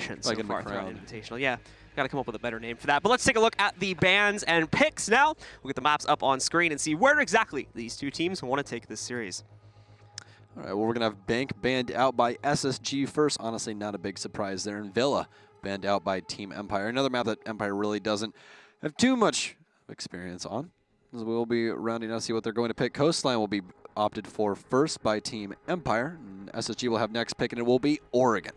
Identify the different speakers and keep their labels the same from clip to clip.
Speaker 1: direction so
Speaker 2: like
Speaker 1: far throughout Invitational. Yeah, got to come up with a better name for that. But let's take a look at the bans and picks now. We'll get the maps up on screen and see where exactly these two teams want to take this series.
Speaker 2: All right, well, we're going to have Bank banned out by SSG first. Honestly, not a big surprise there. And Villa banned out by Team Empire. Another map that Empire really doesn't have too much experience on. We'll be rounding out to see what they're going to pick. Coastline will be opted for first by Team Empire. And SSG will have next pick, and it will be Oregon.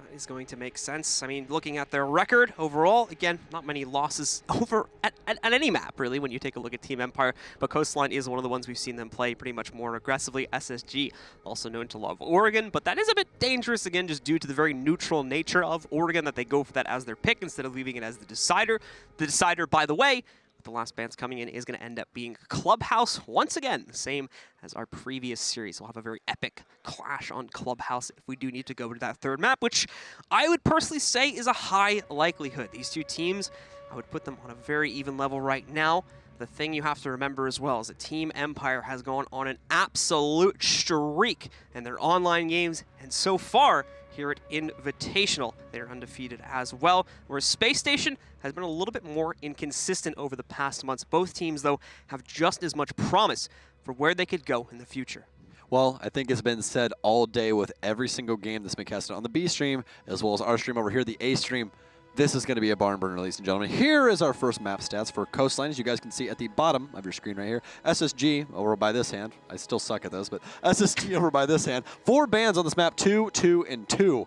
Speaker 1: That is going to make sense. I mean, looking at their record overall, again, not many losses over at any map, really, when you take a look at Team Empire. But Coastline is one of the ones we've seen them play pretty much more aggressively. SSG, also known to love Oregon, but that is a bit dangerous, again, just due to the very neutral nature of Oregon, that they go for that as their pick instead of leaving it as the decider. The decider, by the way, the last bands coming in is going to end up being Clubhouse once again, the same as our previous series. We'll have a very epic clash on Clubhouse if we do need to go to that third map, which I would personally say is a high likelihood. These two teams, I would put them on a very even level right now. The thing you have to remember as well is that Team Empire has gone on an absolute streak in their online games, and so far, here at Invitational, they're undefeated as well, whereas Spacestation has been a little bit more inconsistent over the past months. Both teams, though, have just as much promise for where they could go in the future.
Speaker 2: Well, I think it's been said all day with every single game that's been casted on the B stream, as well as our stream over here, the A stream. This is going to be a barn burner, ladies and gentlemen. Here is our first map stats for Coastline, as you guys can see at the bottom of your screen right here. SSG over by this hand. I still suck at this, but SSG over by this hand. 4 bans on this map, 2, 2, and 2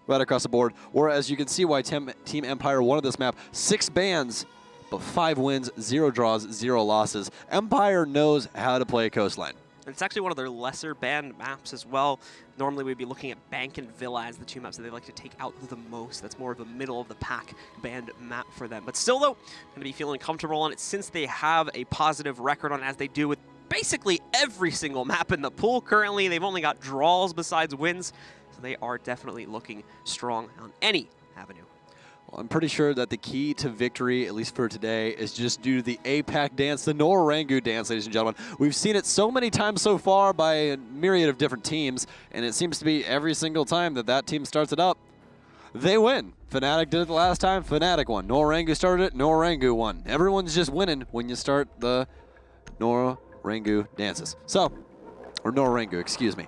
Speaker 2: right across the board. Whereas you can see why Team Empire wanted this map. 6 bans, but 5 wins, 0 draws, 0 losses. Empire knows how to play Coastline.
Speaker 1: And it's actually one of their lesser banned maps as well. Normally we'd be looking at Bank and Villa as the two maps that they like to take out the most. That's more of a middle of the pack banned map for them. But still though, going to be feeling comfortable on it since they have a positive record on it, as they do with basically every single map in the pool currently. They've only got draws besides wins, so they are definitely looking strong on any avenue.
Speaker 2: I'm pretty sure that the key to victory, at least for today, is just due to the APAC dance, the Norangu dance, ladies and gentlemen. We've seen it so many times so far by a myriad of different teams, and it seems to be every single time that that team starts it up, they win. Fnatic did it the last time, Fnatic won. Norangu started it, Norangu won. Everyone's just winning when you start the Norangu dances. So, or Norangu, excuse me.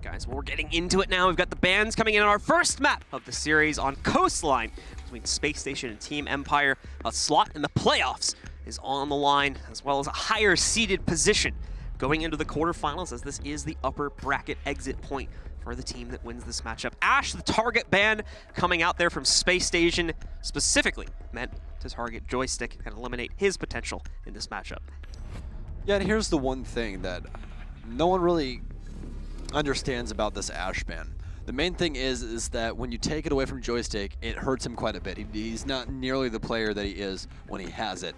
Speaker 1: Guys, well, we're getting into it now. We've got the bans coming in on our first map of the series on Coastline between Spacestation and Team Empire. A slot in the playoffs is on the line, as well as a higher seeded position going into the quarterfinals, as this is the upper bracket exit point for the team that wins this matchup. Ash, the target ban coming out there from Spacestation, specifically meant to target Joystick and eliminate his potential in this matchup.
Speaker 2: Yeah, and here's the one thing that no one really understands about this Ash ban. The main thing is that when you take it away from Joystick, it hurts him quite a bit. He's not nearly the player that he is when he has it.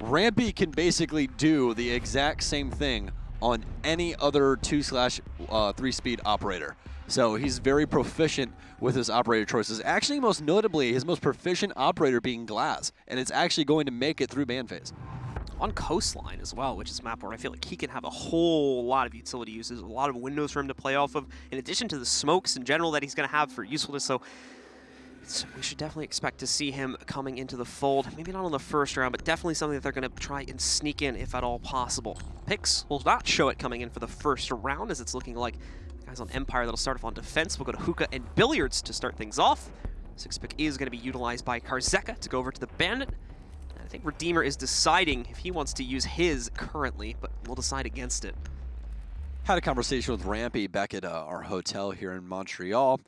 Speaker 2: Rampy can basically do the exact same thing on any other 2/3 speed operator. So he's very proficient with his operator choices. Actually, most notably, his most proficient operator being Glass, and it's actually going to make it through ban phase.
Speaker 1: On Coastline as well, which is a map where I feel like he can have a whole lot of utility uses, a lot of windows for him to play off of, in addition to the smokes in general that he's going to have for usefulness. So we should definitely expect to see him coming into the fold. Maybe not on the first round, but definitely something that they're going to try and sneak in if at all possible. Picks will not show it coming in for the first round, as it's looking like guys on Empire that'll start off on defense. We'll go to Hookah and Billiards to start things off. 6th pick is going to be utilized by Karzeka to go over to the Bandit. I think Redeemer is deciding if he wants to use his currently, but we'll decide against it.
Speaker 2: Had a conversation with Rampy back at our hotel here in Montreal.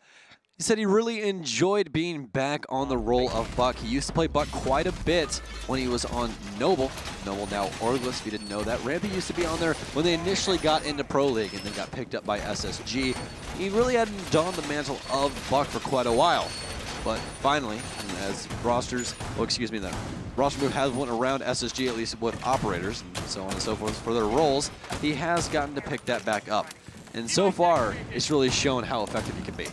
Speaker 2: He said he really enjoyed being back on the role of Buck. He used to play Buck quite a bit when he was on Noble. Noble now Orgless, if you didn't know that. Rampy used to be on there when they initially got into Pro League and then got picked up by SSG. He really hadn't donned the mantle of Buck for quite a while. But finally, as rosters, the roster move has went around SSG, at least with operators and so on and so forth for their roles, he has gotten to pick that back up. And so far, it's really shown how effective he can be.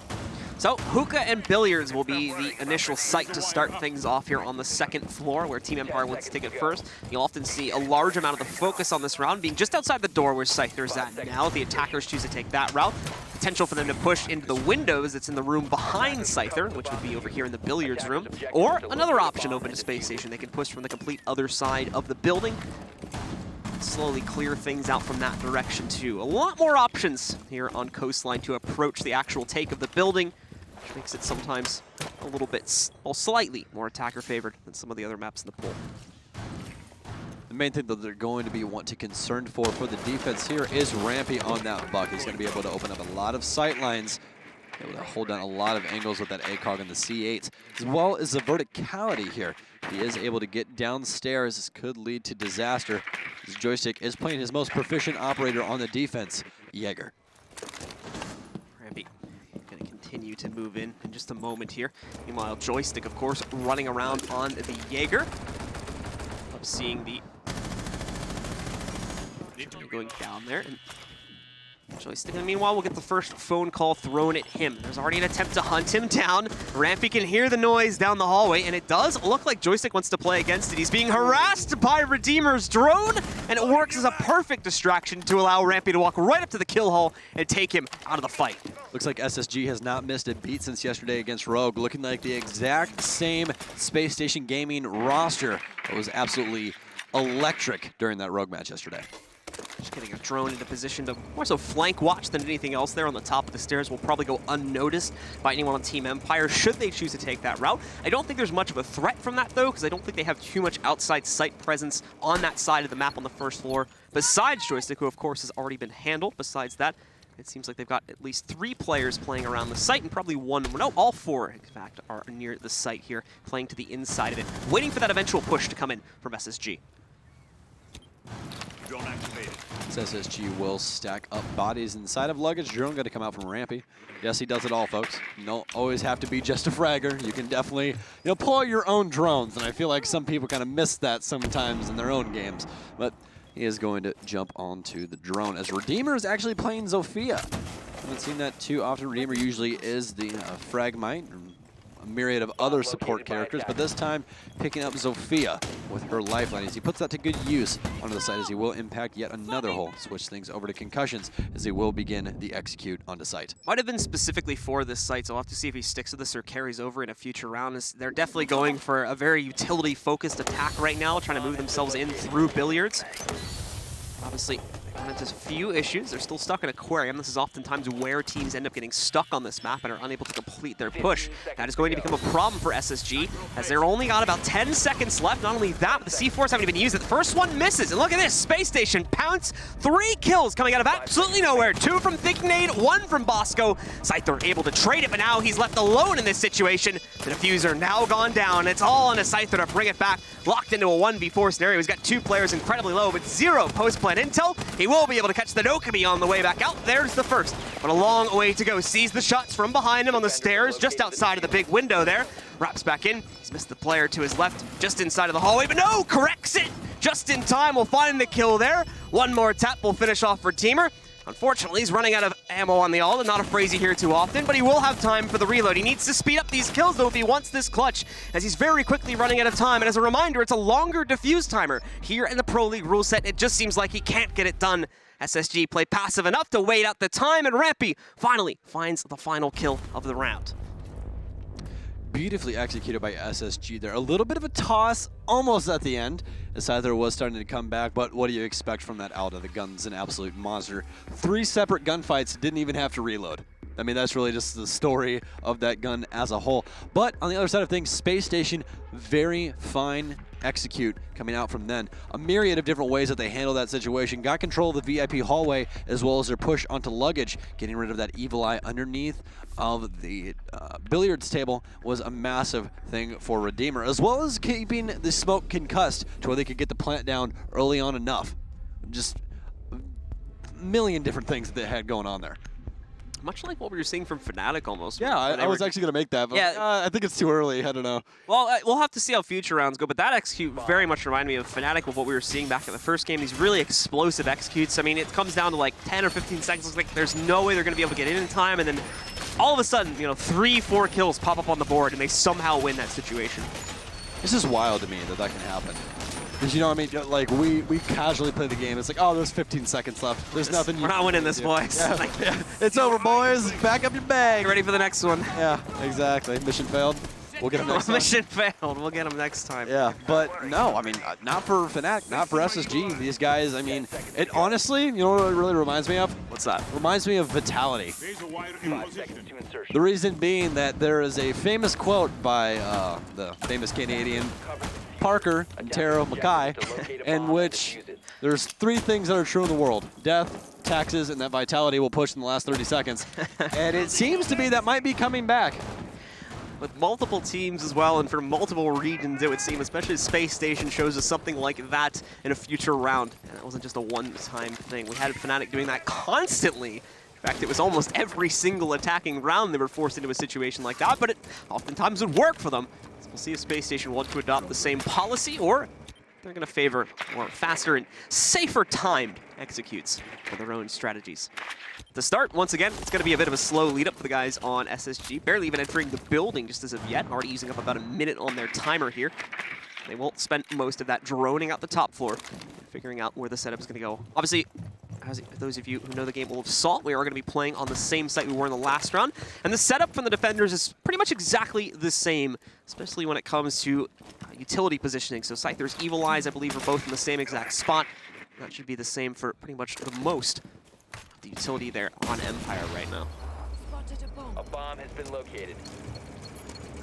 Speaker 1: So Hookah and Billiards will be the initial site to start things off here on the 2nd floor, where Team Empire wants to take it first. You'll often see a large amount of the focus on this round being just outside the door where Scyther's at now. The attackers choose to take that route. potential for them to push into the windows that's in the room behind Scyther, which would be over here in the billiards room. Or another option open to Space Station. They can push from the complete other side of the building. Slowly clear things out from that direction too. A lot more options here on Coastline to approach the actual take of the building, which makes it sometimes a little bit, well, slightly more attacker favored than some of the other maps in the pool.
Speaker 2: The main thing that they're going to be concerned for the defense here is Rampy on that buck. He's going to be able to open up a lot of sight lines, able to hold down a lot of angles with that ACOG and the C8, as well as the verticality here. He is able to get downstairs. This could lead to disaster. His Joystick is playing his most proficient operator on the defense, Jaeger.
Speaker 1: Rampy going to continue to move in just a moment here. Meanwhile, Joystick, of course, running around on the Jaeger. Up seeing the going down there. And Joystick, and meanwhile, we'll get the first phone call thrown at him. There's already an attempt to hunt him down. Rampy can hear the noise down the hallway, and it does look like Joystick wants to play against it. He's being harassed by Redeemer's drone, and it works as a perfect distraction to allow Rampy to walk right up to the kill hall and take him out of the fight.
Speaker 2: Looks like SSG has not missed a beat since yesterday against Rogue, looking like the exact same Space Station Gaming roster that was absolutely electric during that Rogue match yesterday.
Speaker 1: Just getting a drone into position to more so flank watch than anything else there on the top of the stairs will probably go unnoticed by anyone on Team Empire should they choose to take that route. I don't think there's much of a threat from that though, because I don't think they have too much outside sight presence on that side of the map on the first floor. Besides Joystick, who of course has already been handled. Besides that, it seems like they've got at least 3 players playing around the site and probably all 4 in fact are near the site here, playing to the inside of it, waiting for that eventual push to come in from SSG.
Speaker 3: Drone activated.
Speaker 2: SSG will stack up bodies inside of luggage. Drone going to come out from Rampy. Yes, he does it all, folks. You don't always have to be just a fragger. You can definitely, pull out your own drones, and I feel like some people kind of miss that sometimes in their own games. But he is going to jump onto the drone as Redeemer is actually playing Zofia. Haven't seen that too often. Redeemer usually is the Fragmite, a myriad of other support characters, but this time picking up Zofia with her lifeline as he puts that to good use onto the side as he will impact yet another hole. Switch things over to concussions as he will begin the execute onto site.
Speaker 1: Might have been specifically for this site, so I'll have to see if he sticks with this or carries over in a future round. They're definitely going for a very utility-focused attack right now, trying to move themselves in through billiards. Obviously, just a few issues. They're still stuck in Aquarium. This is oftentimes where teams end up getting stuck on this map and are unable to complete their push. That is going to become a problem for SSG, as they're only got about 10 seconds left. Not only that, but the C4s haven't even used it. The first one misses, and look at this. Space Station pounce. 3 kills coming out of absolutely nowhere. 2 from Thicknade, 1 from Bosco. Scyther able to trade it, but now he's left alone in this situation. The diffuser now gone down. It's all on a Scyther to bring it back. Locked into a 1v4 scenario. He's got 2 players incredibly low, but 0 post-plan intel. He will be able to catch the Dokkaebi on the way back out. There's the first, but a long way to go. Sees the shots from behind him on the stairs, just outside of the big window there. Wraps back in. He's missed the player to his left, just inside of the hallway, but no, corrects it. Just in time, we'll find the kill there. One more tap will finish off for Redeemer. Unfortunately, he's running out of ammo on the ult, and not a phrase you hear too often, but he will have time for the reload. He needs to speed up these kills, though, if he wants this clutch, as he's very quickly running out of time. And as a reminder, it's a longer diffuse timer here in the Pro League rule set. It just seems like he can't get it done. SSG play passive enough to wait out the time, and Rampy finally finds the final kill of the round.
Speaker 2: Beautifully executed by SSG there. A little bit of a toss almost at the end, as Scyther was starting to come back, but what do you expect from that Alda? The gun's an absolute monster. 3 separate gunfights, didn't even have to reload. I mean, that's really just the story of that gun as a whole. But on the other side of things, Space Station, very fine execute coming out from them. A myriad of different ways that they handle that situation. Got control of the VIP hallway as well as their push onto luggage. Getting rid of that evil eye underneath of the billiards table was a massive thing for Redeemer, as well as keeping the smoke concussed to where they could get the plant down early on enough. Just a million different things that they had going on there.
Speaker 1: Much like what we were seeing from Fnatic almost.
Speaker 2: Yeah, I was actually going to make that, but
Speaker 1: yeah.
Speaker 2: I think it's too early. I don't know.
Speaker 1: Well, we'll have to see how future rounds go, but that execute very much reminded me of Fnatic, with what we were seeing back in the first game. These really explosive executes. I mean, it comes down to like 10 or 15 seconds. It's like there's no way they're going to be able to get in time, and then all of a sudden, 3-4 kills pop up on the board, and they somehow win that situation.
Speaker 2: This is wild to me that can happen. Because you know what I mean? Like, we casually play the game. It's like, oh, there's 15 seconds left. There's nothing.
Speaker 1: We're not winning this, boys.
Speaker 2: Yeah. Yeah. It's over, boys. Back up your bag.
Speaker 1: Get ready for the next one.
Speaker 2: Yeah, exactly. Mission failed. We'll get him next time.
Speaker 1: Mission failed. We'll get him next time.
Speaker 2: Yeah, but no, I mean, not for Fnatic, not for SSG. These guys, I mean, it honestly, you know what it really reminds me of?
Speaker 1: What's that?
Speaker 2: Reminds me of Vitality. The reason being that there is a famous quote by the famous Canadian Parker and Taro Mackay, in which there's 3 things that are true in the world: death, taxes, and that Vitality will push in the last 30 seconds. And it seems to be that might be coming back.
Speaker 1: With multiple teams as well, and for multiple regions, it would seem, especially Space Station shows us something like that in a future round. And that wasn't just a one-time thing. We had Fnatic doing that constantly. In fact, it was almost every single attacking round they were forced into a situation like that, but it oftentimes would work for them. So we'll see if Space Station want to adopt the same policy, or they're going to favor more faster and safer timed executes for their own strategies. To start, once again, it's going to be a bit of a slow lead up for the guys on SSG. Barely even entering the building just as of yet. Already using up about a minute on their timer here. They won't spend most of that droning out the top floor, figuring out where the setup is going to go. Obviously, as those of you who know the game will have saw, we are going to be playing on the same site we were in the last round. And the setup from the defenders is pretty much exactly the same, especially when it comes to utility positioning. So Scyther's Evil Eyes, I believe, are both in the same exact spot. That should be the same for pretty much the most of the utility there on Empire right now.
Speaker 3: A bomb has been located.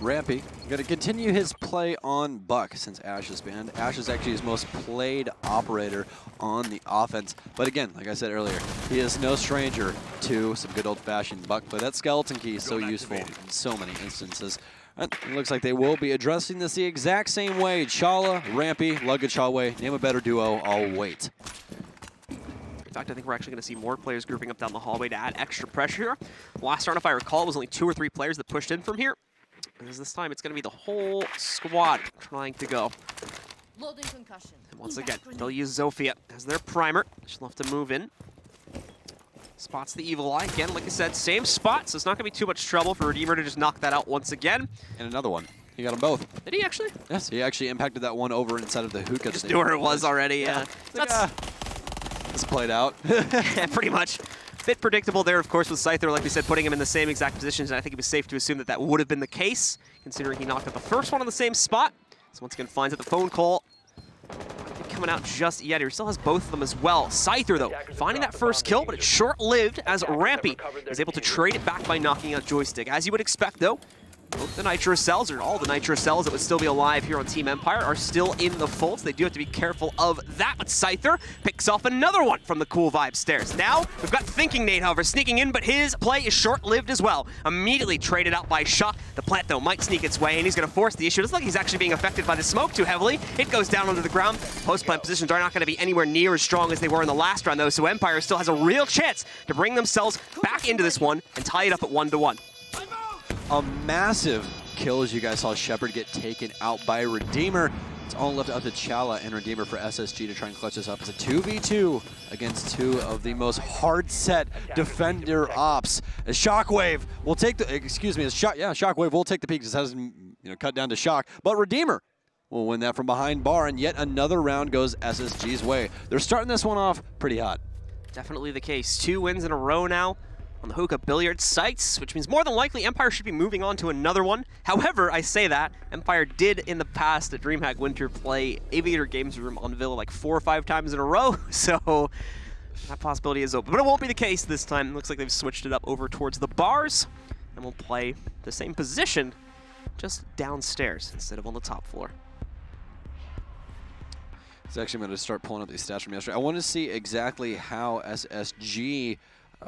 Speaker 2: Rampy going to continue his play on Buck since Ash is banned. Ash is actually his most played operator on the offense. But again, like I said earlier, he is no stranger to some good old-fashioned Buck play. That skeleton key is so useful in so many instances. And it looks like they will be addressing this the exact same way. Chala, Rampy, Luggage Hallway, name a better duo, I'll wait.
Speaker 1: In fact, I think we're actually going to see more players grouping up down the hallway to add extra pressure here. Last round, if I recall, it was only 2 or 3 players that pushed in from here. Because this time, it's going to be the whole squad trying to go.
Speaker 4: Loading concussion.
Speaker 1: And once again, they'll use Zofia as their primer. She'll have to move in. Spots the Evil Eye. Again, like I said, same spot, so it's not going to be too much trouble for Redeemer to just knock that out once again.
Speaker 2: And another one. He got them both.
Speaker 1: Did he actually?
Speaker 2: Yes, he actually impacted that one over inside of the hookah.
Speaker 1: Just knew where it was already, yeah.
Speaker 2: It's played out.
Speaker 1: Yeah, pretty much. Bit predictable there, of course, with Scyther, like we said, putting him in the same exact positions, and I think it was safe to assume that that would have been the case, considering he knocked out the first one on the same spot. So once again, finds at the phone call. Not coming out just yet. He still has both of them as well. Scyther, though, finding that first kill, but it's short-lived as Rampy is able to trade it back by knocking out Joystick. As you would expect, though, both the Nitro Cells, or all the Nitro Cells that would still be alive here on Team Empire, are still in the fold, so they do have to be careful of that. But Scyther picks off another one from the Cool Vibe stairs. Now, we've got Thinking Nate, however, sneaking in, but his play is short-lived as well. Immediately traded out by Shock. The plant, though, might sneak its way, and he's going to force the issue. It looks like he's actually being affected by the smoke too heavily. It goes down under the ground. Post-plant positions are not going to be anywhere near as strong as they were in the last round, though, so Empire still has a real chance to bring themselves back into this one and tie it up at 1-1.
Speaker 2: A massive kill as you guys saw Shepard get taken out by Redeemer. It's all left up to Chala and Redeemer for SSG to try and clutch this up. It's a 2v2 against 2 of the most hard-set defender ops. As Shockwave will take the, Shockwave will take the peak. Just hasn't, cut down to Shock. But Redeemer will win that from behind bar, and yet another round goes SSG's way. They're starting this one off pretty hot.
Speaker 1: Definitely the case. 2 wins in a row now on the Hookah Billiard sites, which means more than likely Empire should be moving on to another one. However, I say that, Empire did in the past at DreamHack Winter play Aviator Games Room on Villa like 4 or 5 times in a row, so that possibility is open. But it won't be the case this time. It looks like they've switched it up over towards the bars, and we'll play the same position, just downstairs instead of on the top floor.
Speaker 2: It's actually going to start pulling up these stats from yesterday. I want to see exactly how SSG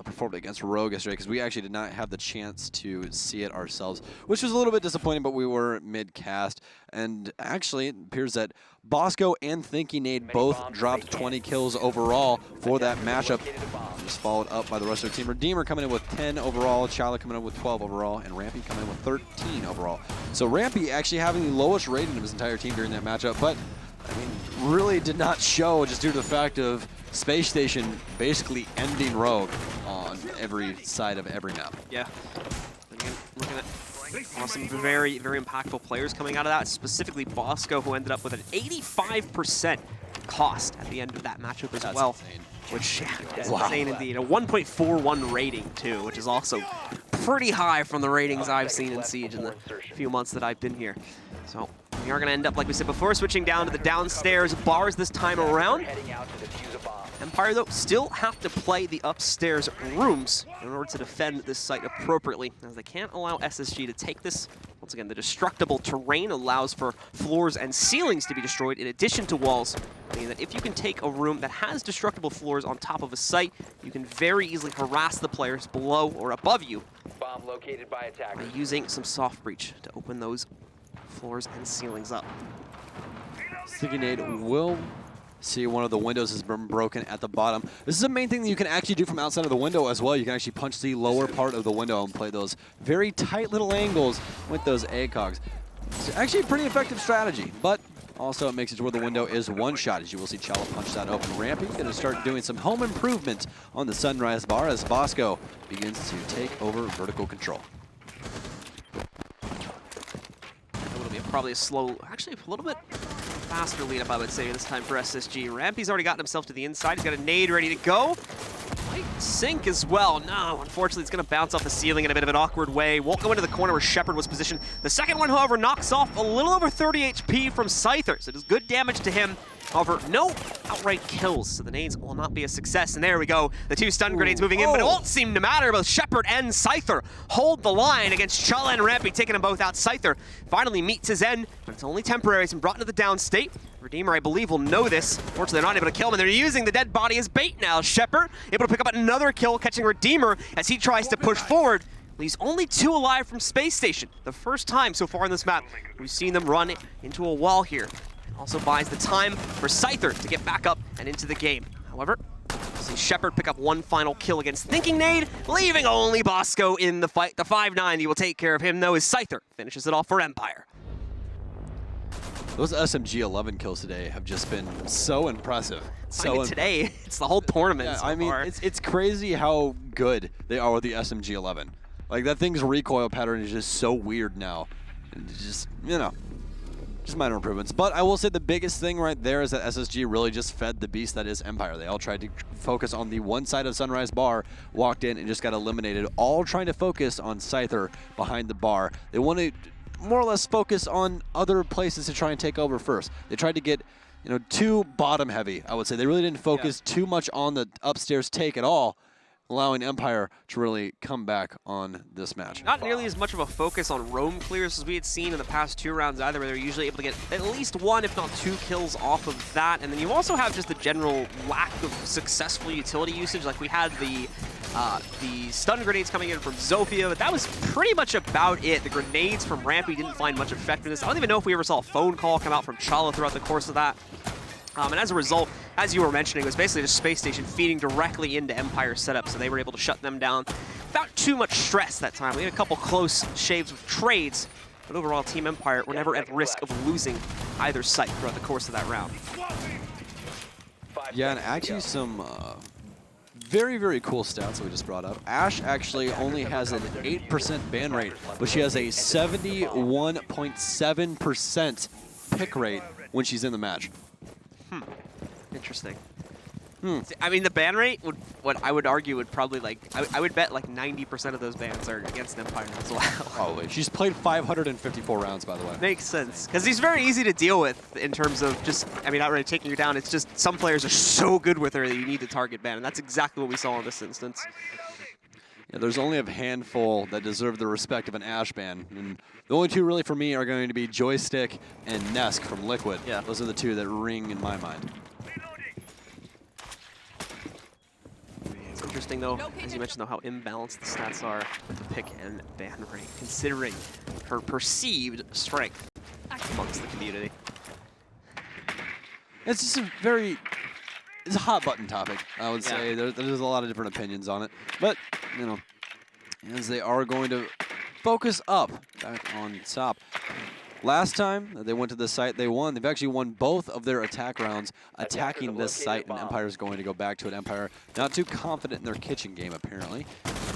Speaker 2: performed against Rogue yesterday, because we actually did not have the chance to see it ourselves, which was a little bit disappointing, but we were mid-cast. And actually, it appears that Bosco and Thinking Nate both dropped 20 kills overall for that matchup. Just followed up by the rest of their team. Redeemer coming in with 10 overall, Chala coming in with 12 overall, and Rampy coming in with 13 overall. So Rampy actually having the lowest rating of his entire team during that matchup, but I mean, really did not show just due to the fact of Space Station basically ending Rogue on every side of every map.
Speaker 1: Yeah. Again, looking at Some very, very impactful players coming out of that, specifically Bosco, who ended up with an 85% cost at the end of that matchup as well.
Speaker 2: Insane.
Speaker 1: Which is insane indeed. A 1.41 rating, too, which is also pretty high from the ratings I've seen in Siege in the few months that I've been here. So we are going to end up, like we said before, switching down to the downstairs bars this time around.
Speaker 3: Heading out to defuse a bomb.
Speaker 1: Empire, though, still have to play the upstairs rooms in order to defend this site appropriately, as they can't allow SSG to take this. Once again, the destructible terrain allows for floors and ceilings to be destroyed in addition to walls, meaning that if you can take a room that has destructible floors on top of a site, you can very easily harass the players below or above you
Speaker 3: Bomb located by attackers.
Speaker 1: by using some soft breach to open those floors and ceilings up.
Speaker 2: Sticky Nade will see one of the windows has been broken at the bottom. This is the main thing that you can actually do from outside of the window as well. You can actually punch the lower part of the window and play those very tight little angles with those ACOGs. It's actually a pretty effective strategy, but also it makes it to where the window is one shot, as you will see Chala punch that open. Rampy going to start doing some home improvement on the Sunrise Bar as Bosco begins to take over vertical control.
Speaker 1: It'll be probably a slow, actually a little bit faster lead up, I would say, this time for SSG. Rampy's already gotten himself to the inside. He's got a nade ready to go. Might sink as well. No, unfortunately, it's going to bounce off the ceiling in a bit of an awkward way. Won't go into the corner where Shepard was positioned. The second one, however, knocks off a little over 30 HP from Scyther, so it does good damage to him. However, no outright kills, so the nades will not be a success. And there we go. The two stun grenades moving in, but it won't seem to matter. Both Shepard and Scyther hold the line against Chala and Rampy, taking them both out. Scyther finally meets his end, but it's only temporary. He's been brought into the down state. Redeemer, I believe, will know this. Fortunately, they're not able to kill him, and they're using the dead body as bait now. Shepard able to pick up another kill, catching Redeemer as he tries to push forward. Leaves only 2 alive from Space Station. The first time so far in this map we've seen them run into a wall here. Also buys the time for Scyther to get back up and into the game. However, we'll see Shepard pick up one final kill against Thinking Nade, leaving only Bosco in the fight. The 5-9 will take care of him, though, as Scyther finishes it off for Empire.
Speaker 2: Those SMG-11 kills today have just been so impressive.
Speaker 1: Today, it's the whole tournament so
Speaker 2: I mean,
Speaker 1: far.
Speaker 2: it's crazy how good they are with the SMG-11. Like, that thing's recoil pattern is just so weird now. And it's just, you know, just minor improvements. But I will say the biggest thing right there is that SSG really just fed the beast that is Empire. They all tried to focus on the one side of Sunrise Bar, walked in and just got eliminated, all trying to focus on Scyther behind the bar. They want to more or less focus on other places to try and take over first. They tried to get, you know, too bottom heavy, I would say. They really didn't focus too much on the upstairs take at all, allowing Empire to really come back on this match.
Speaker 1: Not nearly as much of a focus on roam clears as we had seen in the past 2 rounds either, where they're usually able to get at least 1, if not 2 kills off of that. And then you also have just the general lack of successful utility usage. Like we had the stun grenades coming in from Zofia, but that was pretty much about it. The grenades from Rampy didn't find much effectiveness. I don't even know if we ever saw a phone call come out from Chala throughout the course of that. And as a result, as you were mentioning, it was basically just Space Station feeding directly into Empire's setup, so they were able to shut them down without too much stress that time. We had a couple close shaves with trades, but overall, Team Empire were never at risk of losing either site throughout the course of that round.
Speaker 2: Yeah, and actually some very, very cool stats that we just brought up. Ash actually only has an 8% ban rate, but she has a 71.7% pick rate when she's in the match.
Speaker 1: Interesting. I mean, the ban rate would, what I would argue would probably like, I would bet like 90% of those bans are against Empire as well.
Speaker 2: Probably. She's played 554 rounds, by the way.
Speaker 1: Makes sense, because he's very easy to deal with in terms of just, I mean, not really taking her down. It's just some players are so good with her that you need to target ban, and that's exactly what we saw in this instance.
Speaker 2: Yeah, there's only a handful that deserve the respect of an Ash ban, and the only 2 really for me are going to be Joystick and Nesk from Liquid.
Speaker 1: Yeah.
Speaker 2: Those are the 2 that ring in my mind.
Speaker 1: It's interesting, though, as you mentioned, though, how imbalanced the stats are with the pick and ban rate, considering her perceived strength amongst the community.
Speaker 2: It's just a very, it's a hot button topic, I would say. There's a lot of different opinions on it. But, you know, as they are going to focus up back on top. Last time that they went to this site, they won. They've actually won both of their attack rounds attacking this site, and Empire's going to go back to it. Empire not too confident in their kitchen game, apparently.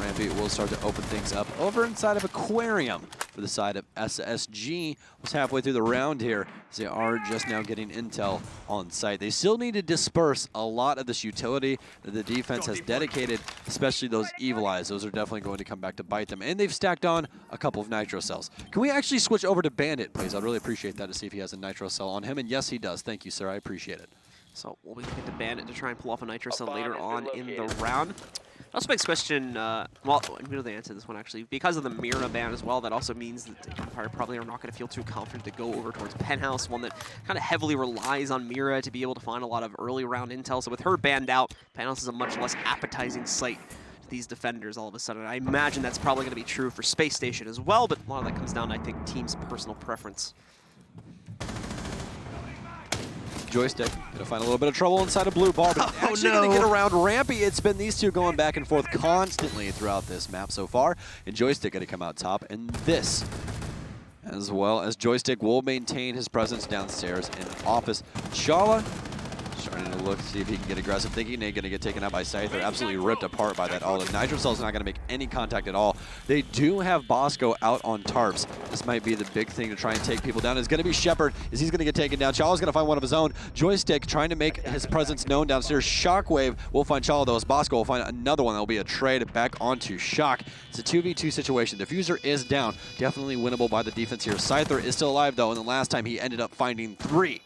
Speaker 2: Rampy will start to open things up over inside of Aquarium for the side of SSG. Was halfway through the round here as they are just now getting intel on site. They still need to disperse a lot of this utility that the defense has dedicated, especially those Evil Eyes. Those are definitely going to come back to bite them. And they've stacked on a couple of Nitro Cells. Can we actually switch over to Bandit, please? I'd really appreciate that to see if he has a Nitro Cell on him. And yes, he does. Thank you, sir. I appreciate it.
Speaker 1: So we'll be looking to Bandit to try and pull off a Nitro Cell
Speaker 3: bomb
Speaker 1: later
Speaker 3: has
Speaker 1: on
Speaker 3: been
Speaker 1: in the
Speaker 3: located.
Speaker 1: round. It also makes question, well, I'm going to answer this one actually. Because of the Mira ban as well, that also means that the Empire probably are not going to feel too confident to go over towards Penthouse, one that kind of heavily relies on Mira to be able to find a lot of early round intel. So with her banned out, Penthouse is a much less appetizing sight to these defenders all of a sudden. I imagine that's probably going to be true for Space Station as well, but a lot of that comes down to, I think, team's personal preference.
Speaker 2: Joystick gonna find a little bit of trouble inside of Blue Bar, but actually gonna get around Rampy. It's been these two going back and forth constantly throughout this map so far, and Joystick gonna come out top, and this, as well as Joystick, will maintain his presence downstairs in office. Shala starting to look to see if he can get aggressive. Thinking they're going to get taken out by Scyther. Absolutely ripped apart by that all. Nitro Cell's not going to make any contact at all. They do have Bosco out on tarps. This might be the big thing to try and take people down. It's going to be Shepard. Is he's going to get taken down. Chala's going to find one of his own. Joystick trying to make his presence known downstairs. Shockwave will find Chala, though, as Bosco will find another one. That will be a trade back onto Shock. It's a 2v2 situation. Diffuser is down. Definitely winnable by the defense here. Scyther is still alive, though, and the last time he ended up finding 3.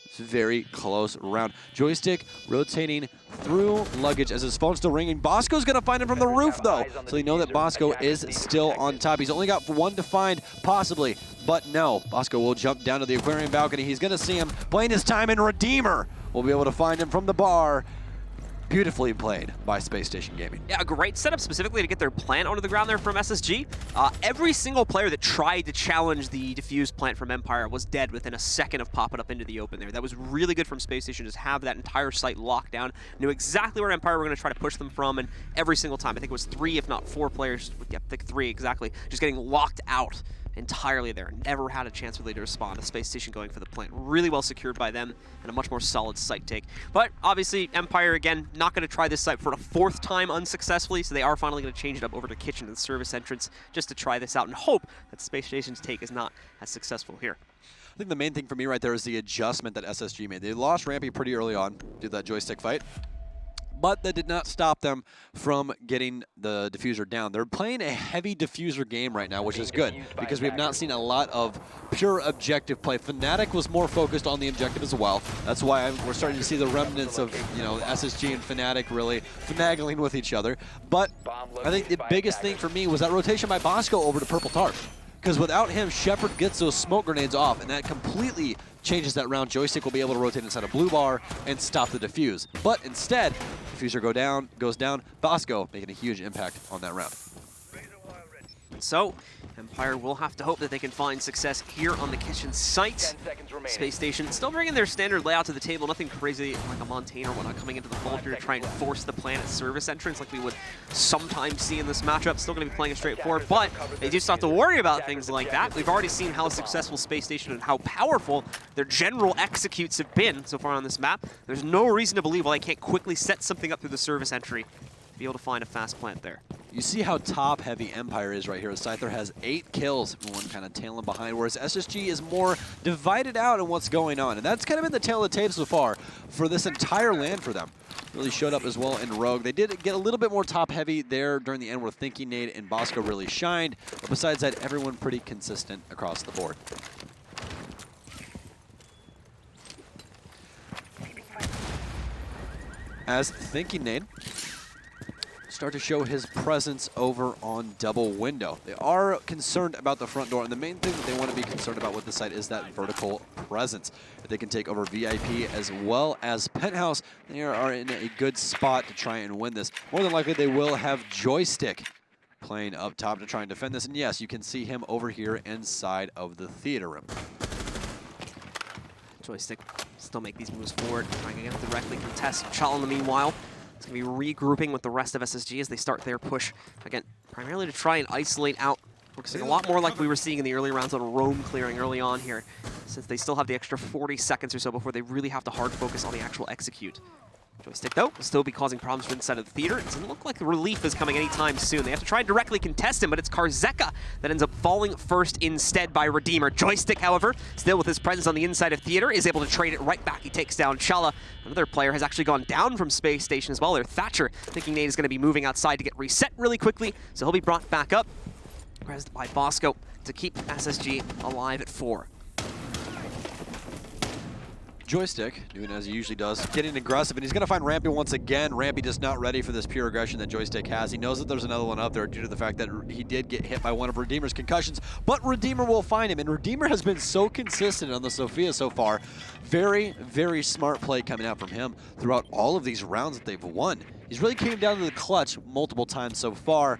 Speaker 2: It's a very close round. Joystick rotating through luggage as his phone's still ringing. Bosco's going to find him from the roof, though. So they know that Bosco is still on top. He's only got 1 to find, possibly. But no, Bosco will jump down to the aquarium balcony. He's going to see him playing his time in Redeemer. We'll be able to find him from the bar. Beautifully played by Space Station Gaming.
Speaker 1: Yeah, a great setup specifically to get their plant onto the ground there from SSG. Every single player that tried to challenge the defuse plant from Empire was dead within a second of popping up into the open there. That was really good from Space Station, just have that entire site locked down. Knew exactly where Empire were going to try to push them from, and every single time, I think it was 3, if not 4 players, yeah, I think 3 exactly, just getting locked out entirely there. Never had a chance really to respond. The Space Station going for the plant. Really well secured by them and a much more solid site take. But obviously Empire, again, not going to try this site for a 4th time unsuccessfully, so they are finally going to change it up over to kitchen and service entrance just to try this out and hope that Space Station's take is not as successful here.
Speaker 2: I think the main thing for me right there is the adjustment that SSG made. They lost Rampy pretty early on due to that Joystick fight, but that did not stop them from getting the diffuser down. They're playing a heavy diffuser game right now, which is good because we have not seen a lot of pure objective play. Fnatic was more focused on the objective as well. That's why we're starting to see the remnants of, you know, SSG and Fnatic really finagling with each other. But I think the biggest thing for me was that rotation by Bosco over to Purple Tarp. Because without him, Shepard gets those smoke grenades off, and that completely changes that round. Joystick will be able to rotate inside a blue bar and stop the diffuse. But instead, diffuser goes down, Bosco making a huge impact on that round.
Speaker 1: So, Empire will have to hope that they can find success here on the kitchen site.
Speaker 3: 10 seconds remaining.
Speaker 1: Space Station still bringing their standard layout to the table. Nothing crazy like a Montaigne or whatnot coming into the fold here to try and force the planet service entrance like we would sometimes see in this matchup. Still going to be playing it straightforward, but they do still have to worry about things like that. We've already seen how successful Space Station and how powerful their general executes have been so far on this map. There's no reason to believe why they can't quickly set something up through the service entry to be able to find a fast plant there.
Speaker 2: You see how top-heavy Empire is right here. Scyther has 8 kills, everyone kind of tailing behind, whereas SSG is more divided out in what's going on. And that's kind of been the tale of the tape so far for this entire land for them. Really showed up as well in Rogue. They did get a little bit more top-heavy there during the end where Thinking Nade and Bosco really shined. But besides that, everyone pretty consistent across the board. As Thinking Nade start to show his presence over on double window. They are concerned about the front door, and the main thing that they want to be concerned about with the site is that vertical presence. If they can take over VIP as well as Penthouse, they are in a good spot to try and win this. More than likely, they will have Joystick playing up top to try and defend this, and yes, you can see him over here inside of the theater room.
Speaker 1: Joystick still make these moves forward, trying to directly contest Chala in the meanwhile. It's going to be regrouping with the rest of SSG as they start their push, again, primarily to try and isolate out, focusing a lot more like we were seeing in the early rounds on roam clearing early on here, since they still have the extra 40 seconds or so before they really have to hard focus on the actual execute. Joystick, though, will still be causing problems for inside of the theater. It doesn't look like the relief is coming anytime soon. They have to try and directly contest him, but it's Karzeka that ends up falling first instead by Redeemer. Joystick, however, still with his presence on the inside of theater, is able to trade it right back. He takes down Chala. Another player has actually gone down from Space Station as well. There, Thatcher, thinking Nate is going to be moving outside to get reset really quickly, so he'll be brought back up. Rezzed by Bosco to keep SSG alive at 4.
Speaker 2: Joystick, doing as he usually does, getting aggressive, and he's going to find Rampy once again. Rampy just not ready for this pure aggression that Joystick has. He knows that there's another one up there due to the fact that he did get hit by one of Redeemer's concussions, but Redeemer will find him, and Redeemer has been so consistent on the Sophia so far. Very, very smart play coming out from him throughout all of these rounds that they've won. He's really came down to the clutch multiple times so far.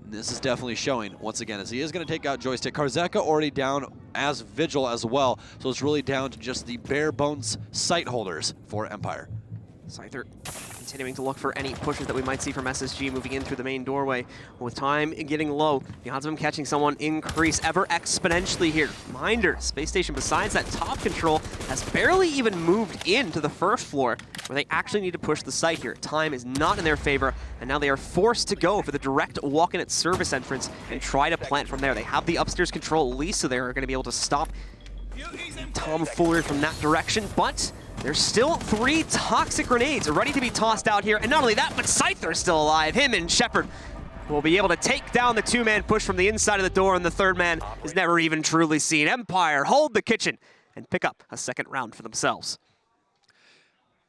Speaker 2: This is definitely showing, once again, as he is going to take out Joystick. Karzeka already down as Vigil as well, so it's really down to just the bare bones sight holders for Empire.
Speaker 1: Scyther continuing to look for any pushes that we might see from SSG moving in through the main doorway. With time getting low, the odds of him catching someone increase ever exponentially here. Reminder, Space Station, besides that top control, has barely even moved into the first floor, where they actually need to push the site here. Time is not in their favor, and now they are forced to go for the direct walk-in at service entrance and try to plant from there. They have the upstairs control at least, so they're going to be able to stop tomfoolery from that direction, but there's still 3 toxic grenades ready to be tossed out here. And not only that, but Scyther's still alive. Him and Shepard will be able to take down the 2-man push from the inside of the door, and the 3rd man is never even truly seen. Empire hold the kitchen and pick up a 2nd round for themselves.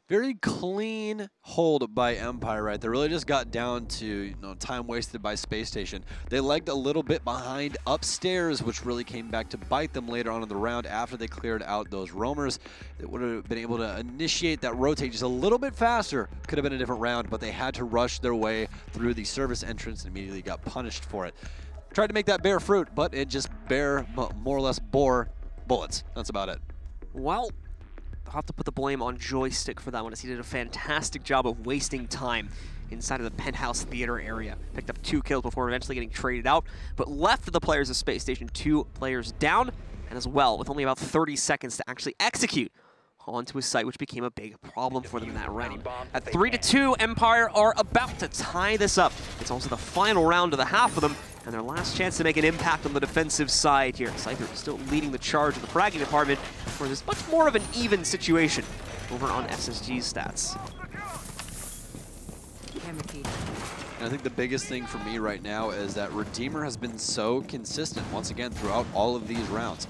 Speaker 2: Very clean hold by Empire, right? They really just got down to time wasted by Space Station. They lagged a little bit behind upstairs, which really came back to bite them later on in the round after they cleared out those roamers. They would have been able to initiate that rotate just a little bit faster. Could have been a different round, but they had to rush their way through the service entrance and immediately got punished for it. Tried to make that bear fruit, but it just more or less bore bullets. That's about it.
Speaker 1: Well, I'll have to put the blame on Joystick for that one, as he did a fantastic job of wasting time inside of the penthouse theater area. Picked up 2 kills before eventually getting traded out, but left the players of Space Station 2 players down, and as well, with only about 30 seconds to actually execute onto a site, which became a big problem for them in that round. At 3-2, Empire are about to tie this up. It's also the final round of the half of them, and their last chance to make an impact on the defensive side here. Scyther still leading the charge in the fragging department, where there's much more of an even situation over on SSG's stats.
Speaker 2: And I think the biggest thing for me right now is that Redeemer has been so consistent once again throughout all of these rounds.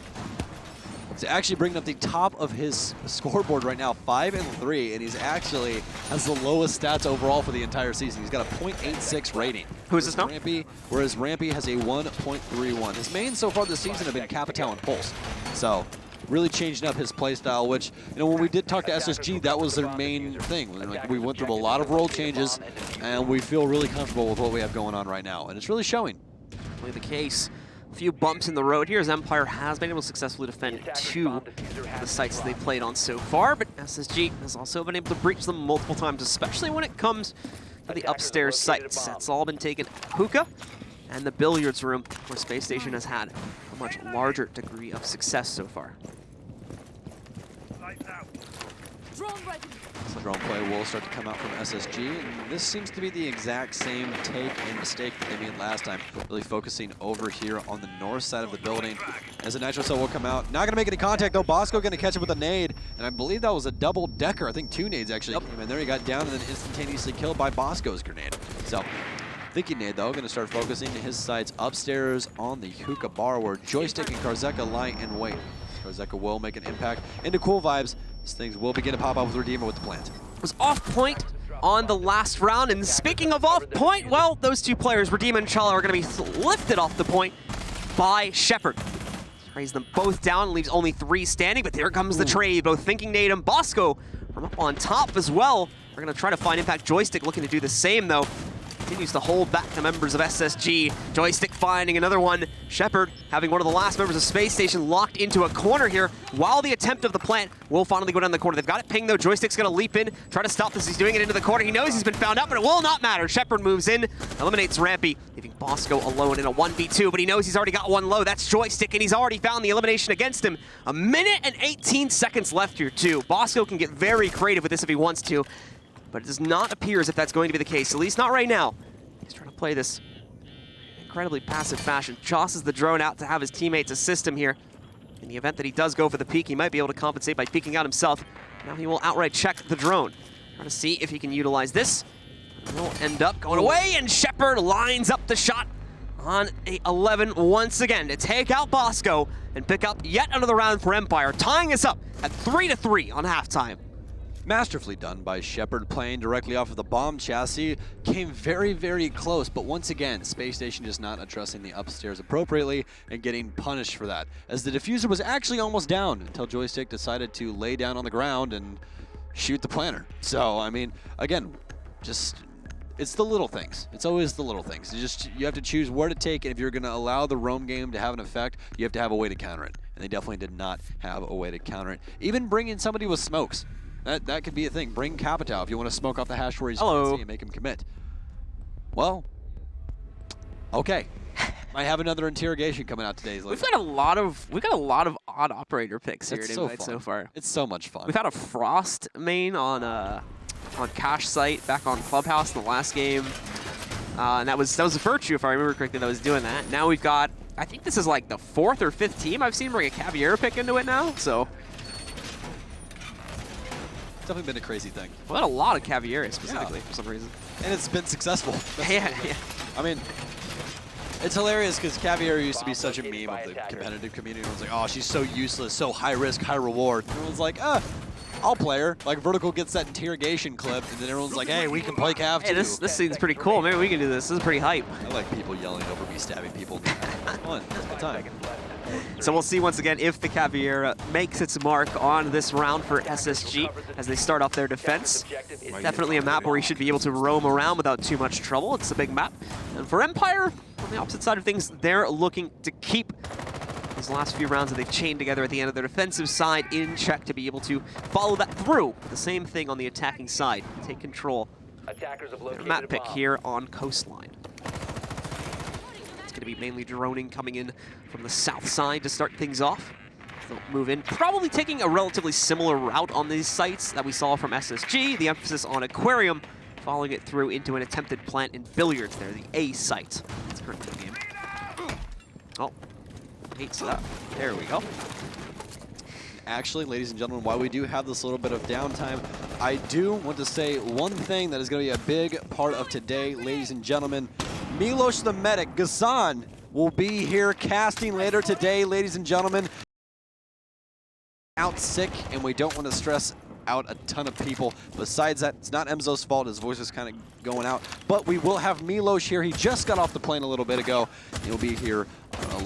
Speaker 2: He's actually bringing up the top of his scoreboard right now, 5-3, and he's actually has the lowest stats overall for the entire season. He's got a .86 rating.
Speaker 1: Who is this now?
Speaker 2: Whereas Rampy has a 1.31. His mains so far this season have been Capital and Pulse. So really changing up his playstyle, which, when we did talk to SSG, that was their main thing. Like, we went through a lot of role changes, and we feel really comfortable with what we have going on right now, and it's really showing.
Speaker 1: Definitely the case. A few bumps in the road here, as Empire has been able to successfully defend 2 of the sites they played on so far, but SSG has also been able to breach them multiple times, especially when it comes to the upstairs sites. That's all been taken hookah and the billiards room, where Space Station has had a much larger degree of success so far.
Speaker 4: Drone ready.
Speaker 2: So drone play will start to come out from SSG, and this seems to be the exact same take and mistake that they made last time, really focusing over here on the north side of the building. As a Nitro Cell will come out, not going to make any contact though. Bosco going to catch him with a nade, and I believe that was a double-decker. I think 2 nades actually came in there. He got down and then instantaneously killed by Bosco's grenade. So, thinking nade though, going to start focusing his sights upstairs on the hookah bar, where Joystick and Karzeka lie in wait. Karzeka will make an impact into Cool Vibes. Things will begin to pop up with Redeemer with the plant.
Speaker 1: Was off point on the last round, and speaking of off point, well, those 2 players, Redeemer and Chala, are going to be lifted off the point by Shepard. Raise them both down, leaves only 3 standing, but there comes the trade. Both Thinking Nate and Bosco from up on top as well. They're going to try to find impact. Joystick looking to do the same, though. Continues to hold back the members of SSG. Joystick finding another one. Shepard having one of the last members of Space Station locked into a corner here, while the attempt of the plant will finally go down the corner. They've got it pinged though. Joystick's gonna leap in, try to stop this. He's doing it into the corner. He knows he's been found out, but it will not matter. Shepard moves in, eliminates Rampy, leaving Bosco alone in a 1v2, but he knows he's already got one low. That's Joystick, and he's already found the elimination against him. 1 minute and 18 seconds left here too. Bosco can get very creative with this if he wants to. but it does not appear as if that's going to be the case, at least not right now. He's trying to play this incredibly passive fashion. Tosses the drone out to have his teammates assist him here. In the event that he does go for the peek, he might be able to compensate by peeking out himself. Now he will outright check the drone. Trying to see if he can utilize this. He'll end up going away, and Shepard lines up the shot on a 11 once again to take out Bosco and pick up yet another round for Empire, tying us up at 3-3 on halftime.
Speaker 2: Masterfully done by Shepard, playing directly off of the bomb chassis. Came very, very close, but once again, Spacestation just not addressing the upstairs appropriately and getting punished for that, as the diffuser was actually almost down until Joystick decided to lay down on the ground and shoot the planter. So, I mean, again, just it's the little things. It's always the little things. You have to choose where to take it. If you're going to allow the roam game to have an effect, you have to have a way to counter it. And they definitely did not have a way to counter it. Even bringing somebody with smokes. That could be a thing. Bring Capitao if you want to smoke off the hash where he's and make him commit. Well, okay. Might have another interrogation coming out today.
Speaker 1: We've got a lot of odd operator picks here so far.
Speaker 2: It's so much fun.
Speaker 1: We've had a Frost main on Cash Site back on Clubhouse in the last game, and that was Virtue, if I remember correctly, that was doing that. Now we've got, I think this is like the 4th or 5th team I've seen bring a Caviera pick into it now. So
Speaker 2: definitely been a crazy thing.
Speaker 1: We had a lot of Caviera specifically for some reason.
Speaker 2: And it's been successful.
Speaker 1: Yeah.
Speaker 2: I mean, it's hilarious because Caviera used to be such a meme of the competitive community. Everyone's like, oh, she's so useless, so high risk, high reward. And everyone's like, I'll play her. Like, Vertical gets that interrogation clip, and then everyone's like, hey, we can play Cav too.
Speaker 1: Hey, this scene's pretty cool. Maybe we can do this. This is pretty hype.
Speaker 2: I like people yelling over me, stabbing people. It's fun. It's a good time.
Speaker 1: So we'll see once again if the Caviera makes its mark on this round for SSG as they start off their defense. Definitely a map where he should be able to roam around without too much trouble. It's a big map. And for Empire, on the opposite side of things, they're looking to keep these last few rounds that they've chained together at the end of their defensive side in check to be able to follow that through. The same thing on the attacking side. Take control.
Speaker 3: Attackers have
Speaker 1: Their
Speaker 3: located
Speaker 1: map
Speaker 3: a
Speaker 1: pick
Speaker 3: bomb.
Speaker 1: here on Coastline. It's going to be mainly droning coming in from the south side to start things off. They'll move in, probably taking a relatively similar route on these sites that we saw from SSG. The emphasis on Aquarium, following it through into an attempted plant in Billiards there, the A site. That's currently the game. Oh, hates that. There we go.
Speaker 2: Actually, ladies and gentlemen, while we do have this little bit of downtime, I do want to say one thing that is going to be a big part of today, ladies and gentlemen. Milos the Medic, Ghassan, will be here casting later today, ladies and gentlemen. Out sick, and we don't want to stress out a ton of people. Besides that, it's not Emzo's fault. His voice is kind of going out. But we will have Milos here. He just got off the plane a little bit ago. He'll be here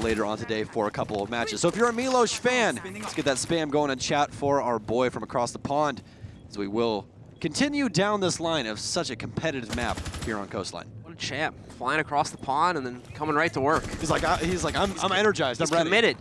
Speaker 2: later on today for a couple of matches. So if you're a Milos fan, let's get that spam going in chat for our boy from across the pond, as we will continue down this line of such a competitive map here on Coastline.
Speaker 1: What a champ. Flying across the pond and then coming right to work.
Speaker 2: He's like, I'm energized.
Speaker 1: He's
Speaker 2: I'm ready.
Speaker 1: committed.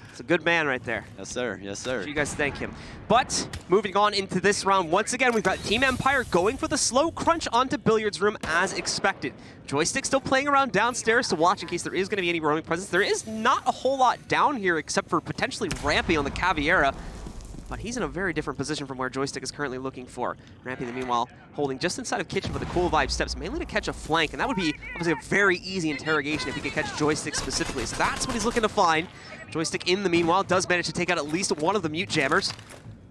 Speaker 1: It's a good man right there.
Speaker 2: Yes, sir. Yes, sir.
Speaker 1: So you guys thank him. But moving on into this round, once again, we've got Team Empire going for the slow crunch onto Billiards Room as expected. Joystick still playing around downstairs to watch in case there is going to be any roaming presence. There is not a whole lot down here except for potentially Rampy on the Caviera. But he's in a very different position from where Joystick is currently looking for. Rampy, the meanwhile, holding just inside of Kitchen with the cool vibe steps, mainly to catch a flank. And that would be obviously a very easy interrogation if he could catch Joystick specifically. So that's what he's looking to find. Joystick, in the meanwhile, does manage to take out at least one of the mute jammers.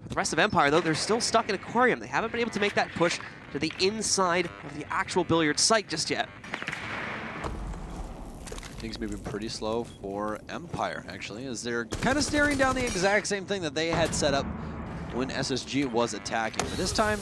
Speaker 1: For the rest of Empire, though, they're still stuck in Aquarium. They haven't been able to make that push to the inside of the actual Billiard site just yet.
Speaker 2: Things moving pretty slow for Empire, actually, as they're kind of staring down the exact same thing that they had set up when SSG was attacking. But this time,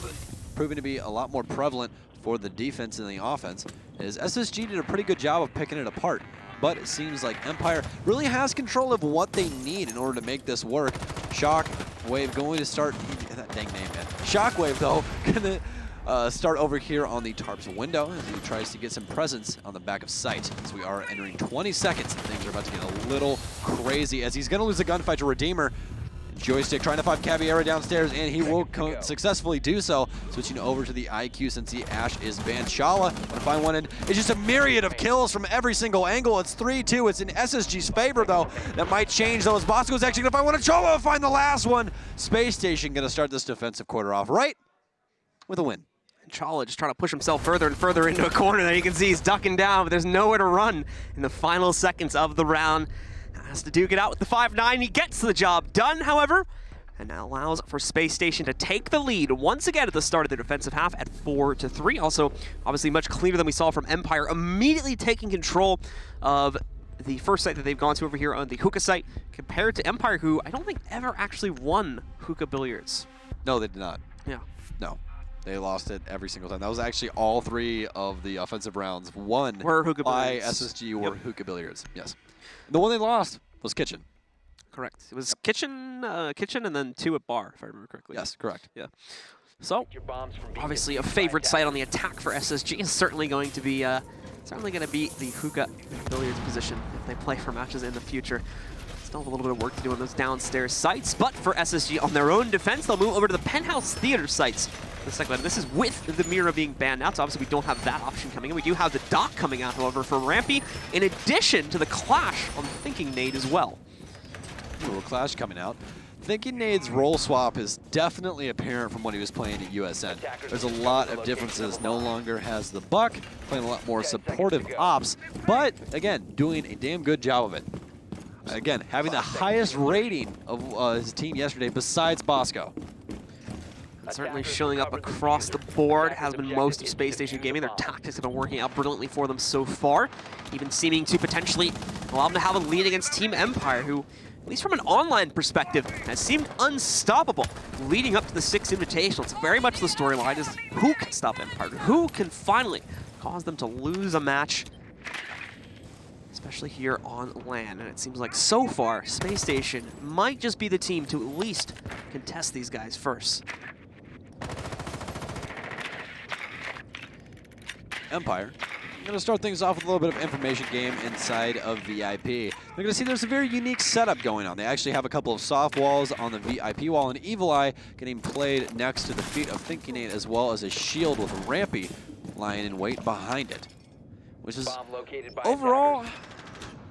Speaker 2: proving to be a lot more prevalent for the defense and the offense, is SSG did a pretty good job of picking it apart. But it seems like Empire really has control of what they need in order to make this work. Shockwave going to start, that dang name, man. Shockwave, though, gonna start over here on the Tarp's window as he tries to get some presence on the back of sight. As we are entering 20 seconds, and things are about to get a little crazy as he's going to lose a gunfight to Redeemer. Joystick trying to find Caviera downstairs, and he will successfully do so. Switching over to the IQ since the Ash is banned. Shala to find one, and it's just a myriad of kills from every single angle. It's 3-2. It's in SSG's favor, though. That might change, though, as Bosco's actually going to find one, and Chola find the last one. Space Station going to start this defensive quarter off right with a win.
Speaker 1: Chala just trying to push himself further and further into a corner there. You can see he's ducking down, but there's nowhere to run in the final seconds of the round. Has to duke it out with the 5-9. He gets the job done, however, and now allows for Space Station to take the lead once again at the start of the defensive half at 4-3. Also, obviously much cleaner than we saw from Empire, immediately taking control of the first site that they've gone to over here on the hookah site, compared to Empire, who I don't think ever actually won hookah billiards.
Speaker 2: No, they did not.
Speaker 1: Yeah.
Speaker 2: No. They lost it every single time. That was actually all 3 of the offensive rounds won
Speaker 1: Were hookah
Speaker 2: by
Speaker 1: billiards.
Speaker 2: SSG or hookah billiards. Yes. The one they lost was Kitchen.
Speaker 1: Correct. It was kitchen, and then 2 at bar, if I remember correctly.
Speaker 2: Yes, correct.
Speaker 1: Yeah. So,
Speaker 3: Your bombs from being
Speaker 1: obviously a
Speaker 3: defused by
Speaker 1: favorite site on
Speaker 3: attackers.
Speaker 1: the attack for SSG is certainly going to be the hookah billiards position if they play for matches in the future. Still have a little bit of work to do on those downstairs sites, but for SSG on their own defense, they'll move over to the penthouse theater sites for the second one. This is with the Mira being banned out, so obviously we don't have that option coming in. We do have the dock coming out, however, for Rampy, in addition to the clash on Thinking Nade as well.
Speaker 2: Little clash coming out. Thinking Nade's role swap is definitely apparent from when he was playing at USN. There's a lot of differences. No longer has the buck, playing a lot more supportive ops, but again, doing a damn good job of it. Again, having the highest rating of his team yesterday besides Bosco.
Speaker 1: And certainly showing up across the board has been most of Space Station Gaming. Their tactics have been working out brilliantly for them so far, even seeming to potentially allow them to have a lead against Team Empire, who, at least from an online perspective, has seemed unstoppable leading up to the 6th Invitational. It's very much the storyline is who can stop Empire, who can finally cause them to lose a match, especially here on land. And it seems like so far, Space Station might just be the team to at least contest these guys first.
Speaker 2: Empire. I'm going to start things off with a little bit of information game inside of VIP. They're going to see there's a very unique setup going on. They actually have a couple of soft walls on the VIP wall, and Evil Eye getting played next to the feet of Thinking Nade, as well as a shield with Rampy lying in wait behind it. Which is,
Speaker 3: Bomb located by
Speaker 2: overall,
Speaker 3: attackers.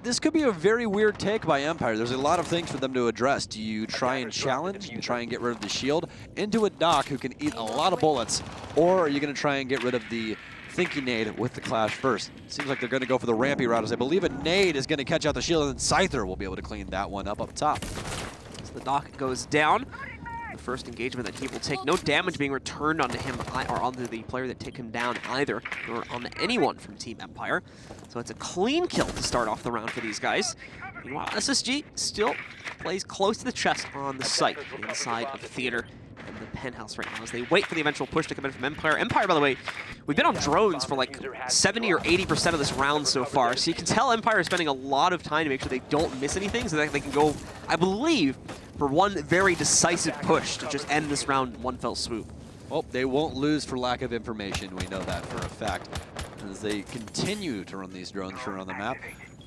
Speaker 2: this could be a very weird take by Empire. There's a lot of things for them to address. Do you try and challenge and try and get rid of the shield into a Doc who can eat a lot of bullets, or are you going to try and get rid of the Thinking Nade with the clash first? Seems like they're going to go for the Rampy route, as I believe a nade is going to catch out the shield, and then Scyther will be able to clean that one up top.
Speaker 1: So the Doc goes down. The first engagement that he will take, no damage being returned onto him or onto the player that take him down either, or on anyone from Team Empire. So it's a clean kill to start off the round for these guys. Meanwhile, SSG still plays close to the chest on the site inside of Theater and the penthouse right now as they wait for the eventual push to come in from Empire. Empire, by the way, we've been on drones for like 70 or 80% of this round so far, so you can tell Empire is spending a lot of time to make sure they don't miss anything so that they can go, I believe, for one very decisive push to just end this round in one fell swoop.
Speaker 2: Well, they won't lose for lack of information. We know that for a fact. As they continue to run these drones around the map,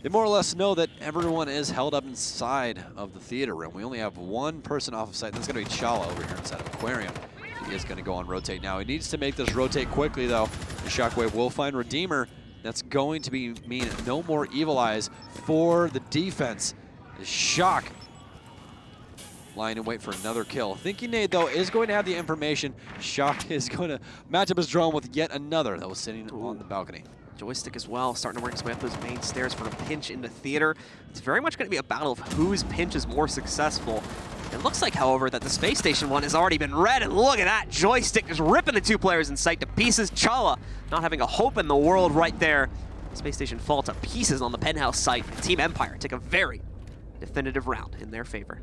Speaker 2: they more or less know that everyone is held up inside of the theater room. We only have one person off of site. That's going to be Chala over here inside of Aquarium. He is going to go on rotate now. He needs to make this rotate quickly, though. The Shockwave will find Redeemer. That's going to mean no more Evil Eyes for the defense. The Shock lying in wait for another kill. Thinking Nade, though, is going to have the information. Shock is going to match up his drone with yet another that was sitting on the balcony.
Speaker 1: Joystick as well, starting to work his way up those main stairs for a pinch into Theater. It's very much going to be a battle of whose pinch is more successful. It looks like, however, that the Space Station one has already been read, and look at that, Joystick just ripping the 2 players in sight to pieces. Chala not having a hope in the world right there. Space Station fall to pieces on the penthouse site. Team Empire take a very definitive round in their favor.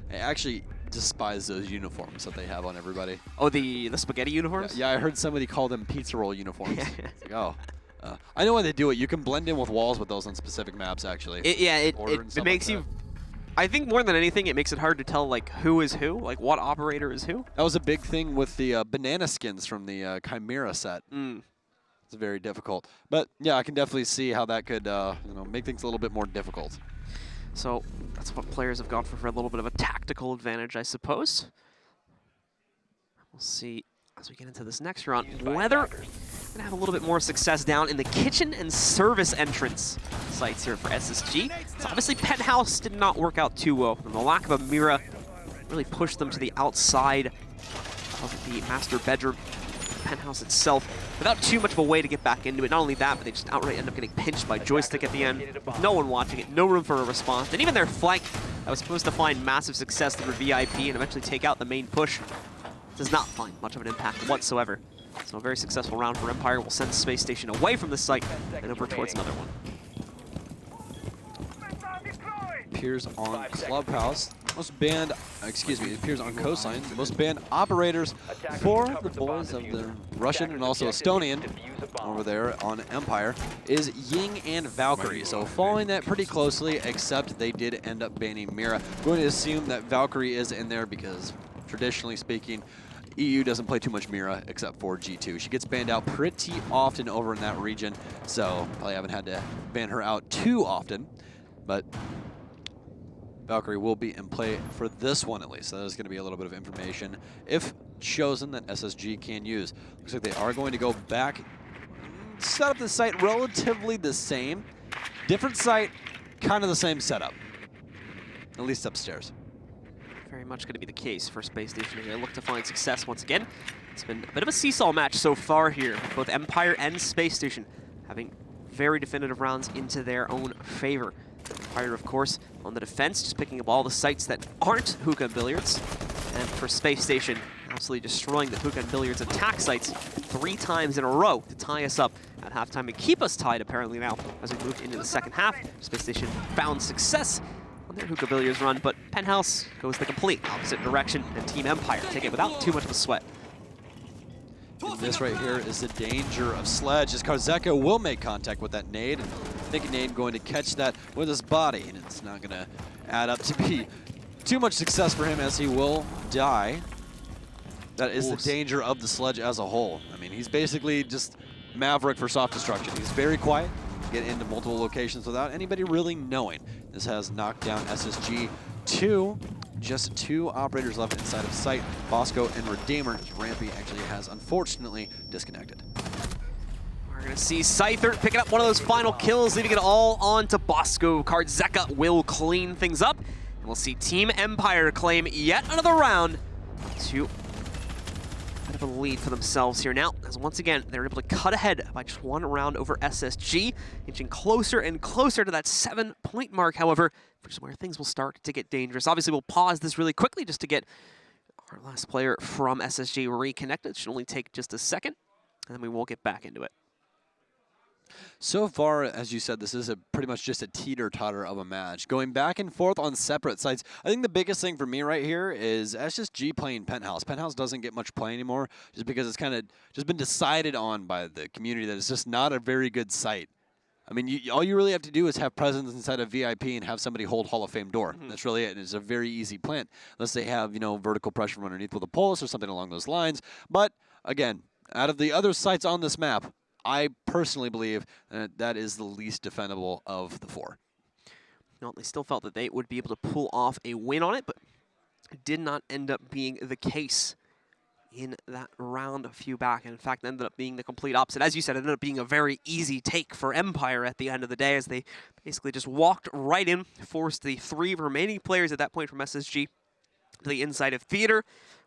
Speaker 2: I actually despise those uniforms that they have on everybody.
Speaker 1: Oh, the spaghetti uniforms?
Speaker 2: Yeah, I heard somebody call them pizza roll uniforms. It's like, oh. I know why they do it. You can blend in with walls with those on specific maps, actually.
Speaker 1: It makes you... I think more than anything, it makes it hard to tell like who is who, like what operator is who.
Speaker 2: That was a big thing with the banana skins from the Chimera set. It's very difficult. But yeah, I can definitely see how that could make things a little bit more difficult.
Speaker 1: So that's what players have gone for a little bit of a tactical advantage, I suppose. We'll see as we get into this next round whether we're going to have a little bit more success down in the kitchen and service entrance sites here for SSG. So obviously Penthouse did not work out too well, and the lack of a Mira really pushed them to the outside of the master bedroom Penthouse itself without too much of a way to get back into it. Not only that, but they just outright end up getting pinched by Joystick at the end. With no one watching it, no room for a response. And even their flank that was supposed to find massive success through VIP and eventually take out the main push does not find much of an impact whatsoever. So a very successful round for Empire will send Space Station away from the site and over towards another one.
Speaker 2: Appears on Clubhouse. Most banned, excuse me, it appears on Coastline. Most banned operators for the boys of the Russian and also Estonian over there on Empire is Ying and Valkyrie. So following that pretty closely, except they did end up banning Mira. Going to assume that Valkyrie is in there because traditionally speaking, EU doesn't play too much Mira except for G2. She gets banned out pretty often over in that region, so probably haven't had to ban her out too often, but Valkyrie will be in play for this one at least. So there's going to be a little bit of information, if chosen, that SSG can use. Looks like they are going to go back, set up the site relatively the same. Different site, kind of the same setup, at least upstairs.
Speaker 1: Very much going to be the case for Space Station as they look to find success once again. It's been a bit of a seesaw match so far here, both Empire and Space Station having very definitive rounds into their own favor. Empire, of course, on the defense, just picking up all the sites that aren't hookah and billiards. And for Space Station, absolutely destroying the hookah and billiards attack sites 3 times in a row to tie us up at halftime and keep us tied apparently now as we moved into the second half. Space Station found success on their hookah billiards run, but Penthouse goes the complete opposite direction, and Team Empire take it without too much of a sweat.
Speaker 2: And this right here is the danger of Sledge, as Karzeka will make contact with that nade. And I think Nade going to catch that with his body, and it's not going to add up to be too much success for him as he will die. That is the danger of the Sledge as a whole. I mean, he's basically just Maverick for soft destruction. He's very quiet, get into multiple locations without anybody really knowing. This has knocked down SSG to just 2 operators left inside of sight, Bosco and Redeemer. Rampy actually has unfortunately disconnected.
Speaker 1: We're going to see Scyther picking up one of those final kills, leaving it all on to Bosco. Karzeka will clean things up, and we'll see Team Empire claim yet another round to bit of a lead for themselves here now, as once again, they're able to cut ahead by just 1 round over SSG, inching closer and closer to that 7-point mark, however, which is where things will start to get dangerous. Obviously, we'll pause this really quickly just to get our last player from SSG reconnected. It should only take just a second, and then we will get back into it.
Speaker 2: So far, as you said, this is pretty much just a teeter-totter of a match. Going back and forth on separate sites. I think the biggest thing for me right here is SSG playing Penthouse. Penthouse doesn't get much play anymore just because it's kind of just been decided on by the community that it's just not a very good site. I mean, all you really have to do is have presence inside of VIP and have somebody hold Hall of Fame door. That's really it. And it's a very easy plant, unless they have, you know, vertical pressure from underneath with a pulse or something along those lines. But, again, out of the other sites on this map, I personally believe that is the least defendable of the 4.
Speaker 1: No, they still felt that they would be able to pull off a win on it, but it did not end up being the case in that round a few back. And in fact, it ended up being the complete opposite. As you said, it ended up being a very easy take for Empire at the end of the day, as they basically just walked right in, forced the 3 remaining players at that point from SSG to the inside of theater.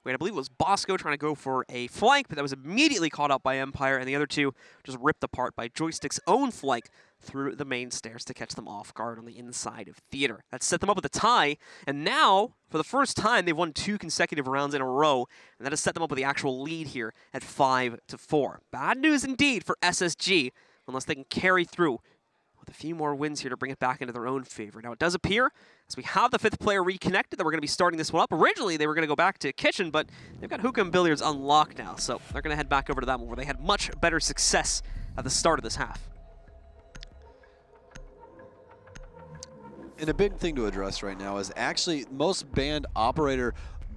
Speaker 1: I believe it was Bosco trying to go for a flank, but that was immediately caught out by Empire, and the other 2 just ripped apart by Joystick's own flank through the main stairs to catch them off guard on the inside of theater. That set them up with a tie, and now, for the first time, they've won 2 consecutive rounds in a row, and that has set them up with the actual lead here at 5-4. Bad news indeed for SSG, unless they can carry through with a few more wins here to bring it back into their own favor. Now, it does appear, as we have the 5th player reconnected, that we're going to be starting this one up. Originally, they were going to go back to Kitchen, but they've got hookah and billiards unlocked now, so they're going to head back over to that one where they had much better success at the start of this half.
Speaker 2: And a big thing to address right now is actually most banned operator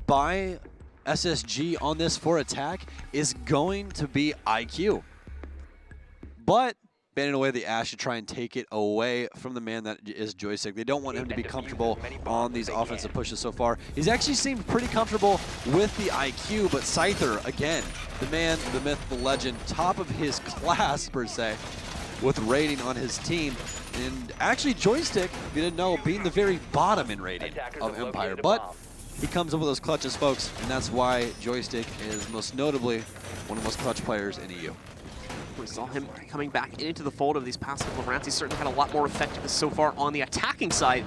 Speaker 2: by SSG on this for attack is going to be IQ. But banning away the Ash to try and take it away from the man that is Joystick. They don't want him to be comfortable on these offensive pushes so far. He's actually seemed pretty comfortable with the IQ, but Scyther, again, the man, the myth, the legend, top of his class, per se, with rating on his team. And actually Joystick, if you didn't know, being the very bottom in rating of Empire. But he comes up with those clutches, folks, and that's why Joystick is most notably one of the most clutch players in EU.
Speaker 1: We saw him coming back into the fold of these past couple of rounds. He's certainly had a lot more effectiveness so far on the attacking side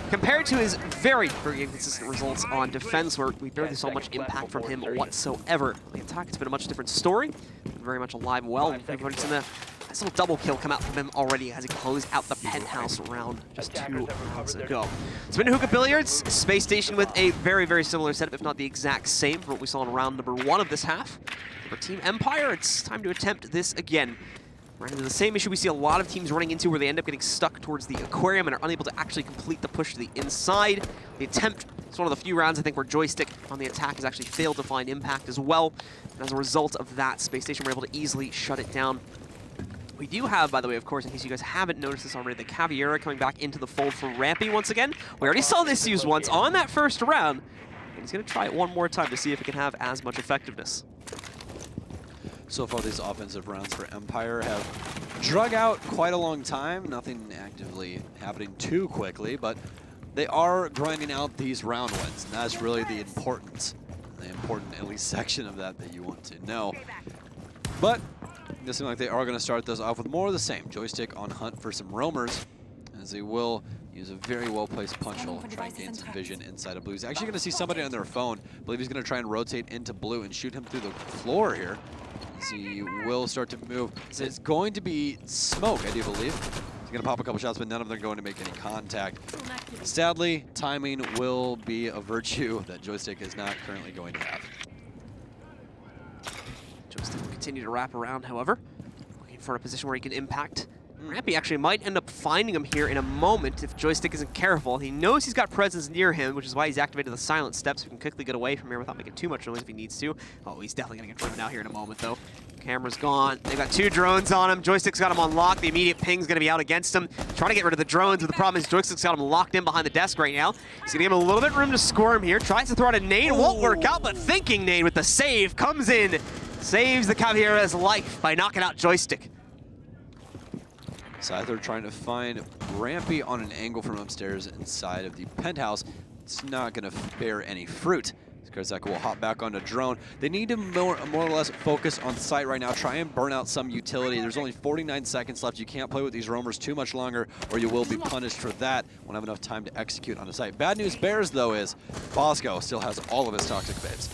Speaker 1: compared to his very, very inconsistent results on defense, where we barely saw much impact from him whatsoever. The attack, it's been a much different story, very much alive and well. We've already seen a nice little double kill come out from him already as he closed out the penthouse round just 2 rounds ago. It's been Hookah Billiards, Space Station with a very, very similar setup, if not the exact same, from what we saw in round number 1 of this half. For Team Empire, it's time to attempt this again. Right into the same issue we see a lot of teams running into, where they end up getting stuck towards the aquarium and are unable to actually complete the push to the inside. The attempt is one of the few rounds, I think, where Joystick on the attack has actually failed to find impact as well. And as a result of that, Space Station were able to easily shut it down. We do have, by the way, of course, in case you guys haven't noticed this already, the Caveira coming back into the fold for Rampy once again. We already saw this used once on that first round, and he's going to try it one more time to see if it can have as much effectiveness.
Speaker 2: So far, these offensive rounds for Empire have drug out quite a long time. Nothing actively happening too quickly, but they are grinding out these round wins, and that's really the important at least section of that you want to know. But it does seem like they are going to start those off with more of the same. Joystick on hunt for some roamers, as they will use a very well-placed punch hole and try and gain some vision inside of blue. He's actually going to see somebody on their phone. I believe he's going to try and rotate into blue and shoot him through the floor here. As he will start to move. It's going to be smoke, I do believe. He's going to pop a couple shots, but none of them are going to make any contact. Sadly, timing will be a virtue that Joystick is not currently going to have.
Speaker 1: Joystick will continue to wrap around, however, looking for a position where he can impact. Rampy actually might end up finding him here in a moment if Joystick isn't careful. He knows he's got presence near him, which is why he's activated the silent steps. We can quickly get away from here without making too much noise if he needs to. Oh, he's definitely going to get driven out here in a moment, though. Camera's gone. They've got 2 drones on him. Joystick's got him on lock. The immediate ping's going to be out against him. Trying to get rid of the drones, but the problem is Joystick's got him locked in behind the desk right now. He's going to give him a little bit of room to squirm here. Tries to throw out a nade. Won't work out, but thinking nade with the save comes in. Saves the Caveira's life by knocking out Joystick.
Speaker 2: Scyther trying to find Rampy on an angle from upstairs inside of the penthouse. It's not going to bear any fruit. Karzeka will hop back onto drone. They need to more or less focus on site right now. Try and burn out some utility. There's only 49 seconds left. You can't play with these roamers too much longer, or you will be punished for that. Won't have enough time to execute on a site. Bad news bears, though, is Bosco still has all of his toxic babes.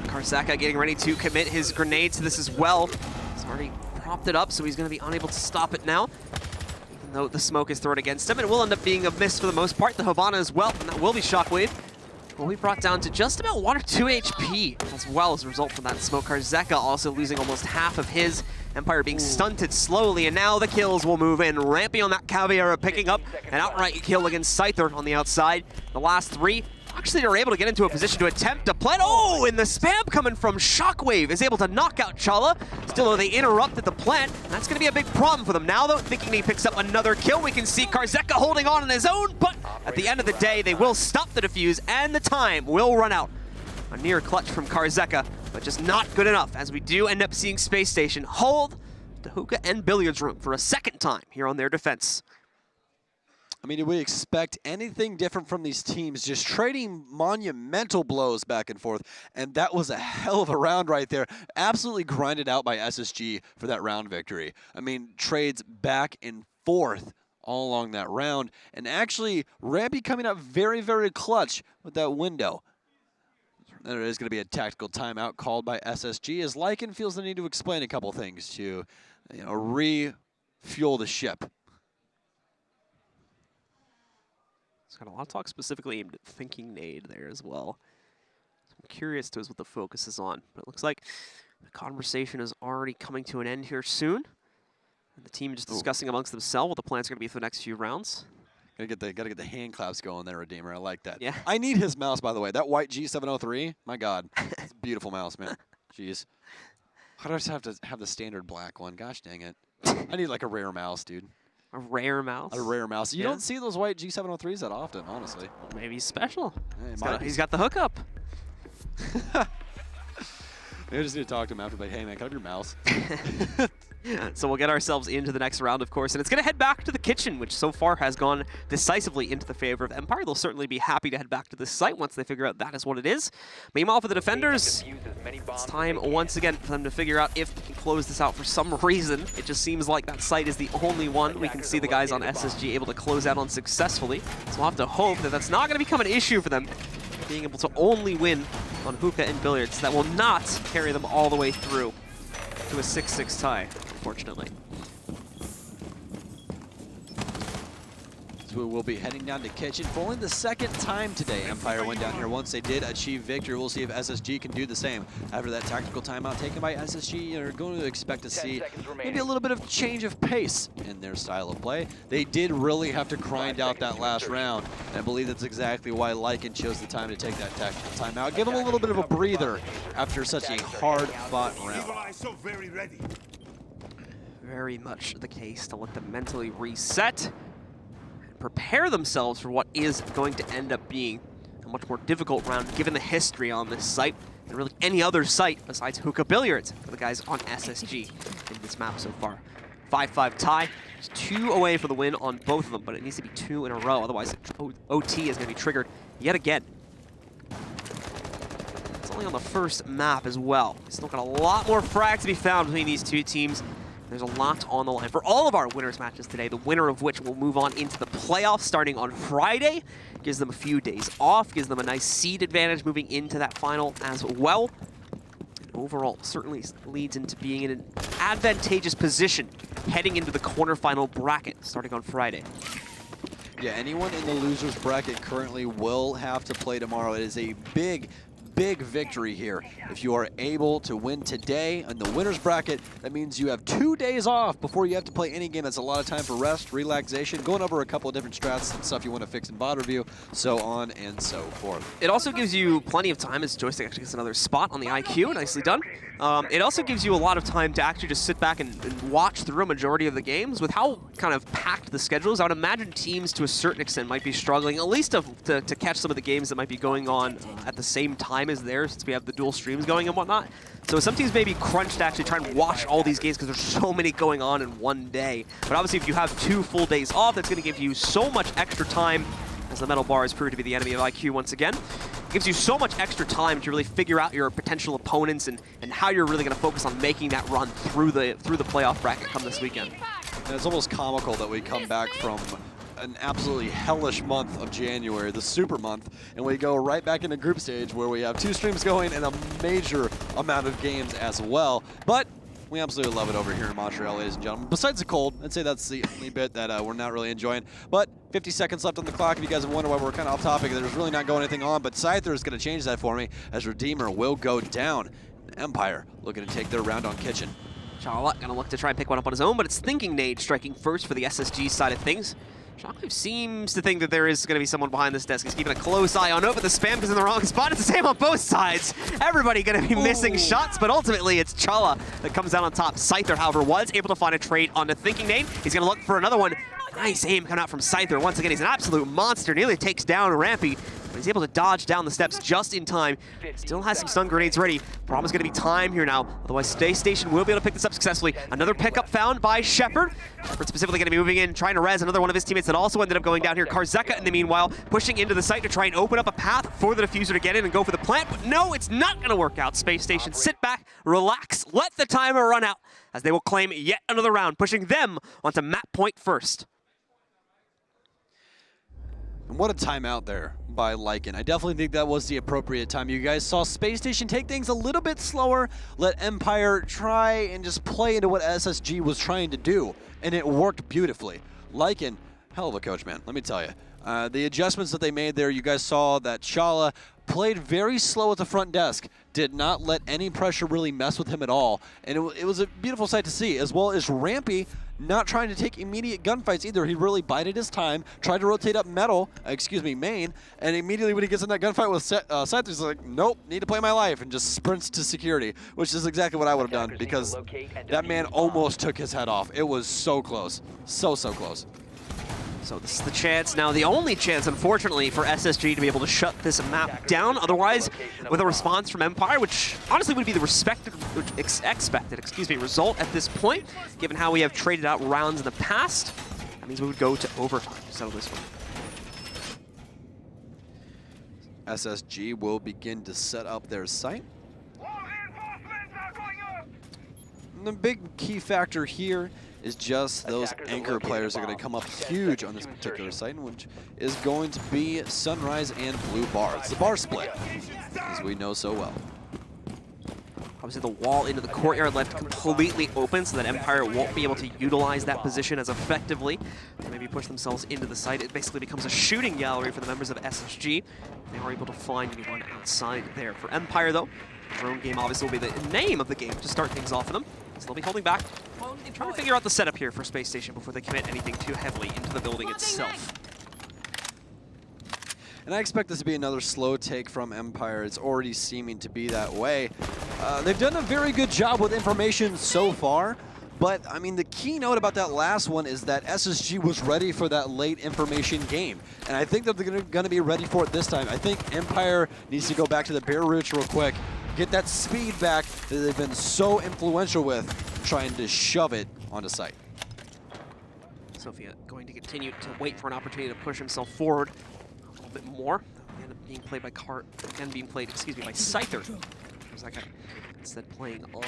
Speaker 1: Karzeka getting ready to commit his grenade to this as well. He's already propped it up, so he's going to be unable to stop it now, even though the smoke is thrown against him. It will end up being a miss for the most part. The Havana as well, and that will be Shockwave. Will be brought down to just about 1 or 2 HP as well as a result from that smoke. Karzeka also losing almost half of his. Empire being stunted slowly, and now the kills will move in. Rampy on that Caveira picking up an outright kill against Scyther on the outside. The last 3 actually are able to get into a position to attempt to plant. Oh, and the spam coming from Shockwave is able to knock out Chala. Still, though, they interrupted the plant. That's going to be a big problem for them. Now, though, thinking he picks up another kill, we can see Karzeka holding on his own, but at the end of the day, they will stop the defuse, and the time will run out. A near clutch from Karzeka, but just not good enough, as we do end up seeing Space Station hold the hookah and billiards room for a second time here on their defense.
Speaker 2: I mean, do we expect anything different from these teams? Just trading monumental blows back and forth, and that was a hell of a round right there. Absolutely grinded out by SSG for that round victory. I mean, trades back and forth all along that round, and actually, Rampy coming up very, very clutch with that window. There is going to be a tactical timeout called by SSG, as Lycan feels the need to explain a couple things to, refuel the ship.
Speaker 1: It's got a lot of talk specifically aimed at thinking nade there as well. So I'm curious to what the focus is on. But it looks like the conversation is already coming to an end here soon. And the team just discussing amongst themselves what the plans are going to be for the next few rounds.
Speaker 2: Gotta get the hand claps going there, Redeemer. I like that.
Speaker 1: Yeah.
Speaker 2: I need his mouse, by the way. That white G703, my God. It's a beautiful mouse, man. Jeez. How do I just have to have the standard black one? Gosh dang it. I need like a rare mouse, dude.
Speaker 1: A rare mouse?
Speaker 2: A rare mouse. You don't see those white G703s that often, honestly.
Speaker 1: Maybe he's special.
Speaker 2: Yeah,
Speaker 1: he's got the hookup.
Speaker 2: Maybe I just need to talk to him after, like, hey man, can I have your mouse?
Speaker 1: So we'll get ourselves into the next round, of course, and it's going to head back to the kitchen, which so far has gone decisively into the favor of Empire. They'll certainly be happy to head back to this site once they figure out that is what it is. Meanwhile, for the defenders, it's time once again for them to figure out if they can close this out for some reason. It just seems like that site is the only one we can see the guys on SSG able to close out on successfully. So we'll have to hope that that's not going to become an issue for them, being able to only win on hookah and billiards. That will not carry them all the way through to a 6-6 tie, unfortunately.
Speaker 2: So we will be heading down to kitchen for only the second time today. Empire went down here once they did achieve victory. We'll see if SSG can do the same. After that tactical timeout taken by SSG, you're going to expect to see maybe a little bit of change of pace in their style of play. They did really have to grind out that last round, and I believe that's exactly why Lycan chose the time to take that tactical timeout. Give them a little bit of a breather after such a hard-fought round.
Speaker 1: Very much the case to let them mentally reset and prepare themselves for what is going to end up being a much more difficult round given the history on this site and really any other site besides hookah billiards for the guys on SSG in this map so far. 5-5 tie. It's 2 away for the win on both of them, but it needs to be 2 in a row, otherwise OT is going to be triggered yet again. It's only on the first map as well. Still got a lot more frags to be found between these two teams. There's a lot on the line for all of our winners matches today, the winner of which will move on into the playoffs starting on Friday. Gives them a few days off, gives them a nice seed advantage moving into that final as well. And overall, certainly leads into being in an advantageous position heading into the quarterfinal bracket starting on Friday.
Speaker 2: Yeah, anyone in the loser's bracket currently will have to play tomorrow. It is a big victory here. If you are able to win today in the winner's bracket, that means you have 2 days off before you have to play any game. That's a lot of time for rest, relaxation, going over a couple of different strats and stuff you want to fix in VOD review, so on and so forth.
Speaker 1: It also gives you plenty of time as Joystick actually gets another spot on the IQ. Nicely done. It also gives you a lot of time to actually just sit back and watch through a majority of the games. With how kind of packed the schedule is, I would imagine teams to a certain extent might be struggling, at least to catch some of the games that might be going on at the same time as theirs, since we have the dual streams going and whatnot. So some teams may be crunched to actually try and watch all these games because there's so many going on in one day. But obviously if you have 2 full days off, that's going to give you so much extra time, as the metal bar has proved to be the enemy of IQ once again. It gives you so much extra time to really figure out your potential opponents and how you're really going to focus on making that run through the playoff bracket come this weekend.
Speaker 2: And it's almost comical that we come back from an absolutely hellish month of January, the super month, and we go right back into group stage where we have 2 streams going and a major amount of games as well. But we absolutely love it over here in Montreal, ladies and gentlemen. Besides the cold, I'd say that's the only bit that we're not really enjoying. But 50 seconds left on the clock. If you guys have wondered why we're kind of off topic, there's really not going anything on, but Scyther is going to change that for me as Redeemer will go down. Empire looking to take their round on kitchen.
Speaker 1: Charlotte going to look to try and pick one up on his own, but it's Thinking Nade striking first for the SSG side of things. Shockwave seems to think that there is going to be someone behind this desk. He's keeping a close eye on it, but the spam is in the wrong spot. It's the same on both sides. Everybody going to be missing shots, but ultimately it's Chala that comes out on top. Scyther, however, was able to find a trade on the Thinking Nade. He's going to look for another one. Nice aim coming out from Scyther. Once again, he's an absolute monster. Nearly takes down Rampy, but he's able to dodge down the steps just in time. Still has some stun grenades ready. Problem is going to be time here now. Otherwise, Spacestation will be able to pick this up successfully. Another pickup found by Shepard. Shepard specifically going to be moving in, trying to res another one of his teammates that also ended up going down here. Karzeka, in the meanwhile, pushing into the site to try and open up a path for the diffuser to get in and go for the plant. But no, it's not going to work out. Spacestation, sit back, relax, let the timer run out as they will claim yet another round, pushing them onto map point first.
Speaker 2: And what a timeout there by Lycan. I definitely think that was the appropriate time. You guys saw Spacestation take things a little bit slower, let Empire try and just play into what SSG was trying to do, and it worked beautifully. Lycan, hell of a coach, man, let me tell you. The adjustments that they made there, you guys saw that Chala played very slow at the front desk, did not let any pressure really mess with him at all, and it was a beautiful sight to see, as well as Rampy not trying to take immediate gunfights either. He really bided his time, tried to rotate up main, and immediately when he gets in that gunfight with Scyther, he's like, nope, need to play my life, and just sprints to security, which is exactly what I would have done, because that man almost took his head off. It was so close. So close.
Speaker 1: So this is the chance, now the only chance, unfortunately, for SSG to be able to shut this map down. Otherwise, with a response from Empire, which honestly would be the expected result at this point, given how we have traded out rounds in the past. That means we would go to overtime to settle this one.
Speaker 2: SSG will begin to set up their site. And the big key factor here is just those anchor players are going to come up huge on this particular site, which is going to be Sunrise and Blue Bar. It's the bar split, as we know so well.
Speaker 1: Obviously the wall into the courtyard left completely open so that Empire won't be able to utilize that position as effectively. They maybe push themselves into the site. It basically becomes a shooting gallery for the members of SSG. They are able to find anyone outside there. For Empire though, drone game obviously will be the name of the game to start things off for them. So they'll be holding back, trying to figure out the setup here for Spacestation before they commit anything too heavily into the building itself.
Speaker 2: And I expect this to be another slow take from Empire. It's already seeming to be that way. They've done a very good job with information so far, but I mean, the key note about that last one is that SSG was ready for that late information game. And I think that they're going to be ready for it this time. I think Empire needs to go back to the bare roots real quick, get that speed back that they've been so influential with, trying to shove it onto site.
Speaker 1: Sophia going to continue to wait for an opportunity to push himself forward a little bit more. They end up being played by by Scyther. Instead playing on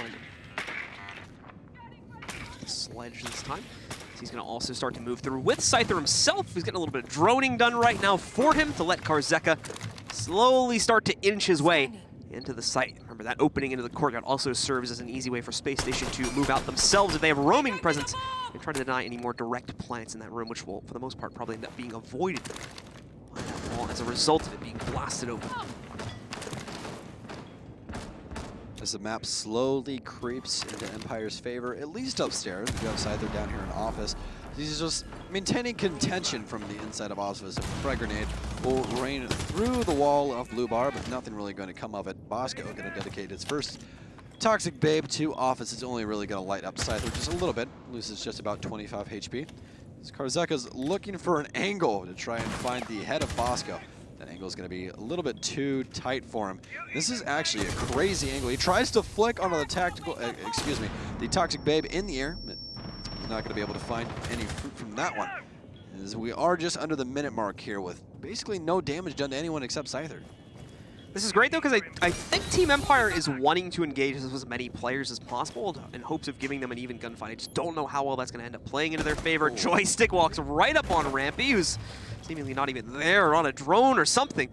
Speaker 1: Sledge this time. So he's going to also start to move through with Scyther himself. He's getting a little bit of droning done right now for him to let Karzeka slowly start to inch his way into the site. Remember, that opening into the courtyard also serves as an easy way for Spacestation to move out themselves if they have roaming presence and try to deny any more direct plants in that room, which will, for the most part, probably end up being avoided by that wall as a result of it being blasted open.
Speaker 2: As the map slowly creeps into Empire's favor, at least upstairs. We got Scyther down here in office. He's just maintaining contention from the inside of office. A frag grenade will rain through the wall of Blue Bar, but nothing really going to come of it. Bosco going to dedicate its first Toxic Babe to office. It's only really going to light up Scyther just a little bit. Loses just about 25 HP. As Karzeka's looking for an angle to try and find the head of Bosco. That angle is going to be a little bit too tight for him. This is actually a crazy angle. He tries to flick onto the the Toxic Babe in the air. But he's not going to be able to find any fruit from that one. As we are just under the minute mark here with basically no damage done to anyone except Scyther.
Speaker 1: This is great though, because I think Team Empire is wanting to engage as many players as possible in hopes of giving them an even gunfight. I just don't know how well that's going to end up playing into their favor. Joystick walks right up on Rampy, who's seemingly not even there, or on a drone or something.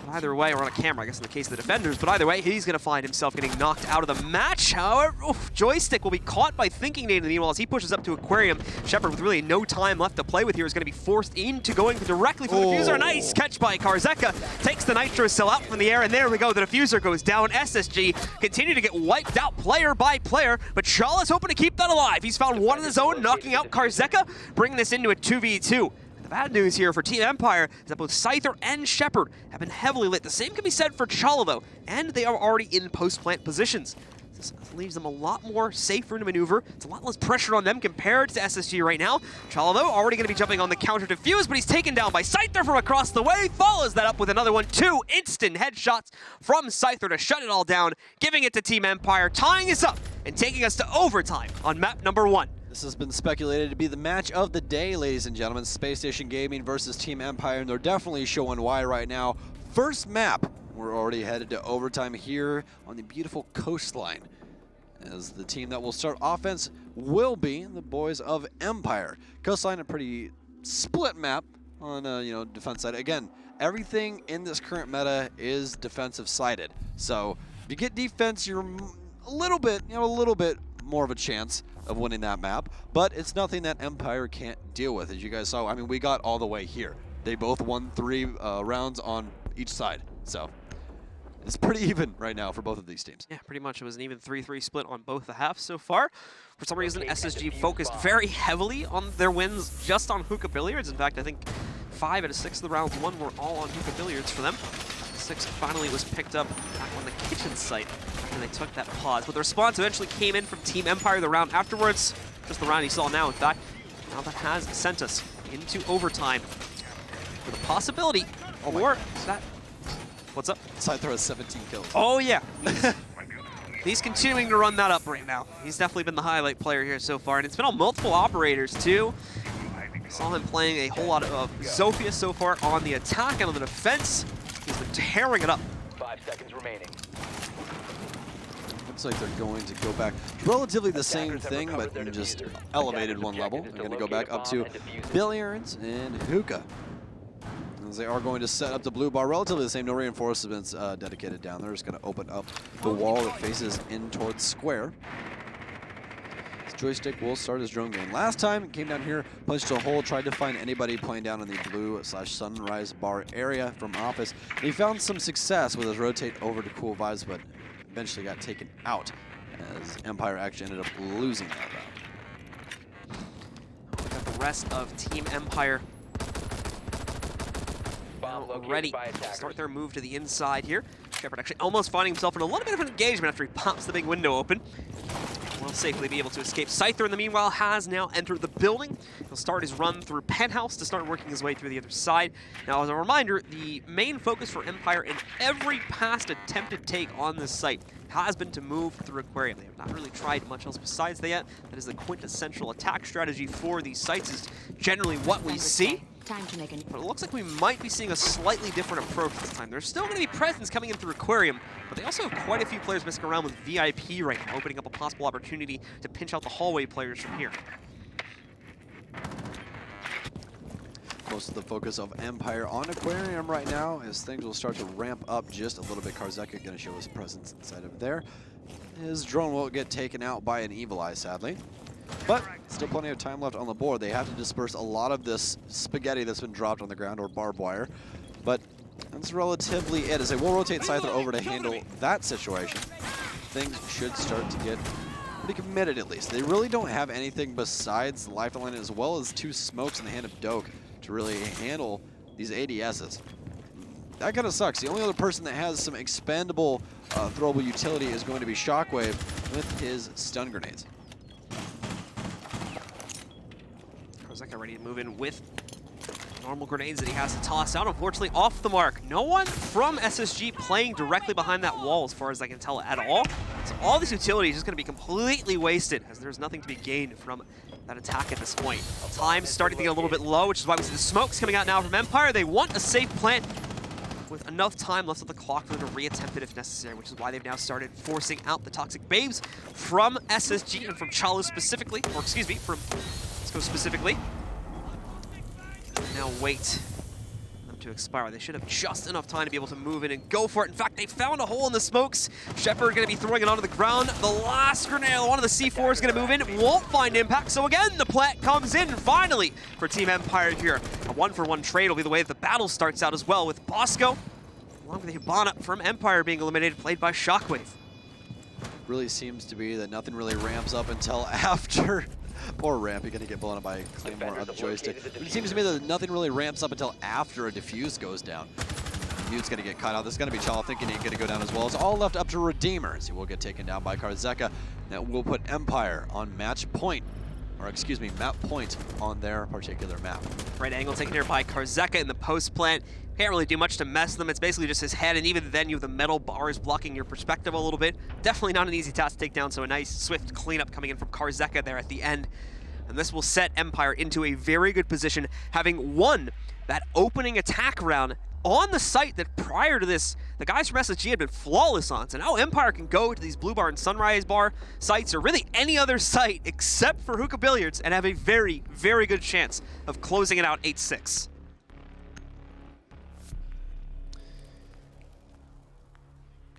Speaker 1: But either way, or on a camera, I guess in the case of the defenders, but either way, he's going to find himself getting knocked out of the match. However, Joystick will be caught by Thinking Nate in the meanwhile as he pushes up to Aquarium. Shepard, with really no time left to play with here, is going to be forced into going directly for the diffuser. Nice catch by Karzeka. Takes the Nitro Cell out from the air, and there we go. The diffuser goes down. SSG continue to get wiped out player by player, but Chala's hoping to keep that alive. He's found one of his own, knocking out Karzeka, bringing this into a 2v2. The bad news here for Team Empire is that both Scyther and Shepard have been heavily lit. The same can be said for Chala though, and they are already in post-plant positions. This leaves them a lot more safer to maneuver. It's a lot less pressure on them compared to SSG right now. Chala though, already going to be jumping on the counter defuse, but he's taken down by Scyther from across the way. Follows that up with another one. 2 instant headshots from Scyther to shut it all down, giving it to Team Empire, tying us up and taking us to overtime on map number 1.
Speaker 2: This has been speculated to be the match of the day, ladies and gentlemen. Spacestation Gaming versus Team Empire, and they're definitely showing why right now. First map, we're already headed to overtime here on the beautiful Coastline. As the team that will start offense will be the boys of Empire. Coastline, a pretty split map on defense side. Again, everything in this current meta is defensive sided. So if you get defense, you're a little bit more of a chance of winning that map, but it's nothing that Empire can't deal with. As you guys saw, I mean, we got all the way here. They both won 3 rounds on each side, so it's pretty even right now for both of these teams.
Speaker 1: Yeah, pretty much. It was an even 3-3 split on both the halves so far. For some reason, SSG focused very heavily on their wins just on hookah billiards. In fact, I think 5 out of 6 of the rounds won were all on hookah billiards for them. 6 finally was picked up back on the kitchen site, and they took that pause. But the response eventually came in from Team Empire the round afterwards. Just the round you saw now, in fact. Now that has sent us into overtime with a possibility or that. What's up?
Speaker 2: Scyther has 17 kills.
Speaker 1: Oh yeah. He's continuing to run that up right now. He's definitely been the highlight player here so far, and it's been on multiple operators too. Saw him playing a whole lot of Zofia so far on the attack and on the defense. He's been tearing it up.
Speaker 3: 5 seconds remaining.
Speaker 2: Looks like they're going to go back. Relatively the same thing, but just elevated one level. They're going to go back up to Billiards and Hookah. As they are going to set up the blue bar, relatively the same. No reinforcements dedicated down there. Just going to open up the wall that faces in towards square. This joystick will start his drone game. Last time, came down here, punched a hole, tried to find anybody playing down in the blue/sunrise bar area from office. And he found some success with his rotate over to Cool Vibes, but eventually got taken out as Empire actually ended up losing that round.
Speaker 1: Got the rest of Team Empire ready to start their move to the inside here. Shepard actually almost finding himself in a little bit of an engagement after he pops the big window open. Will safely be able to escape. Scyther, in the meanwhile, has now entered the building. He'll start his run through Penthouse to start working his way through the other side. Now, as a reminder, the main focus for Empire in every past attempted take on this site has been to move through Aquarium. They have not really tried much else besides that yet. That is the quintessential attack strategy for these sites, is generally what we see.
Speaker 4: Time to make a
Speaker 1: But it looks like we might be seeing a slightly different approach this time. There's still going to be presence coming in through Aquarium, but they also have quite a few players messing around with VIP right now, opening up a possible opportunity to pinch out the hallway players from here.
Speaker 2: Most of the focus of Empire on Aquarium right now, as things will start to ramp up just a little bit. Karzeka going to show his presence inside of there. His drone will get taken out by an Evil Eye, sadly. But still plenty of time left on the board. They have to disperse a lot of this spaghetti that's been dropped on the ground, or barbed wire. But that's relatively it, as they will rotate Scyther over to handle that situation. Things should start to get pretty committed, at least. They really don't have anything besides the Lifeline, as well as 2 smokes in the hand of Doke to really handle these ADSs. That kind of sucks. The only other person that has some expendable throwable utility is going to be Shockwave with his stun grenades.
Speaker 1: Karzeka ready to move in with normal grenades that he has to toss out. Unfortunately, off the mark. No one from SSG playing directly behind that wall, as far as I can tell, at all. So all this utility is just going to be completely wasted, as there's nothing to be gained from that attack at this point. Time's starting to get a little bit low, which is why we see the smokes coming out now from Empire. They want a safe plant with enough time left on the clock for them to reattempt it if necessary, which is why they've now started forcing out the Toxic Babes from SSG and from Chalu specifically, or excuse me, from Cisco specifically. Now wait for them to expire. They should have just enough time to be able to move in and go for it. In fact, they found a hole in the smokes. Shepard going to be throwing it onto the ground. The last grenade, one of the C4 is going to move in. It won't find impact. So again, the plant comes in finally for Team Empire here. A 1-for-1 trade will be the way that the battle starts out as well, with Bosco along with the Hibana from Empire being eliminated, played by Shockwave.
Speaker 2: Really seems to be that nothing really ramps up until after. Poor Rampy going to get blown up by Claymore on the joystick. But it seems to me that nothing really ramps up until after a defuse goes down. Mute's going to get caught out. This is going to be Chala thinking he's going to go down as well. It's all left up to Redeemers. He will get taken down by Karzeka. That will put Empire on match point. Or excuse me, map point on their particular map.
Speaker 1: Right angle taken here by Karzeka in the post plant. Can't really do much to mess them. It's basically just his head, and even then you have the metal bars blocking your perspective a little bit. Definitely not an easy task to take down, so a nice swift cleanup coming in from Karzeka there at the end. And this will set Empire into a very good position, having won that opening attack round on the site that prior to this, the guys from SSG had been flawless on. So now Empire can go to these Blue Bar and Sunrise Bar sites, or really any other site except for Hookah Billiards, and have a very, very good chance of closing it out 8-6.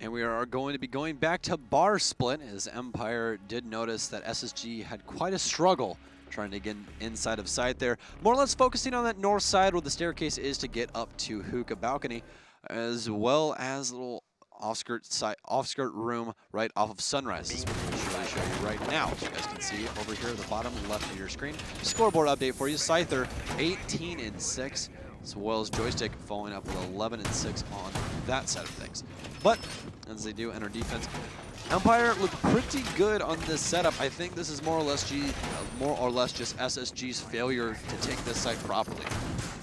Speaker 2: And we are going to be going back to bar split, as Empire did notice that SSG had quite a struggle trying to get inside of site there. More or less focusing on that north side where the staircase is to get up to Hookah Balcony, as well as a little off-skirt room right off of Sunrise. This one will show you right now. As you guys can see over here at the bottom left of your screen. Scoreboard update for you. Scyther 18-6. as well as Joystick following up with 11 and 6 on that side of things. But as they do enter defense, Empire looked pretty good on this setup. I think this is more or less just SSG's failure to take this site properly.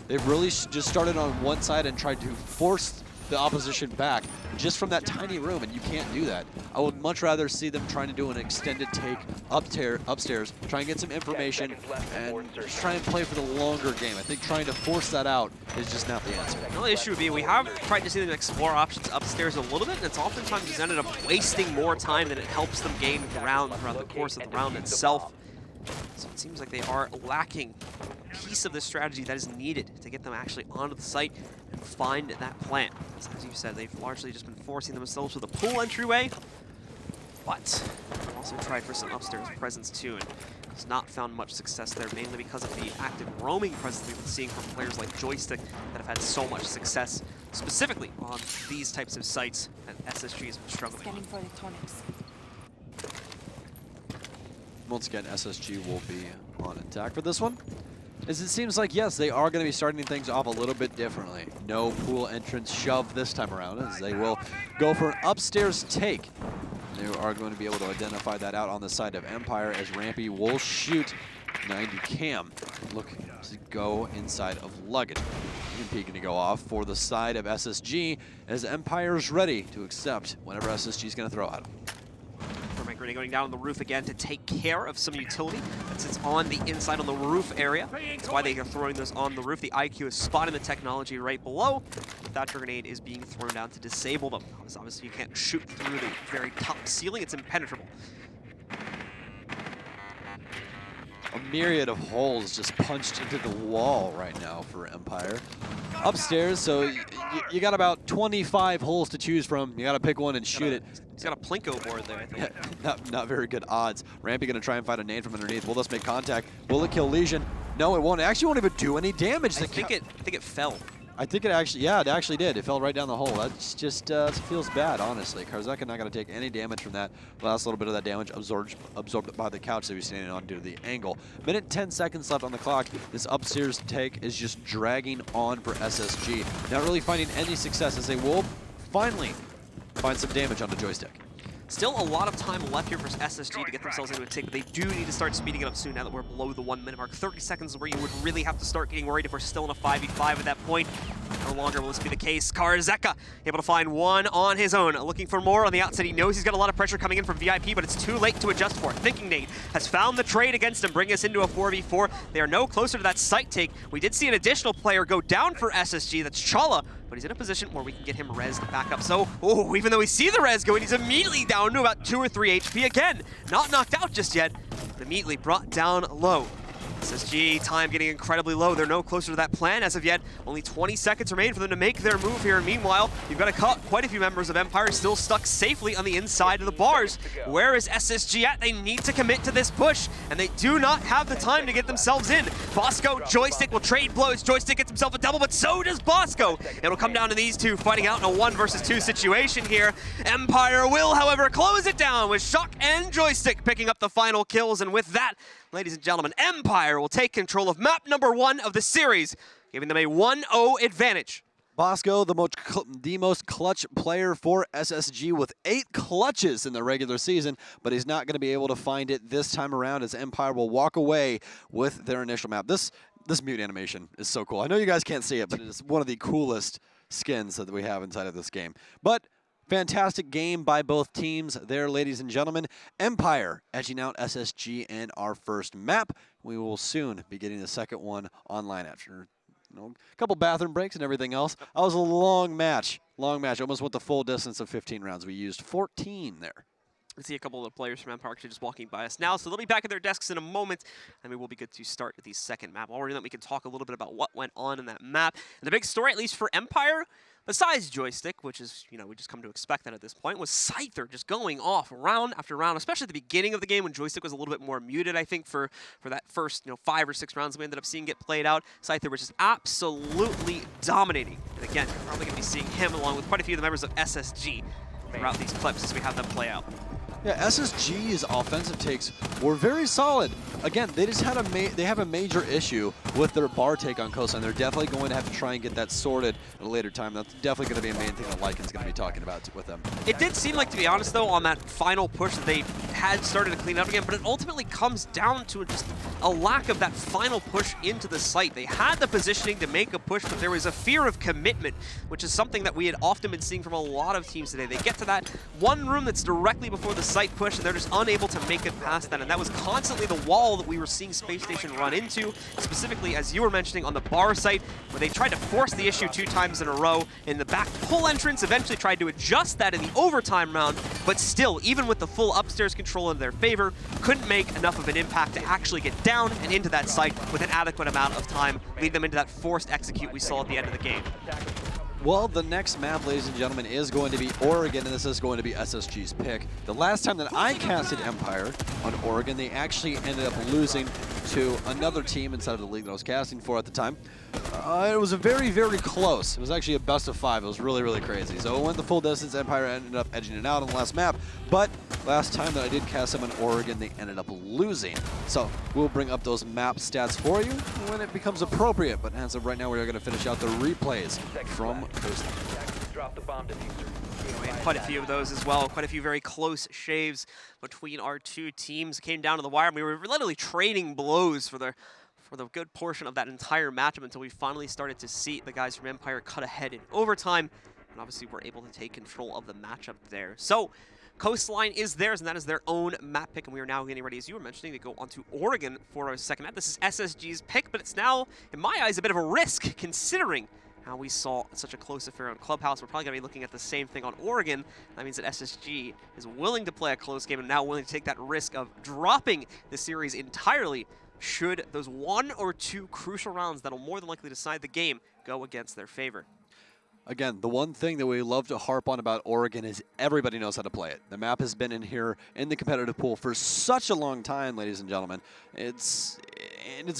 Speaker 2: They've really just started on one side and tried to force the opposition back just from that tiny room, and you can't do that. I would much rather see them trying to do an extended take upstairs, try and get some information, and just try and play for the longer game. I think trying to force that out is just not the answer.
Speaker 1: The only issue would be we have tried to see them explore options upstairs a little bit, and it's oftentimes just ended up wasting more time than it helps them gain ground throughout the course of the round itself. So it seems like they are lacking a piece of the strategy that is needed to get them actually onto the site and find that plant. As you said, they've largely just been forcing themselves with a pool entryway, but they've also tried for some upstairs presence too, and has not found much success there, mainly because of the active roaming presence we've been seeing from players like Joystick that have had so much success, specifically on these types of sites that SSG has been struggling
Speaker 4: Scanning
Speaker 1: on.
Speaker 4: for electronics.
Speaker 2: Once again, SSG will be on attack for this one. As it seems like, yes, they are going to be starting things off a little bit differently. No pool entrance shove this time around, as they will go for an upstairs take. They are going to be able to identify that out on the side of Empire, as Rampy will shoot 90 cam. Looking to go inside of Luggage. EMP going to go off for the side of SSG, as Empire's ready to accept whatever SSG is going to throw at them.
Speaker 1: Grenade going down on the roof again to take care of some utility that sits on the inside on the roof area. That's why they are throwing those on the roof. The IQ is spotting the technology right below. The Thatcher grenade is being thrown down to disable them. Obviously, you can't shoot through the very top ceiling. It's impenetrable.
Speaker 2: A myriad of holes just punched into the wall right now for Empire. Upstairs, so you got about 25 holes to choose from. You got to pick one and shoot it.
Speaker 1: He's got a Plinko board there, I think.
Speaker 2: Yeah, not very good odds. Rampy going to try and find a nade from underneath. Will this make contact? Will it kill Legion? No, it won't. It actually won't even do any damage.
Speaker 1: I think it fell.
Speaker 2: I think it actually did. It fell right down the hole. That's just feels bad, honestly. Karzeka not going to take any damage from that. Last little bit of that damage absorbed by the couch that he's standing on due to the angle. Minute 10 seconds left on the clock. This upstairs take is just dragging on for SSG. Not really finding any success, as they will finally find some damage on the Joystick.
Speaker 1: Still a lot of time left here for SSG to get themselves into a take, but they do need to start speeding it up soon now that we're below the 1 minute mark. 30 seconds is where you would really have to start getting worried if we're still in a 5v5 at that point. No longer will this be the case. Karzeka able to find one on his own. Looking for more on the outside. He knows he's got a lot of pressure coming in from VIP, but it's too late to adjust for it. Thinking Nate has found the trade against him, bringing us into a 4v4. They are no closer to that site take. We did see an additional player go down for SSG. That's Chala, but he's in a position where we can get him rezzed back up. So, even though we see the res going, he's immediately down to about 2 or 3 HP. Again, not knocked out just yet, but immediately brought down low. SSG time getting incredibly low. They're no closer to that plan as of yet. Only 20 seconds remain for them to make their move here. And meanwhile, you've got quite a few members of Empire still stuck safely on the inside of the bars. Where is SSG at? They need to commit to this push, and they do not have the time to get themselves in. Bosco, Joystick will trade blows. Joystick gets himself a double, but so does Bosco. It'll come down to these two fighting out in a 1 versus 2 situation here. Empire will, however, close it down with Shock and Joystick picking up the final kills, and with that, ladies and gentlemen, Empire will take control of map number 1 of the series, giving them a 1-0 advantage.
Speaker 2: Bosco, the most clutch player for SSG with 8 clutches in the regular season, but he's not going to be able to find it this time around, as Empire will walk away with their initial map. This mute animation is so cool. I know you guys can't see it, but it is one of the coolest skins that we have inside of this game. But fantastic game by both teams there, ladies and gentlemen. Empire edging out SSG in our first map. We will soon be getting the second one online after a couple bathroom breaks and everything else. That was a long match. Almost went the full distance of 15 rounds. We used 14 there.
Speaker 1: I see a couple of the players from Empire actually just walking by us now, so they'll be back at their desks in a moment, and we will be good to start the second map. Already that we can talk a little bit about what went on in that map. And the big story, at least for Empire, besides Joystick, which is, we just come to expect that at this point, was Scyther just going off round after round, especially at the beginning of the game when Joystick was a little bit more muted, I think, for that first 5 or 6 rounds we ended up seeing get played out. Scyther was just absolutely dominating. And again, you're probably going to be seeing him along with quite a few of the members of SSG throughout these clips as we have them play out.
Speaker 2: Yeah, SSG's offensive takes were very solid. again, they just had they have a major issue with their bar take on Coastline. They're definitely going to have to try and get that sorted at a later time. That's definitely going to be a main thing that Lycan's going to be talking about with them.
Speaker 1: It did seem like, to be honest, though, on that final push that they had started to clean up again, but it ultimately comes down to just a lack of that final push into the site. They had the positioning to make a push, but there was a fear of commitment, which is something that we had often been seeing from a lot of teams today. They get to that one room that's directly before the site push, and they're just unable to make it past that, and that was constantly the wall that we were seeing Spacestation run into, specifically, as you were mentioning, on the bar site, where they tried to force the issue 2 times in a row in the back pull entrance, eventually tried to adjust that in the overtime round, but still, even with the full upstairs control in their favor, couldn't make enough of an impact to actually get down and into that site with an adequate amount of time, lead them into that forced execute we saw at the end of the game.
Speaker 2: Well, the next map, ladies and gentlemen, is going to be Oregon, and this is going to be SSG's pick. The last time that I casted Empire on Oregon, they actually ended up losing to another team inside of the league that I was casting for at the time. It was a very, very close. It was actually a best of 5. It was really, really crazy. So it went the full distance. Empire ended up edging it out on the last map. But last time that I did cast them on Oregon, they ended up losing. So we'll bring up those map stats for you when it becomes appropriate. But as of right now, we're going to finish out the replays from Coastline.
Speaker 3: Drop the bomb diffuser.
Speaker 1: Quite a few of those as well. Quite a few very close shaves between our two teams. It came down to the wire, and we were literally trading blows for the good portion of that entire matchup until we finally started to see the guys from Empire cut ahead in overtime, and obviously we're able to take control of the matchup there. So Coastline is theirs, and that is their own map pick, and we are now getting ready, as you were mentioning, to go onto Oregon for our second map. This is SSG's pick, but it's now, in my eyes, a bit of a risk, considering how we saw such a close affair on Clubhouse. We're probably going to be looking at the same thing on Oregon. That means that SSG is willing to play a close game and now willing to take that risk of dropping the series entirely should those 1 or 2 crucial rounds that'll more than likely decide the game go against their favor.
Speaker 2: Again, the one thing that we love to harp on about Oregon is everybody knows how to play it. The map has been in here in the competitive pool for such a long time, ladies and gentlemen. It's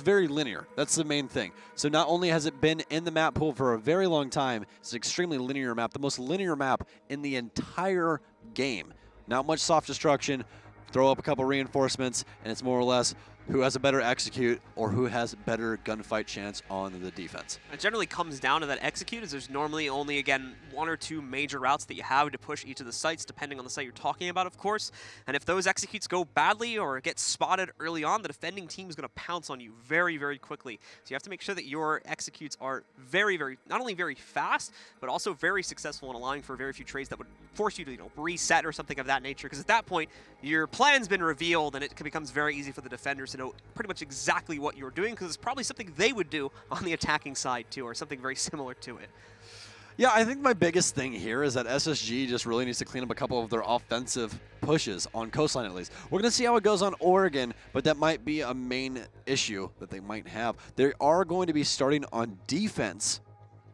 Speaker 2: very linear. That's the main thing. So not only has it been in the map pool for a very long time, it's an extremely linear map, the most linear map in the entire game. Not much soft destruction, throw up a couple reinforcements, and it's more or less who has a better execute or who has better gunfight chance on the defense.
Speaker 1: It generally comes down to that execute, as there's normally only, again, 1 or 2 major routes that you have to push each of the sites, depending on the site you're talking about, of course. And if those executes go badly or get spotted early on, the defending team is going to pounce on you very, very quickly. So you have to make sure that your executes are very, very, not only very fast, but also very successful in allowing for very few trades that would force you to, reset or something of that nature. Because at that point, your plan's been revealed, and it becomes very easy for the defenders to know pretty much exactly what you're doing, because it's probably something they would do on the attacking side too, or something very similar to it.
Speaker 2: Yeah, I think my biggest thing here is that SSG just really needs to clean up a couple of their offensive pushes on Coastline at least. We're going to see how it goes on Oregon, but that might be a main issue that they might have. They are going to be starting on defense,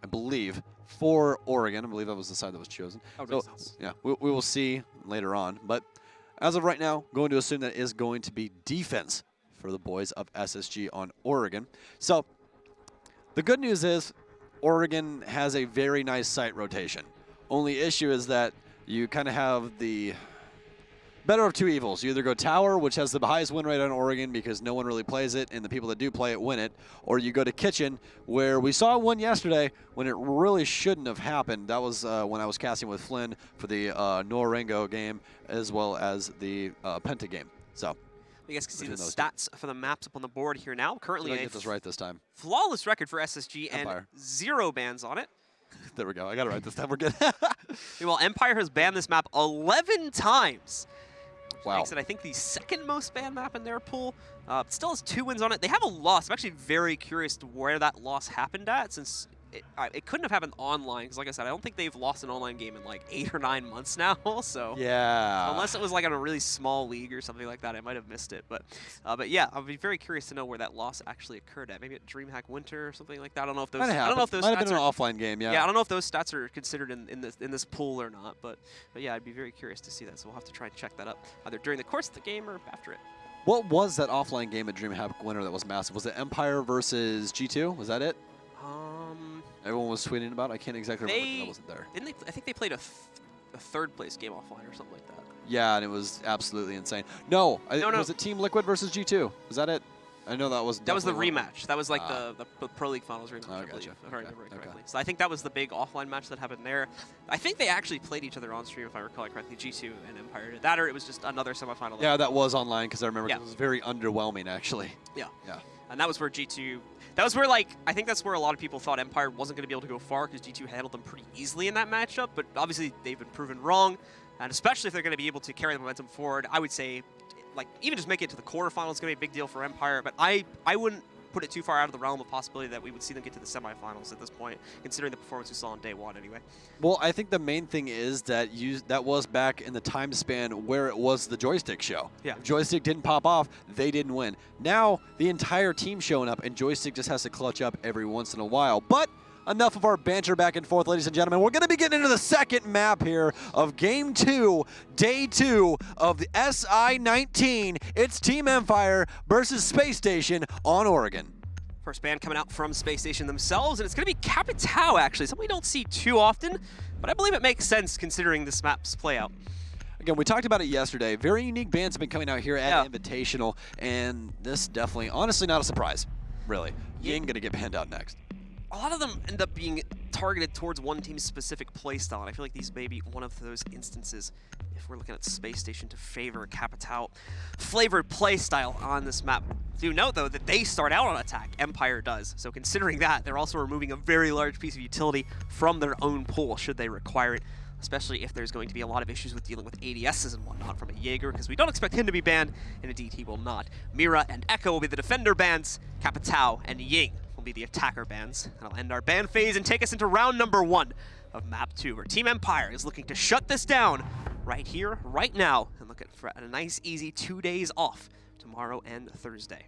Speaker 2: I believe, for Oregon. I believe that was the side that was chosen. So, yeah, we will see later on. But as of right now, going to assume that is going to be defense for the boys of SSG on Oregon. So the good news is Oregon has a very nice site rotation. Only issue is that you kind of have the better of 2 evils. You either go Tower, which has the highest win rate on Oregon because no one really plays it, and the people that do play it win it, or you go to Kitchen, where we saw one yesterday when it really shouldn't have happened. That was when I was casting with Flynn for the Norengo game as well as the Penta game. So
Speaker 1: you guys can see the stats for the maps up on the board here now. Currently,
Speaker 2: I get this right this time.
Speaker 1: Flawless record for SSG
Speaker 2: Empire.
Speaker 1: and 0 bans on it.
Speaker 2: There we go. I got it right this time. We're good.
Speaker 1: Meanwhile, Empire has banned this map 11 times.
Speaker 2: Wow.
Speaker 1: Makes it, I think, the 2nd most banned map in their pool. Still has 2 wins on it. They have a loss. I'm actually very curious to where that loss happened at, since it couldn't have happened online, because like I said, I don't think they've lost an online game in like 8 or 9 months now. So
Speaker 2: yeah,
Speaker 1: unless it was like in a really small league or something like that, I might have missed it. But yeah, I'd be very curious to know where that loss actually occurred at. Maybe at DreamHack Winter or something like that. I don't know if those.
Speaker 2: Might have been an offline game. Yeah.
Speaker 1: Yeah, I don't know if those stats are considered in this pool or not. But yeah, I'd be very curious to see that. So we'll have to try and check that up either during the course of the game or after it.
Speaker 2: What was that offline game at DreamHack Winter that was massive? Was it Empire versus G2? Was that it? Everyone was tweeting about. I can't exactly remember. I wasn't there.
Speaker 1: Didn't they? I think they played a a third place game offline or something like that.
Speaker 2: Yeah, and it was absolutely insane. No,
Speaker 1: No.
Speaker 2: Was it Team Liquid versus G2? Was that it? I know that was.
Speaker 1: That was the
Speaker 2: definitely one.
Speaker 1: rematch. That was like the Pro League Finals rematch, I
Speaker 2: gotcha.
Speaker 1: believe, if I remember it
Speaker 2: Okay.
Speaker 1: correctly. So I think that was the big offline match that happened there. I think they actually played each other on stream, if I recall it correctly. G2 and Empire did that, or it was just another semifinal.
Speaker 2: Yeah, that was online because I remember
Speaker 1: Yeah.
Speaker 2: it was very underwhelming, actually.
Speaker 1: Yeah.
Speaker 2: Yeah.
Speaker 1: And that was where G2, that was where, like, I think that's where a lot of people thought Empire wasn't going to be able to go far because G2 handled them pretty easily in that matchup, but obviously they've been proven wrong, and especially if they're going to be able to carry the momentum forward, I would say, like, even just make it to the quarterfinals is going to be a big deal for Empire, but I wouldn't put it too far out of the realm of possibility that we would see them get to the semifinals at this point, considering the performance we saw on day one anyway.
Speaker 2: Well, I think the main thing is that that was back in the time span where it was the joystick show.
Speaker 1: Yeah.
Speaker 2: If joystick didn't pop off, they didn't win. Now, the entire team showing up, and joystick just has to clutch up every once in a while. But enough of our banter back and forth, ladies and gentlemen. We're going to be getting into the second map here of Game 2, Day 2 of the SI-19. It's Team Empire versus Space Station on Oregon.
Speaker 1: First band coming out from Space Station themselves, and it's going to be Capitao, actually, something we don't see too often, but I believe it makes sense considering this map's playout.
Speaker 2: Again, we talked about it yesterday. Very unique bands have been coming out here at Invitational, and this definitely, honestly, not a surprise, really. Ying going to get banned out next.
Speaker 1: A lot of them end up being targeted towards one team's specific playstyle, and I feel like these may be one of those instances if we're looking at Space Station to favor Capitao flavored playstyle on this map. Do note, though, that they start out on attack. Empire does. So considering that, they're also removing a very large piece of utility from their own pool, should they require it, especially if there's going to be a lot of issues with dealing with ADSs and whatnot from a Jaeger, because we don't expect him to be banned, and indeed he will not. Mira and Echo will be the defender bans. Capitao and Ying will be the attacker bans. That'll end our ban phase and take us into round number 1 of map 2, where Team Empire is looking to shut this down right here, right now, and look for a nice, easy 2 days off tomorrow and Thursday.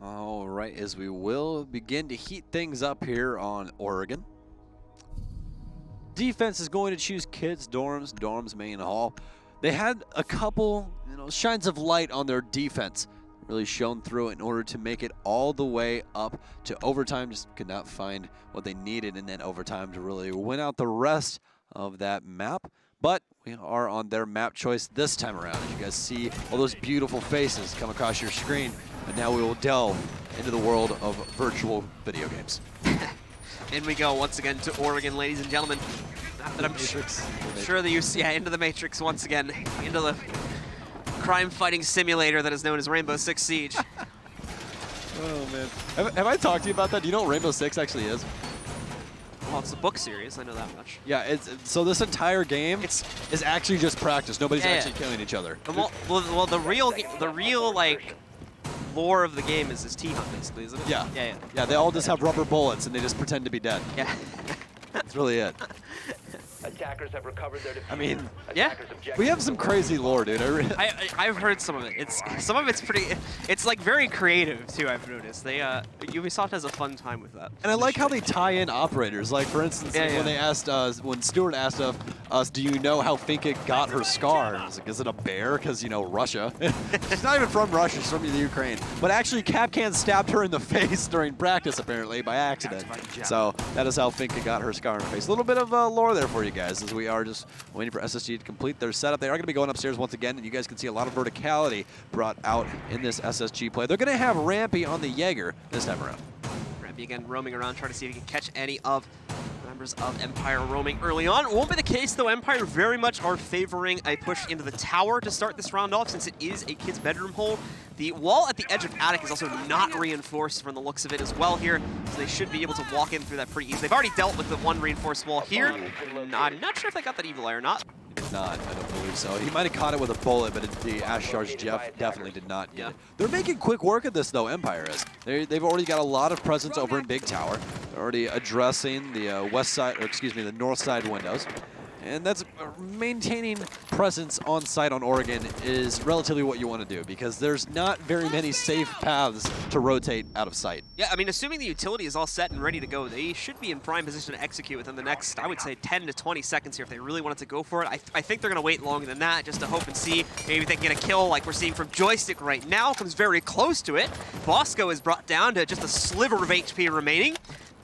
Speaker 2: All right, as we will begin to heat things up here on Oregon. Defense is going to choose kids, dorms, main hall. They had a couple, shines of light on their defense, really shone through in order to make it all the way up to overtime. Just could not find what they needed in that overtime to really win out the rest of that map. But we are on their map choice this time around. As you guys see all those beautiful faces come across your screen. And now we will delve into the world of virtual video games.
Speaker 1: In we go once again to Oregon, ladies and gentlemen. Not that I'm sure that you see, into the Matrix once again, into the crime-fighting simulator that is known as Rainbow Six Siege.
Speaker 2: Oh man, have I talked to you about that? Do you know what Rainbow Six actually is?
Speaker 1: Well, it's a book series. I know that much.
Speaker 2: Yeah, so this entire game is actually just practice. Nobody's actually killing each other.
Speaker 1: Well, the real like lore of the game is this T-Hunt, basically, isn't it?
Speaker 2: Yeah.
Speaker 1: Yeah,
Speaker 2: they all just have rubber bullets and they just pretend to be dead.
Speaker 1: Yeah.
Speaker 2: That's really it.
Speaker 3: Attackers have recovered their defeat.
Speaker 2: I mean,
Speaker 1: yeah.
Speaker 2: we have some crazy lore, dude.
Speaker 1: I've heard some of it. Some of it's pretty. It's like very creative too. I've noticed. They Ubisoft has a fun time with that.
Speaker 2: And I like how they tie in operators. Like for instance, when they asked when Stuart asked us, do you know how Finka got her scar? And I was like, is it a bear? Because Russia. She's not even from Russia. She's from the Ukraine. But actually, Capcan stabbed her in the face during practice, apparently by accident. So that is how Finka got her scar in her face. A little bit of lore there for you guys, as we are just waiting for SSG to complete their setup. They are going to be going upstairs once again, and you guys can see a lot of verticality brought out in this SSG play. They're going to have Rampy on the Jaeger this time around.
Speaker 1: Rampy again roaming around, trying to see if he can catch any of the members of Empire roaming early on. Won't be the case, though. Empire very much are favoring a push into the tower to start this round off, since it is a kid's bedroom hole. The wall at the edge of Attic is also not reinforced from the looks of it as well here, so they should be able to walk in through that pretty easy. They've already dealt with the one reinforced wall here. I'm not sure if they got that evil eye or not.
Speaker 2: Not, I don't believe so. He might have caught it with a bullet, but the Ash Charge Jeff definitely did not get it. They're making quick work of this, though, Empire is. They've already got a lot of presence over in Big Tower. They're already addressing the the north side windows. And that's maintaining presence on site on Oregon is relatively what you want to do, because there's not very many safe paths to rotate out of sight.
Speaker 1: Yeah, I mean, assuming the utility is all set and ready to go, they should be in prime position to execute within the next, I would say, 10 to 20 seconds here if they really wanted to go for it. I think they're going to wait longer than that just to hope and see. Maybe they can get a kill like we're seeing from Joystick right now. Comes very close to it. Bosco is brought down to just a sliver of HP remaining.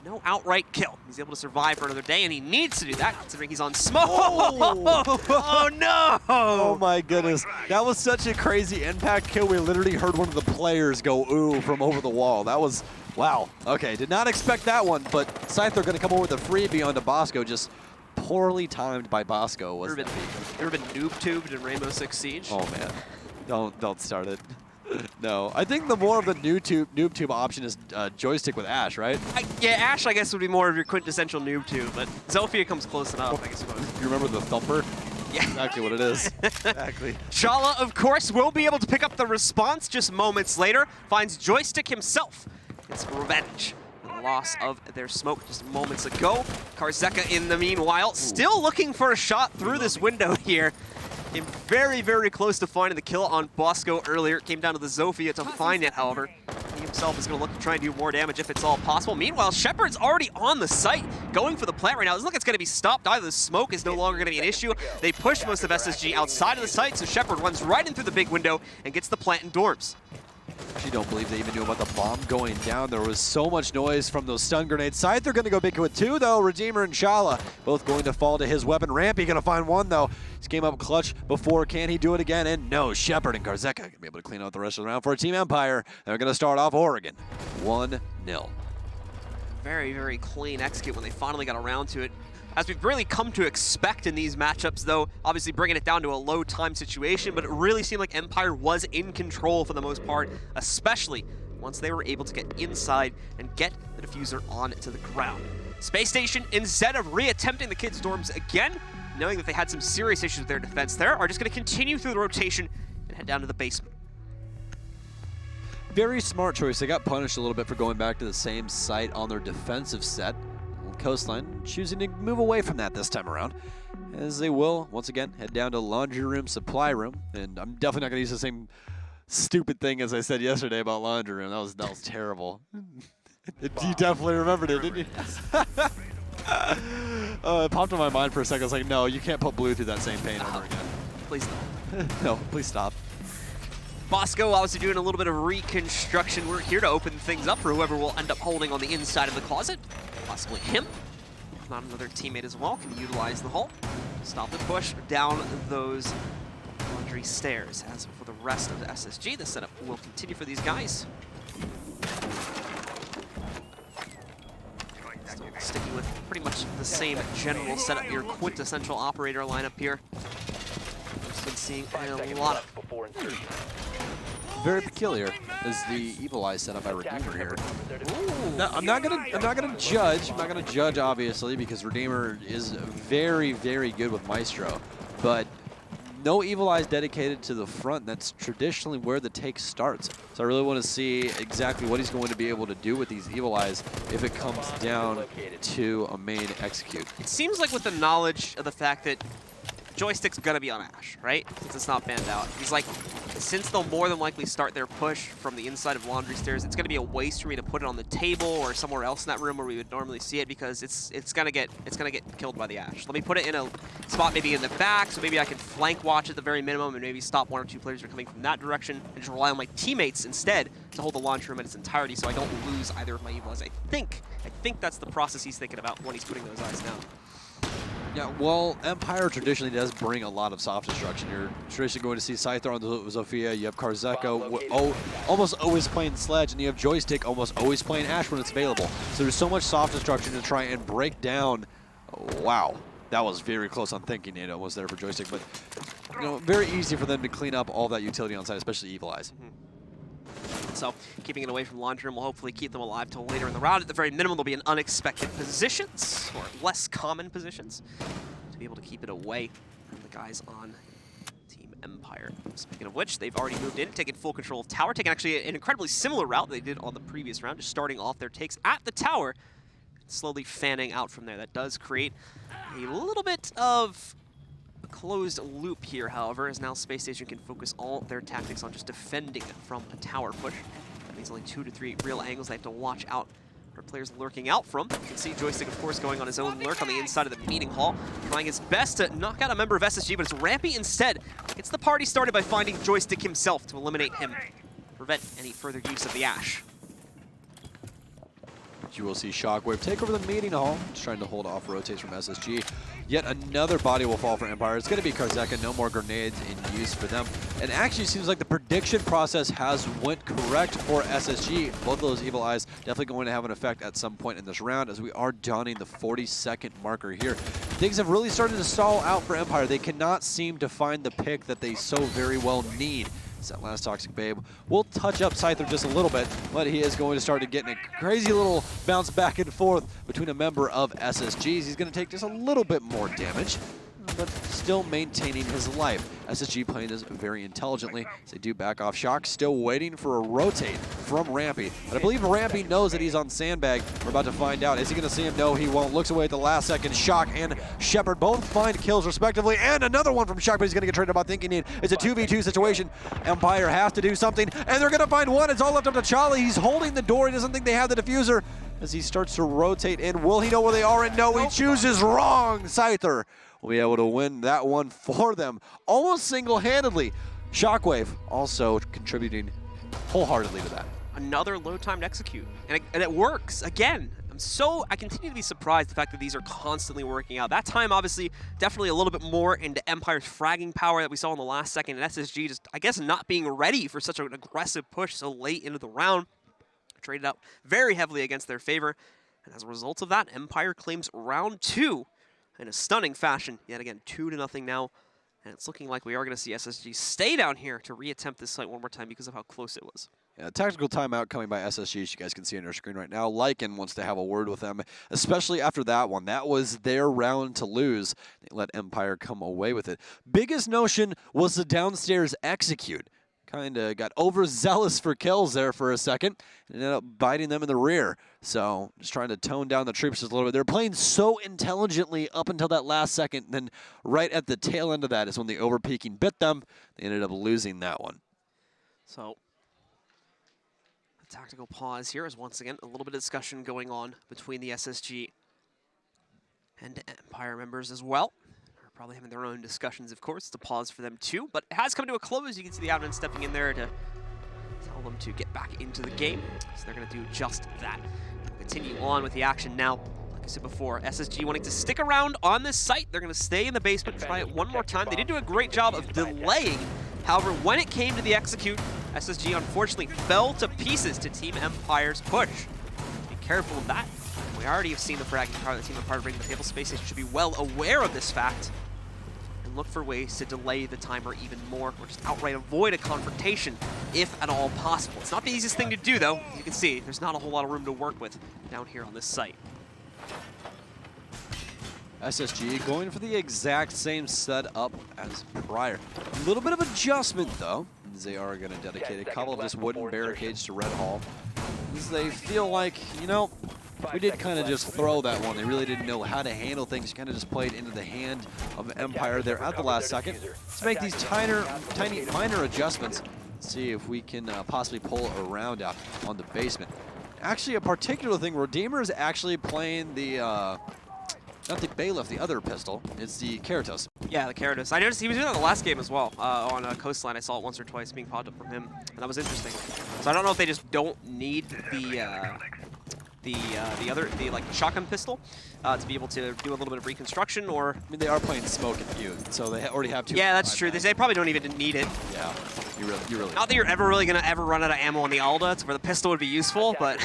Speaker 1: no outright kill. He's able to survive for another day, and he needs to do that considering he's on smoke.
Speaker 2: Oh.
Speaker 1: Oh no!
Speaker 2: Oh my goodness. That was such a crazy impact kill. We literally heard one of the players go ooh from over the wall. That was, wow. Okay, did not expect that one, but Scyther going to come over with a freebie onto Bosco. Just poorly timed by Bosco. Was
Speaker 1: Ever been noob tubed in Rainbow Six Siege?
Speaker 2: Oh man, don't start it. No, I think the more of the noob tube option is joystick with Ash, right?
Speaker 1: Yeah, Ash I guess would be more of your quintessential noob tube, but Zofia comes close enough, I suppose.
Speaker 2: You remember the thumper?
Speaker 1: Yeah.
Speaker 2: Exactly what it is. Exactly.
Speaker 1: Shala, of course, will be able to pick up the response just moments later. Finds Joystick himself. It's revenge. The loss of their smoke just moments ago. Karzeka, in the meanwhile, still looking for a shot through this window here. Came very, very close to finding the kill on Bosco earlier. It came down to the Zofia to find it, however. He himself is going to look to try and do more damage if it's all possible. Meanwhile, Shepard's already on the site, going for the plant right now. It doesn't look like it's going to be stopped either. The smoke is no longer going to be an issue. They push most of SSG outside of the site, so Shepard runs right in through the big window and gets the plant in dorms.
Speaker 2: I actually don't believe they even knew about the bomb going down. There was so much noise from those stun grenades. Scyther going to go big with two, though. Redeemer and Shala both going to fall to his weapon. Rampy going to find one, though. He's came up clutch before. Can he do it again? And no, Shepard and Karzeka going to be able to clean out the rest of the round for Team Empire. They're going to start off Oregon 1-0.
Speaker 1: Very, very clean execute when they finally got around to it. As we've really come to expect in these matchups, though, obviously bringing it down to a low time situation, but it really seemed like Empire was in control for the most part, especially once they were able to get inside and get the diffuser onto the ground. Space Station, instead of reattempting the kids' dorms again, knowing that they had some serious issues with their defense there, are just going to continue through the rotation and head down to the basement.
Speaker 2: Very smart choice. They got punished a little bit for going back to the same site on their defensive set. Coastline choosing to move away from that this time around, as they will once again head down to laundry room, supply room, and I'm definitely not going to use the same stupid thing as I said yesterday about laundry room. That was terrible. You definitely remembered it, didn't you? It popped in my mind for a second. I was like, no, you can't put blue through that same paint over again.
Speaker 1: Please don't.
Speaker 2: No, please stop.
Speaker 1: Bosco obviously doing a little bit of reconstruction work here to open things up for whoever will end up holding on the inside of the closet. Possibly him. If not, another teammate as well can utilize the hull. Stop the push down those laundry stairs. As for the rest of the SSG, the setup will continue for these guys. Still sticking with pretty much the same general setup, your quintessential operator lineup here. Just been seeing a lot of...
Speaker 2: Very peculiar is the Evil Eye setup by Redeemer here. No, I'm not gonna judge. I'm not gonna judge obviously because Redeemer is very, very good with Maestro, but no Evil Eyes dedicated to the front. That's traditionally where the take starts. So I really want to see exactly what he's going to be able to do with these Evil Eyes if it comes down to a main execute.
Speaker 1: It seems like with the knowledge of the fact that Joystick's gonna be on Ash, right? Since it's not banned out. He's like, since they'll more than likely start their push from the inside of laundry stairs, it's gonna be a waste for me to put it on the table or somewhere else in that room where we would normally see it because it's gonna get killed by the Ash. Let me put it in a spot maybe in the back, so maybe I can flank watch at the very minimum and maybe stop one or two players who are coming from that direction and just rely on my teammates instead to hold the launch room in its entirety so I don't lose either of my Evil Eyes. I think that's the process he's thinking about when he's putting those eyes down.
Speaker 2: Yeah, well, Empire traditionally does bring a lot of soft destruction. You're traditionally going to see Scyther on the Zofia. You have Karzeka almost always playing Sledge, and you have Joystick almost always playing Ash when it's available. So there's so much soft destruction to try and break down. Wow, that was very close on thinking it was there for Joystick, but you know, very easy for them to clean up all that utility on site, especially Evil Eyes.
Speaker 1: So keeping it away from laundry room will hopefully keep them alive till later in the round. At the very minimum, there'll be in unexpected positions, or less common positions, to be able to keep it away from the guys on Team Empire. Speaking of which, they've already moved in, taken full control of tower, taking actually an incredibly similar route they did on the previous round, just starting off their takes at the tower, slowly fanning out from there. That does create a little bit of closed loop here, however, as now Space Station can focus all their tactics on just defending from a tower push. That means only 2 to 3 real angles they have to watch out for players lurking out from. You can see Joystick, of course, going on his own lurk on the inside of the meeting hall, trying his best to knock out a member of SSG, but it's Rampy instead. Gets the party started by finding Joystick himself to eliminate him, prevent any further use of the Ash.
Speaker 2: You will see Shockwave take over the meeting hall, just trying to hold off rotates from SSG. Yet another body will fall for Empire. It's going to be Karzeka, no more grenades in use for them. And actually seems like the prediction process has went correct for SSG. Both of those Evil Eyes definitely going to have an effect at some point in this round as we are dawning the 40-second marker here. Things have really started to stall out for Empire. They cannot seem to find the pick that they so very well need. It's that last Toxic Babe. We'll touch up Scyther just a little bit, but he is going to start to get in a crazy little bounce back and forth between a member of SSG's. He's going to take just a little bit more damage, but still maintaining his life. SSG playing this very intelligently as they do back off. Shock still waiting for a rotate from Rampy. But I believe Rampy knows that he's on Sandbag. We're about to find out. Is he going to see him? No, he won't. Looks away at the last second. Shock and Shepard both find kills respectively. And another one from Shock, but he's going to get traded about thinking it's a 2v2 situation. Empire has to do something, and they're going to find one. It's all left up to Charlie. He's holding the door. He doesn't think they have the diffuser as he starts to rotate in. Will he know where they are? And no, he chooses wrong. Scyther will be able to win that one for them almost single-handedly. Shockwave also contributing wholeheartedly to that.
Speaker 1: Another low timed execute, and it works again. I continue to be surprised the fact that these are constantly working out. That time, obviously, definitely a little bit more into Empire's fragging power that we saw in the last second, and SSG just, I guess, not being ready for such an aggressive push so late into the round. Traded out very heavily against their favor, and as a result of that, Empire claims round 2 in a stunning fashion. Yet again, 2-0 now, and it's looking like we are going to see SSG stay down here to reattempt this site one more time because of how close it was.
Speaker 2: Yeah, tactical timeout coming by SSG, as you guys can see on your screen right now. Lycan wants to have a word with them, especially after that one. That was their round to lose. They let Empire come away with it. Biggest notion was the downstairs execute. Kind of got overzealous for kills there for a second and ended up biting them in the rear. So just trying to tone down the troops just a little bit. They're playing so intelligently up until that last second. Then right at the tail end of that is when the overpeaking bit them. They ended up losing that one.
Speaker 1: So the tactical pause here is once again a little bit of discussion going on between the SSG and Empire members as well. Probably having their own discussions, of course. It's a pause for them too, but it has come to a close. You can see the admin stepping in there to tell them to get back into the game. So they're going to do just that. We'll continue on with the action now. Like I said before, SSG wanting to stick around on this site. They're going to stay in the basement, try it one more time. They did do a great job of delaying. However, when it came to the execute, SSG unfortunately fell to pieces to Team Empire's push. Be careful of that. We already have seen the fragging power that Team Empire bring to the table. Spacestation should be well aware of this fact and look for ways to delay the timer even more, or just outright avoid a confrontation if at all possible. It's not the easiest thing to do, though. As you can see, there's not a whole lot of room to work with down here on this site.
Speaker 2: SSG going for the exact same setup as prior. A little bit of adjustment, though, as they are going to dedicate a couple of just wooden barricades to Red Hall. As they feel like, you know, we did kind of just throw that one. They really didn't know how to handle things. Kind of just played into the hand of Empire there at the last second. Let's make these tiny minor adjustments. See if we can possibly pull a round out on the basement. Actually, a particular thing, Redeemer is actually playing the, not the Bailiff, the other pistol. It's the Keratos.
Speaker 1: Yeah, the Keratos. I noticed he was doing that in the last game as well on Coastline. I saw it once or twice being popped up from him, and that was interesting. So I don't know if they just don't need the shotgun pistol to be able to do a little bit of reconstruction, or
Speaker 2: I mean, they are playing Smoke and Fuse, so they already have two.
Speaker 1: Yeah, that's true. They probably don't even need it.
Speaker 2: Yeah, you really.
Speaker 1: Not that you're ever really gonna run out of ammo on the Alda. It's where the pistol would be useful, but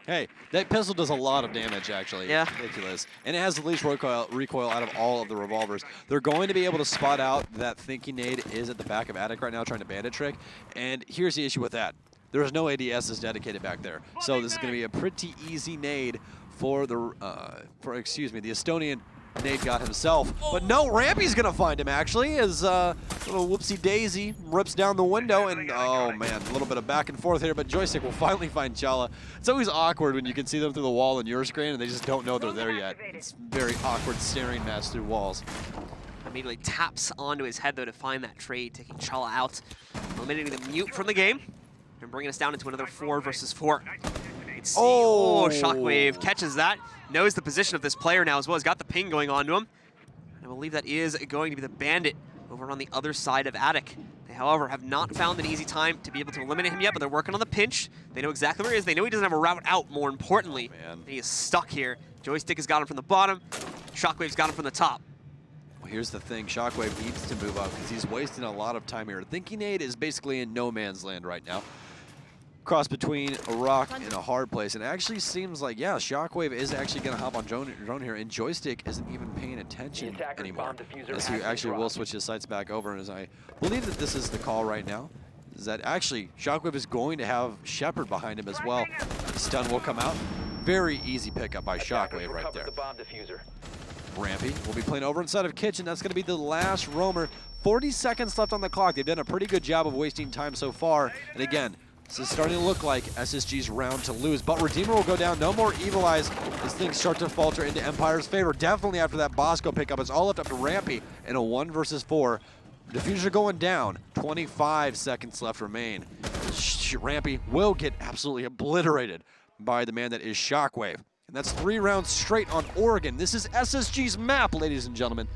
Speaker 2: hey, that pistol does a lot of damage actually.
Speaker 1: Yeah,
Speaker 2: it's ridiculous, and it has the least recoil out of all of the revolvers. They're going to be able to spot out that Thinking Nade is at the back of Attic right now, trying to bandit trick. And here's the issue with that. There is no ADSs dedicated back there. So this is going to be a pretty easy nade for the, the Estonian nade god himself. But no, Rampy's going to find him actually as little whoopsie-daisy rips down the window. And oh man, a little bit of back and forth here, but Joystick will finally find Chala. It's always awkward when you can see them through the wall in your screen and they just don't know they're there yet. It's very awkward staring match through walls.
Speaker 1: Immediately taps onto his head though to find that trade, taking Chala out, eliminating the mute from the game. And bringing us down into another 4 versus 4. Oh, Shockwave catches that. Knows the position of this player now as well. He's got the ping going on to him. And I believe that is going to be the Bandit over on the other side of Attic. They They, however, have not found an easy time to be able to eliminate him yet, but they're working on the pinch. They know exactly where he is. They know he doesn't have a route out, more importantly.
Speaker 2: Man.
Speaker 1: He is stuck here. Joystick has got him from the bottom. Shockwave's got him from the top.
Speaker 2: Well, here's the thing. Shockwave needs to move up because he's wasting a lot of time here. Thinking Nade is basically in no man's land right now. Cross between a rock and a hard place. And it actually seems like, yeah, Shockwave is actually going to hop on drone here, and Joystick isn't even paying attention anymore. As he actually will switch his sights back over, and as I believe that this is the call right now, is that actually Shockwave is going to have Shepard behind him as well. The stun will come out. Very easy pickup by Shockwave right there. Rampy will be playing over inside of Kitchen. That's going to be the last roamer. 40 seconds left on the clock. They've done a pretty good job of wasting time so far. And again, this is starting to look like SSG's round to lose. But Redeemer will go down. No more Evil Eyes as things start to falter into Empire's favor. Definitely after that Bosco pickup. It's all left up to Rampy in a 1 versus 4. Diffuser going down. 25 seconds left remain. Rampy will get absolutely obliterated by the man that is Shockwave. And that's 3 rounds straight on Oregon. This is SSG's map, ladies and gentlemen.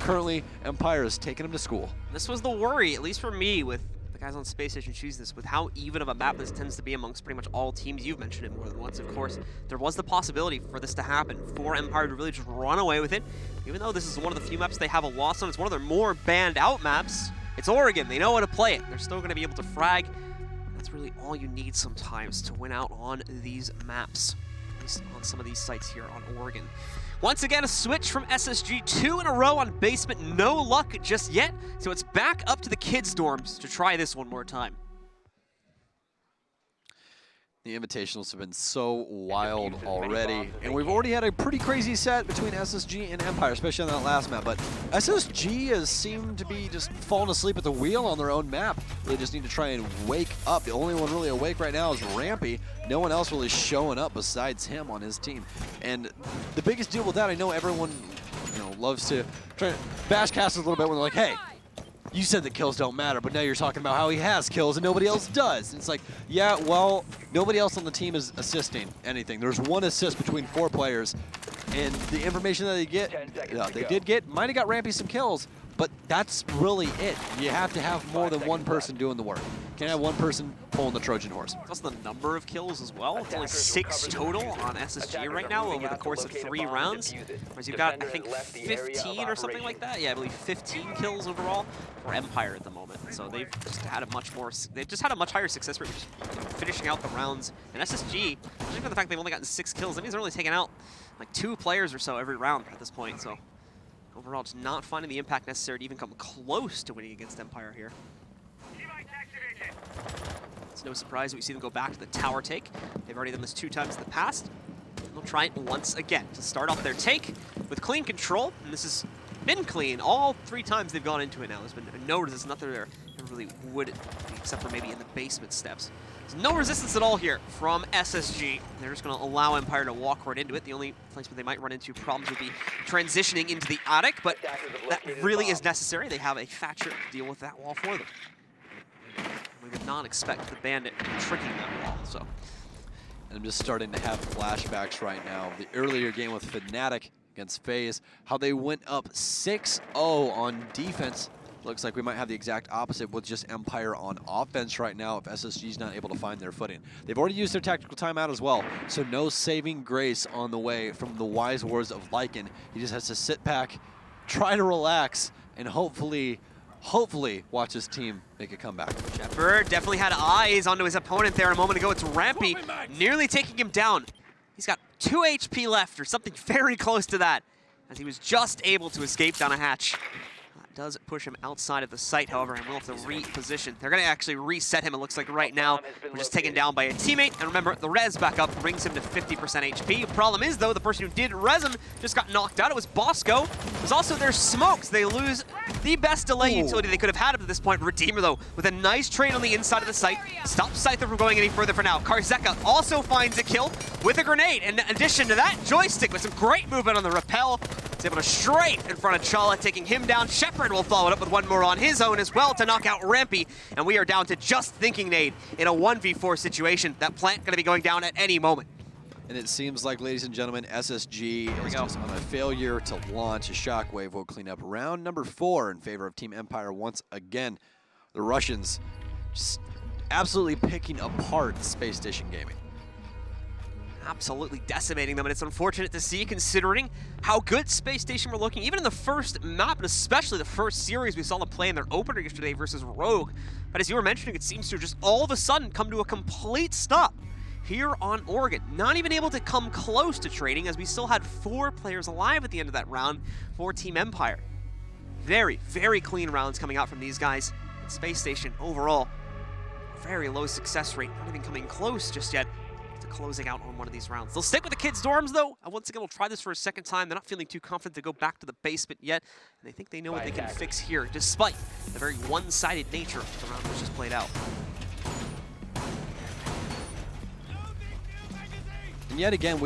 Speaker 2: Currently, Empire is taking him to school.
Speaker 1: This was the worry, at least for me, with the guys on Spacestation choose this, with how even of a map this tends to be amongst pretty much all teams. You've mentioned it more than once, of course. There was the possibility for this to happen, for Empire to really just run away with it. Even though this is one of the few maps they have a loss on, it's one of their more banned out maps. It's Oregon, they know how to play it. They're still going to be able to frag. That's really all you need sometimes to win out on these maps, at least on some of these sites here on Oregon. Once again, a switch from SSG, 2 in a row on basement. No luck just yet, so it's back up to the kids' dorms to try this one more time.
Speaker 2: The invitationals have been so wild already, and we've already had a pretty crazy set between SSG and Empire, especially on that last map, but SSG has seemed to be just falling asleep at the wheel on their own map. They just need to try and wake up. The only one really awake right now is Rampy. No one else really showing up besides him on his team. And the biggest deal with that, I know everyone loves to try to bash Castles a little bit when they're like, hey, you said that kills don't matter, but now you're talking about how he has kills and nobody else does. And it's like, yeah, well, nobody else on the team is assisting anything. There's 1 assist between 4 players, and the information that they get, might have got Rampy some kills, but that's really it. You have to have more than 1 person doing the work. Can't have 1 person pulling the Trojan horse.
Speaker 1: Plus the number of kills as well. It's only 6 total on SSG right now over the course of 3 rounds. Whereas you've got, I think, 15 or something like that. Yeah, I believe 15 kills overall for Empire at the moment. So they've just had a much higher success rate, finishing out the rounds. And SSG, judging by the fact they've only gotten 6 kills, that means they're only taking out like 2 players or so every round at this point. So overall, just not finding the impact necessary to even come close to winning against Empire here. It's no surprise that we see them go back to the tower take. They've already done this 2 times in the past. And they'll try it once again to start off their take with clean control. And this has been clean all 3 times they've gone into it now. There's been no resistance, nothing there really would, except for maybe in the basement steps. There's no resistance at all here from SSG. They're just going to allow Empire to walk right into it. The only place where they might run into problems would be transitioning into the attic, but that really is necessary. They have a Thatcher to deal with that wall for them. We did not expect the Bandit tricking that wall, so.
Speaker 2: And I'm just starting to have flashbacks right now. The earlier game with Fnatic against FaZe, how they went up 6-0 on defense. Looks like we might have the exact opposite with just Empire on offense right now if SSG's not able to find their footing. They've already used their tactical timeout as well, so no saving grace on the way from the wise words of Lycan. He just has to sit back, try to relax, and hopefully watch his team make a comeback.
Speaker 1: Shepard definitely had eyes onto his opponent there a moment ago. It's Rampy nearly taking him down. He's got 2 HP left, or something very close to that, as he was just able to escape down a hatch. Does push him outside of the site, however, and will have to reposition. They're going to actually reset him, it looks like right now. We're just taken down by a teammate, and remember, the res back up brings him to 50% HP. Problem is, though, the person who did res him just got knocked out. It was Bosco. It was also their smokes. They lose the best delay utility they could have had up to this point. Redeemer, though, with a nice trade on the inside of the site, stops Scyther from going any further for now. Karzeka also finds a kill with a grenade. In addition to that, Joystick with some great movement on the rappel. He's able to strafe in front of Chala, taking him down. Shepard will follow it up with 1 more on his own as well to knock out Rampy. And we are down to just Thinking Nade in a 1v4 situation. That plant going to be going down at any moment.
Speaker 2: And it seems like, ladies and gentlemen, SSG is just on a failure to launch. A Shockwave will clean up round number 4 in favor of Team Empire once again. The Russians just absolutely picking apart Space Station Gaming.
Speaker 1: Absolutely decimating them, and it's unfortunate to see considering how good Space Station were looking, even in the first map, and especially the first series we saw them play in their opener yesterday versus Rogue. But as you were mentioning, it seems to just all of a sudden come to a complete stop here on Oregon. Not even able to come close to trading, as we still had 4 players alive at the end of that round for Team Empire. Very, very clean rounds coming out from these guys. And Space Station overall, very low success rate, not even coming close just yet to closing out on one of these rounds. They'll stick with the kids' dorms though, and once again we'll try this for a second time. They're not feeling too confident to go back to the basement yet, and they think they know what they can fix here, despite the very one-sided nature of the round which just played out.
Speaker 2: And yet again,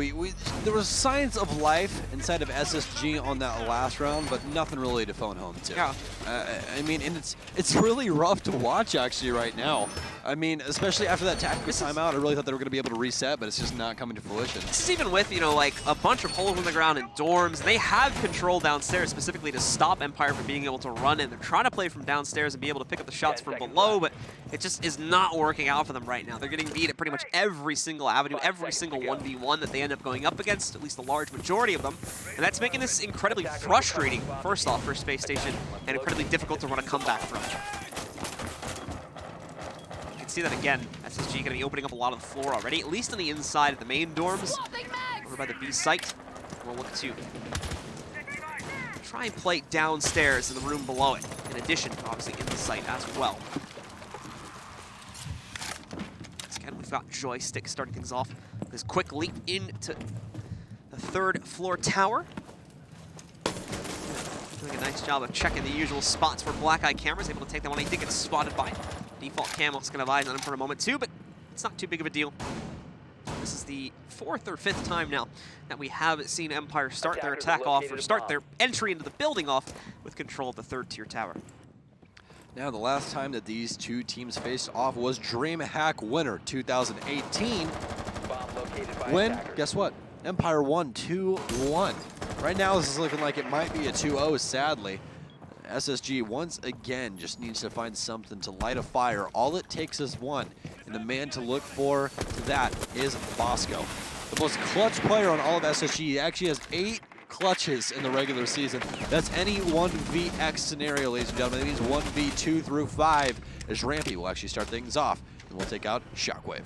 Speaker 2: there was signs of life inside of SSG on that last round, but nothing really to phone home to.
Speaker 1: Yeah.
Speaker 2: I mean, and it's really rough to watch actually right now. I mean, especially after that tactical timeout, I really thought they were going to be able to reset, but it's just not coming to fruition.
Speaker 1: This is even with, you know, like a bunch of holes in the ground and dorms. They have control downstairs specifically to stop Empire from being able to run in. They're trying to play from downstairs and be able to pick up the shots from below, but it just is not working out for them right now. They're getting beat at pretty much every single avenue, every single 1v1 that they end up going up against, at least a large majority of them. And that's making this incredibly frustrating, first off, for Space Station, and incredibly difficult to run a comeback from. You can see that again. SSG going to be opening up a lot of the floor already, at least on the inside of the main dorms. Over by the B site. We'll look to try and play downstairs in the room below it, in addition, obviously, in the site as well. Again, we've got Joystick starting things off with his quick leap into the 3rd floor tower. Doing a nice job of checking the usual spots for Black Eye cameras, able to take that one. I think it's spotted by default cam. Let's kind of eyes on him for a moment too, but it's not too big of a deal. This is the 4th or 5th time now that we have seen Empire start their attack off, or start their entry into the building off with control of the 3rd tier tower.
Speaker 2: Now, the last time that these two teams faced off was DreamHack winner 2018. When, guess what? Empire won 2-1. Right now, this is looking like it might be a 2-0, sadly. SSG, once again, just needs to find something to light a fire. All it takes is one, and the man to look for to that is Bosco. The most clutch player on all of SSG. He actually has 8 clutches in the regular season. That's any 1vx scenario, ladies and gentlemen. That means 1v2 through 5, as Rampy will actually start things off, and we'll take out Shockwave.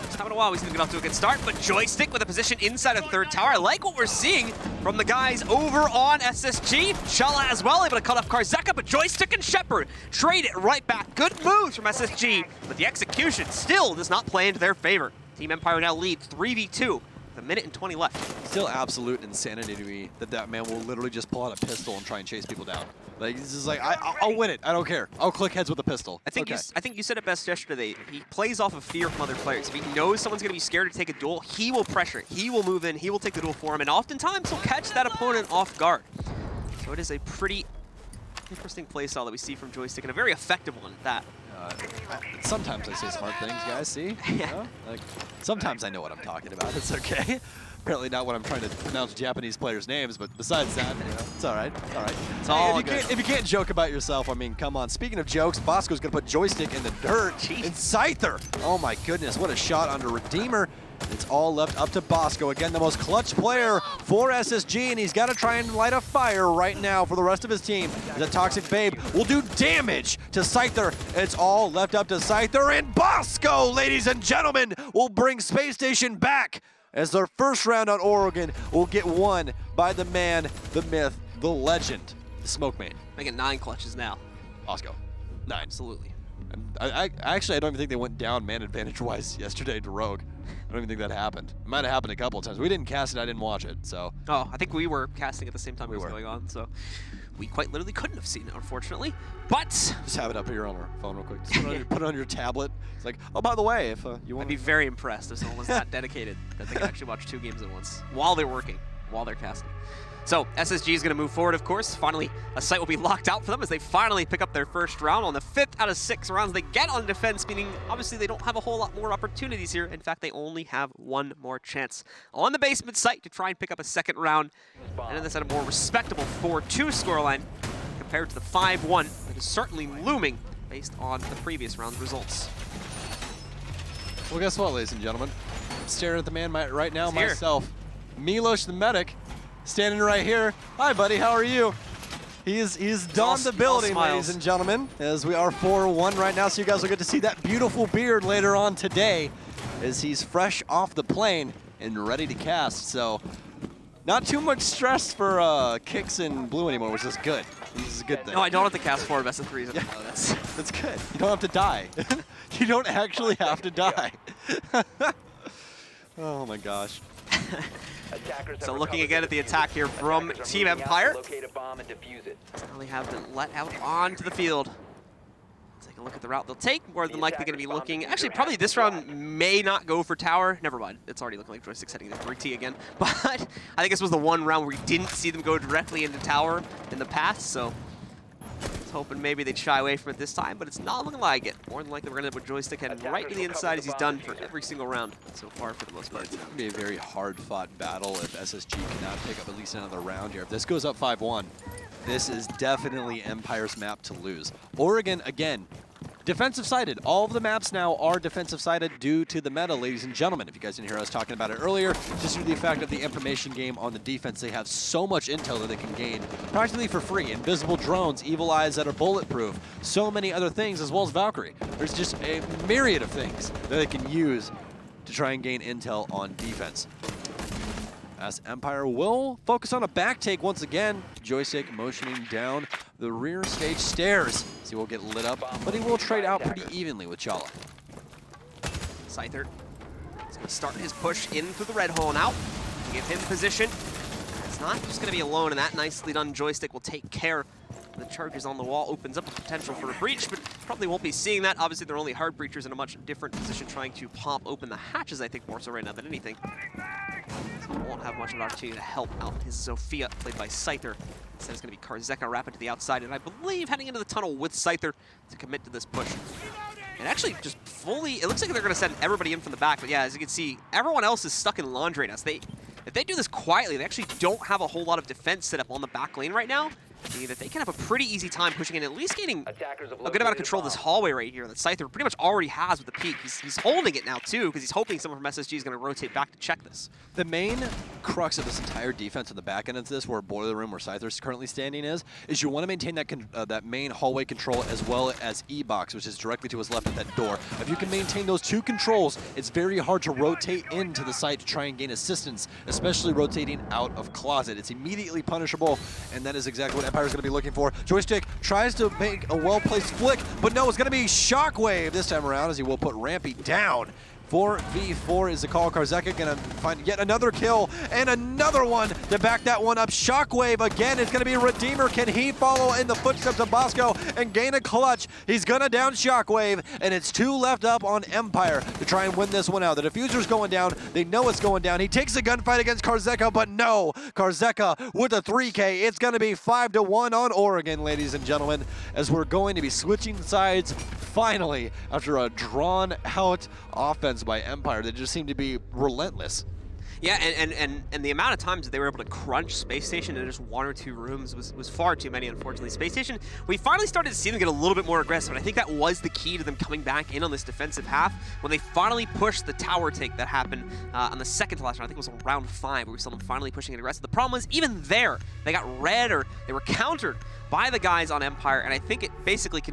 Speaker 1: It's not been a while. He's going to get off to a good start, but Joystick with a position inside of 3rd tower. I like what we're seeing from the guys over on SSG. Shala as well, able to cut off Karzeka, but Joystick and Shepard trade it right back. Good moves from SSG, but the execution still does not play into their favor. Team Empire now leads 3v2 with 1:20 left.
Speaker 2: Still absolute insanity to me that man will literally just pull out a pistol and try and chase people down. Like, this is like, I'll win it. I don't care. I'll click heads with a pistol.
Speaker 1: I think you said it best yesterday. He plays off of fear from other players. If he knows someone's going to be scared to take a duel, he will pressure it. He will move in. He will take the duel for him, and oftentimes he'll catch that opponent off guard. So it is a pretty interesting playstyle that we see from Joystick, and a very effective one at that.
Speaker 2: Sometimes I say smart things, guys, see?
Speaker 1: Yeah.
Speaker 2: You know? Like, sometimes I know what I'm talking about. It's okay. Apparently not when I'm trying to pronounce Japanese players' names, but besides that, you know, it's all right. It's all right.
Speaker 1: It's all
Speaker 2: if you can't joke about yourself, I mean, come on. Speaking of jokes, Bosco's going to put Joystick in the dirt.
Speaker 1: Jeez.
Speaker 2: And Scyther. Oh, my goodness. What a shot under Redeemer. It's all left up to Bosco. Again, the most clutch player for SSG, and he's got to try and light a fire right now for the rest of his team. The Toxic Babe will do damage to Scyther. It's all left up to Scyther, and Bosco, ladies and gentlemen, will bring Space Station back as their first round on Oregon will get won by the man, the myth, the legend, the Smoke Man.
Speaker 1: Making 9 clutches now.
Speaker 2: Bosco. 9.
Speaker 1: Absolutely.
Speaker 2: I don't even think they went down man advantage-wise yesterday to Rogue. I don't even think that happened. It might have happened a couple of times. We didn't cast it, I didn't watch it, so.
Speaker 1: Oh, I think we were casting at the same time it was going on, so we quite literally couldn't have seen it, unfortunately. But
Speaker 2: just have it up here on our phone real quick. Just put it on your tablet. It's like, oh, by the way, if you want
Speaker 1: I'd be very impressed if someone was that dedicated that they could actually watch 2 games at once while they're working, while they're casting. So SSG is going to move forward, of course. Finally, a site will be locked out for them as they finally pick up their first round on the 5th out of 6 rounds they get on defense, meaning obviously they don't have a whole lot more opportunities here. In fact, they only have 1 more chance on the basement site to try and pick up a 2nd round. And then this at a more respectable 4-2 scoreline compared to the 5-1 that is certainly looming based on the previous round results.
Speaker 2: Well, guess what, ladies and gentlemen? I'm staring at the man right now
Speaker 1: He's here.
Speaker 2: myself. Milos the medic, standing right here. Hi, buddy. How are you? He's donned the building, ladies and gentlemen, as we are 4-1 right now, so you guys will get to see that beautiful beard later on today as he's fresh off the plane and ready to cast. So not too much stress for kicks in blue anymore, which is good. This is a good thing.
Speaker 1: No, I don't have to cast 4 best of 3s.
Speaker 2: Yeah, that's good. You don't have to die. You don't actually have to die. Oh my gosh.
Speaker 1: So looking again at the attack here from Team Empire.
Speaker 3: Locate a bomb and defuse it.
Speaker 1: Really have been let out onto the field. Take a look at the route they'll take. More than likely going to be looking. Actually, probably this round may not go for tower. Never mind. It's already looking like Joystick's heading to 3T again. But I think this was the one round where we didn't see them go directly into tower in the past. So I was hoping maybe they'd shy away from it this time, but it's not looking like it. More than likely, we're going to end up with Joystick heading right to the inside as he's done for every single round so far for the most part.
Speaker 2: It's going to be a very hard-fought battle if SSG cannot pick up at least another round here. If this goes up 5-1, this is definitely Empire's map to lose. Oregon, again, defensive-sided. All of the maps now are defensive-sided due to the meta, ladies and gentlemen. If you guys didn't hear us talking about it earlier, just due to the fact of the information game on the defense, they have so much intel that they can gain practically for free. Invisible drones, evil eyes that are bulletproof, so many other things, as well as Valkyrie. There's just a myriad of things that they can use to try and gain intel on defense. As Empire will focus on a back take once again. Joystick motioning down the rear stage stairs. So he will get lit up, but he will trade out pretty evenly with Chala.
Speaker 1: Scyther is going to start his push in through the red hole now to give him position. It's not just going to be alone, and that nicely done Joystick will take care of the charges on the wall. Opens up the potential for a breach, but probably won't be seeing that. Obviously, they're only hard breachers in a much different position, trying to pop open the hatches, I think, more so right now than anything. So won't have much of an opportunity to help out his Zofia, played by Scyther. Instead, it's going to be Karzeka rapid to the outside, and I believe heading into the tunnel with Scyther to commit to this push. And actually, just fully, it looks like they're going to send everybody in from the back, but yeah, as you can see, everyone else is stuck in laundry now. So if they do this quietly, they actually don't have a whole lot of defense set up on the back lane right now, meaning that they can have a pretty easy time pushing in, at least gaining a good amount of control of this hallway right here that Scyther pretty much already has with the peak. He's holding it now, too, because he's hoping someone from SSG is going to rotate back to check this.
Speaker 2: The main crux of this entire defense on the back end of this, where Boiler Room, where Scyther's currently standing is you want to maintain that main hallway control as well as E-Box, which is directly to his left at that door. If you can maintain those two controls, it's very hard to rotate into the site to try and gain assistance, especially rotating out of closet. It's immediately punishable, and that is exactly what Empire's going to be looking for. Joystick tries to make a well-placed flick, but no, it's going to be Shockwave this time around, as he will put Rampy down. 4v4 is the call. Karzeka gonna find yet another kill and another one to back that one up. Shockwave again is gonna be Redeemer. Can he follow in the footsteps of Bosco and gain a clutch? He's gonna down Shockwave, and it's 2 left up on Empire to try and win this one out. The diffuser's going down. They know it's going down. He takes a gunfight against Karzeka, but no. Karzeka with a 3K. It's gonna be 5-1 on Oregon, ladies and gentlemen, as we're going to be switching sides finally after a drawn-out offense by Empire that just seemed to be relentless.
Speaker 1: Yeah, and the amount of times that they were able to crunch Spacestation in just 1 or 2 rooms was far too many, unfortunately. Spacestation, we finally started to see them get a little bit more aggressive, and I think that was the key to them coming back in on this defensive half when they finally pushed the tower take that happened on the second to last round. I think it was round 5 where we saw them finally pushing it aggressive. The problem was, even there, they got read or they were countered by the guys on Empire, and I think it basically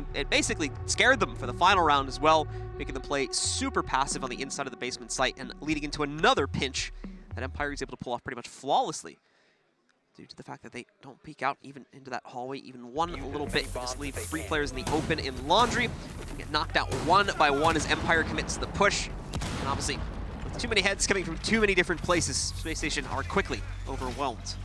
Speaker 1: scared them for the final round as well, making them play super passive on the inside of the basement site and leading into another pinch that Empire is able to pull off pretty much flawlessly due to the fact that they don't peek out even into that hallway even one little bit. Just leave 3 players in the open in laundry. Get knocked out one by one as Empire commits to the push. And obviously, with too many heads coming from too many different places, Space Station are quickly overwhelmed.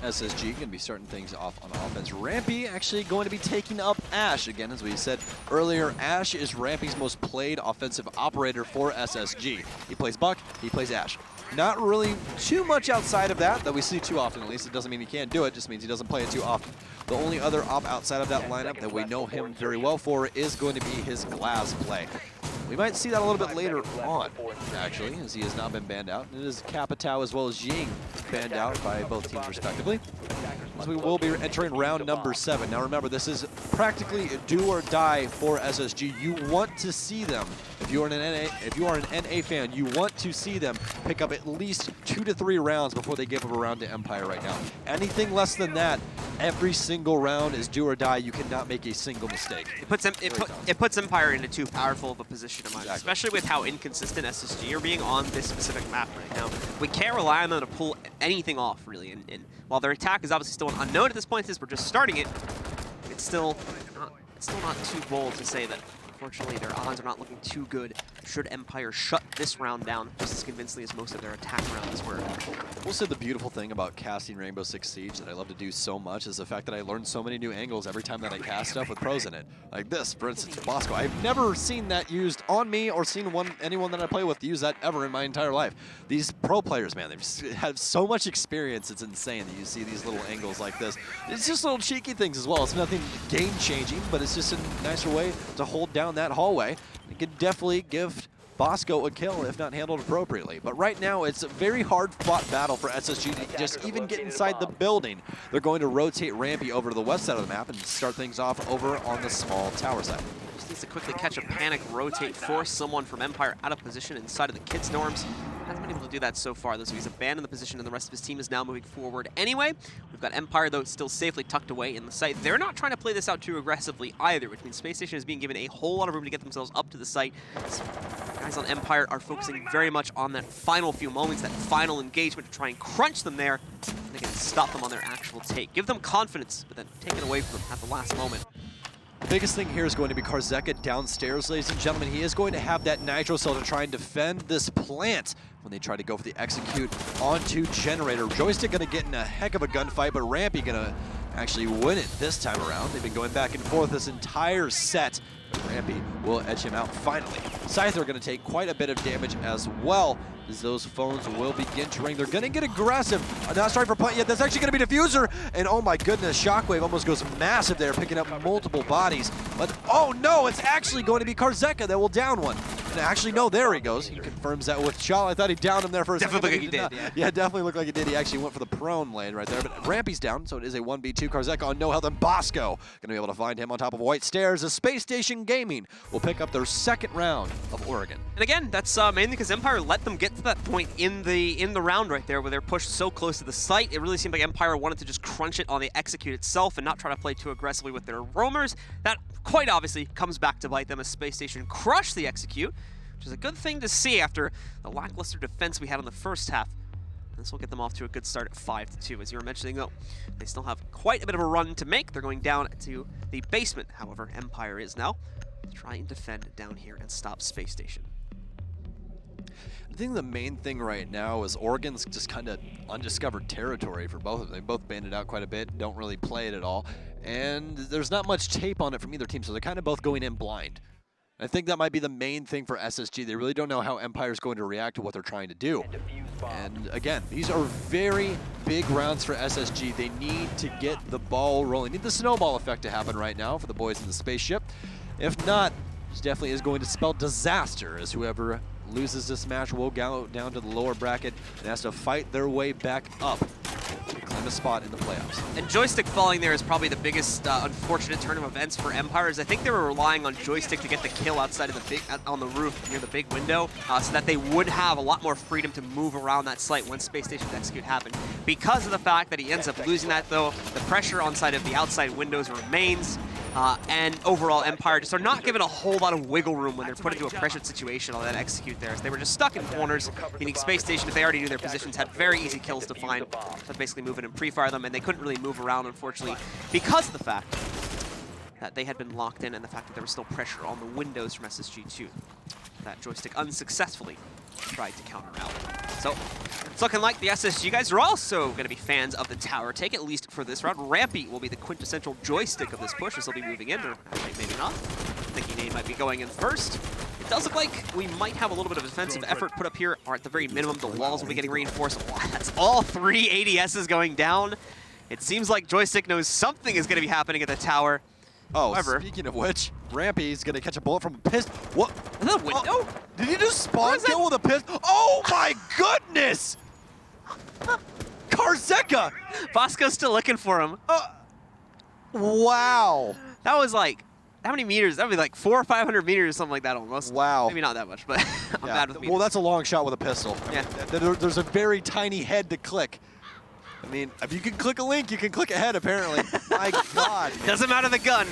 Speaker 2: SSG going to be starting things off on offense. Rampy actually going to be taking up Ash. Again, as we said earlier, Ash is Rampy's most played offensive operator for SSG. He plays Buck, he plays Ash. Not really too much outside of that we see too often, at least. It doesn't mean he can't do it, just means he doesn't play it too often. The only other op outside of that lineup that we know him very well for is going to be his glass play. We might see that a little bit later on, actually, as he has not been banned out. It is Capitao as well as Ying banned out by both teams respectively. as we will be entering round number 7. Now remember, this is practically do or die for SSG. You want to see them, if you are an NA fan, you want to see them pick up at least 2 to 3 rounds before they give up a round to Empire right now. Anything less than that, every single round is do or die. You cannot make a single mistake.
Speaker 1: It puts Empire into too powerful of a position in mind, especially with how inconsistent SSG are being on this specific map right now. We can't rely on them to pull anything off, really. And while their attack is obviously still an unknown at this point, since we're just starting it, it's still not too bold to say that. Unfortunately, their odds are not looking too good should Empire shut this round down just as convincingly as most of their attack rounds were.
Speaker 2: Also, the beautiful thing about casting Rainbow Six Siege that I love to do so much is the fact that I learn so many new angles every time that I cast stuff with pros in it. Like this, for instance, Bosco. I've never seen that used on me or seen anyone that I play with use that ever in my entire life. These pro players, man, they just have so much experience. It's insane that you see these little angles like this. It's just little cheeky things as well. It's nothing game-changing, but it's just a nicer way to hold down that hallway. It could definitely give Bosco a kill if not handled appropriately. But right now, it's a very hard-fought battle for SSG to just even get inside the building. They're going to rotate Rampy over to the west side of the map and start things off over on the small tower side.
Speaker 1: Just needs to quickly catch a panic, rotate, force someone from Empire out of position inside of the kids' norms. Hasn't been able to do that so far, though, so he's abandoned the position, and the rest of his team is now moving forward anyway. We've got Empire, though, still safely tucked away in the site. They're not trying to play this out too aggressively either, which means Spacestation is being given a whole lot of room to get themselves up to the site. So guys on Empire are focusing very much on that final few moments, that final engagement to try and crunch them there, and again, stop them on their actual take. Give them confidence, but then take it away from them at the last moment.
Speaker 2: The biggest thing here is going to be Karzeka downstairs, ladies and gentlemen. He is going to have that Nitro Cell to try and defend this plant when they try to go for the execute onto Generator. Joystick going to get in a heck of a gunfight, but Rampy going to actually win it this time around. They've been going back and forth this entire set. Rampy will edge him out finally. Scyther going to take quite a bit of damage as well, as those phones will begin to ring. They're going to get aggressive. Not starting for punt yet. That's actually going to be Diffuser. And oh my goodness, Shockwave almost goes massive there, picking up multiple bodies. But oh no, it's actually going to be Karzeka that will down one. And actually, no, there he goes. He confirms that with Shaw. I thought he downed him there for a second.
Speaker 1: Definitely looked like he did,
Speaker 2: yeah, definitely looked like he did. He actually went for the prone lane right there. But Rampy's down, so it is a 1v2. Karzeka on no health, and Bosco going to be able to find him on top of White Stairs. The Space Station Gaming will pick up their second round of Oregon.
Speaker 1: And again, that's mainly because Empire let them get to that point in the round right there where they're pushed so close to the site. It really seemed like Empire wanted to just crunch it on the execute itself and not try to play too aggressively with their roamers. That quite obviously comes back to bite them as Space Station crushed the execute, which is a good thing to see after the lackluster defense we had in the first half. This will get them off to a good start at 5-2. As you were mentioning, though, they still have quite a bit of a run to make. They're going down to the basement, however, Empire is now, to try and defend down here and stop Space Station.
Speaker 2: I think the main thing right now is Oregon's just kind of undiscovered territory for both of them. They both banded out quite a bit, don't really play it at all, and there's not much tape on it from either team, so they're kind of both going in blind. I think that might be the main thing for SSG. They really don't know how Empire's going to react to what they're trying to do. And again, these are very big rounds for SSG. They need to get the ball rolling. Need the snowball effect to happen right now for the boys in the spaceship. If not, this definitely is going to spell disaster, as whoever loses this match will go down to the lower bracket and has to fight their way back up to claim a spot in the playoffs.
Speaker 1: And Joystick falling there is probably the biggest unfortunate turn of events for Empire. I think they were relying on Joystick to get the kill outside of the on the roof near the big window, so that they would have a lot more freedom to move around that site when Space Station's execute happened. Because of the fact that he ends up losing that, though, the pressure on side of the outside windows remains. And overall, Empire just are not given a whole lot of wiggle room when they're put into a pressured situation on that execute there. So they were just stuck in corners, meaning Space Station, if they already knew their positions, had very easy kills to find. So basically move in and pre-fire them, and they couldn't really move around, unfortunately, because of the fact that they had been locked in and the fact that there was still pressure on the windows from SSG2. That Joystick unsuccessfully tried to counter out. So it's looking like the SSG guys are also going to be fans of the tower take, at least for this round. Rampy will be the quintessential Joystick of this push, as he'll be moving in, or actually maybe not. Thinking Nate might be going in first. It does look like we might have a little bit of defensive effort put up here, or at the very minimum, the walls will be getting reinforced. That's all 3 ADSs going down. It seems like Joystick knows something is going to be happening at the tower.
Speaker 2: Oh,
Speaker 1: however,
Speaker 2: speaking of which, Rampy's going to catch a bullet from a pistol. What?
Speaker 1: The window?
Speaker 2: Oh, did he just spawn kill with a pistol? Oh my goodness! Karzeka!
Speaker 1: Bosco's still looking for him.
Speaker 2: Wow.
Speaker 1: That was like, how many meters? That would be like 400 or 500 meters, something like that almost.
Speaker 2: Wow.
Speaker 1: Maybe not that much, but I'm bad with meters.
Speaker 2: Well, that's a long shot with a pistol.
Speaker 1: Yeah.
Speaker 2: There's a very tiny head to click. I mean, if you can click a link, you can click a head, apparently. My God.
Speaker 1: Doesn't matter the gun.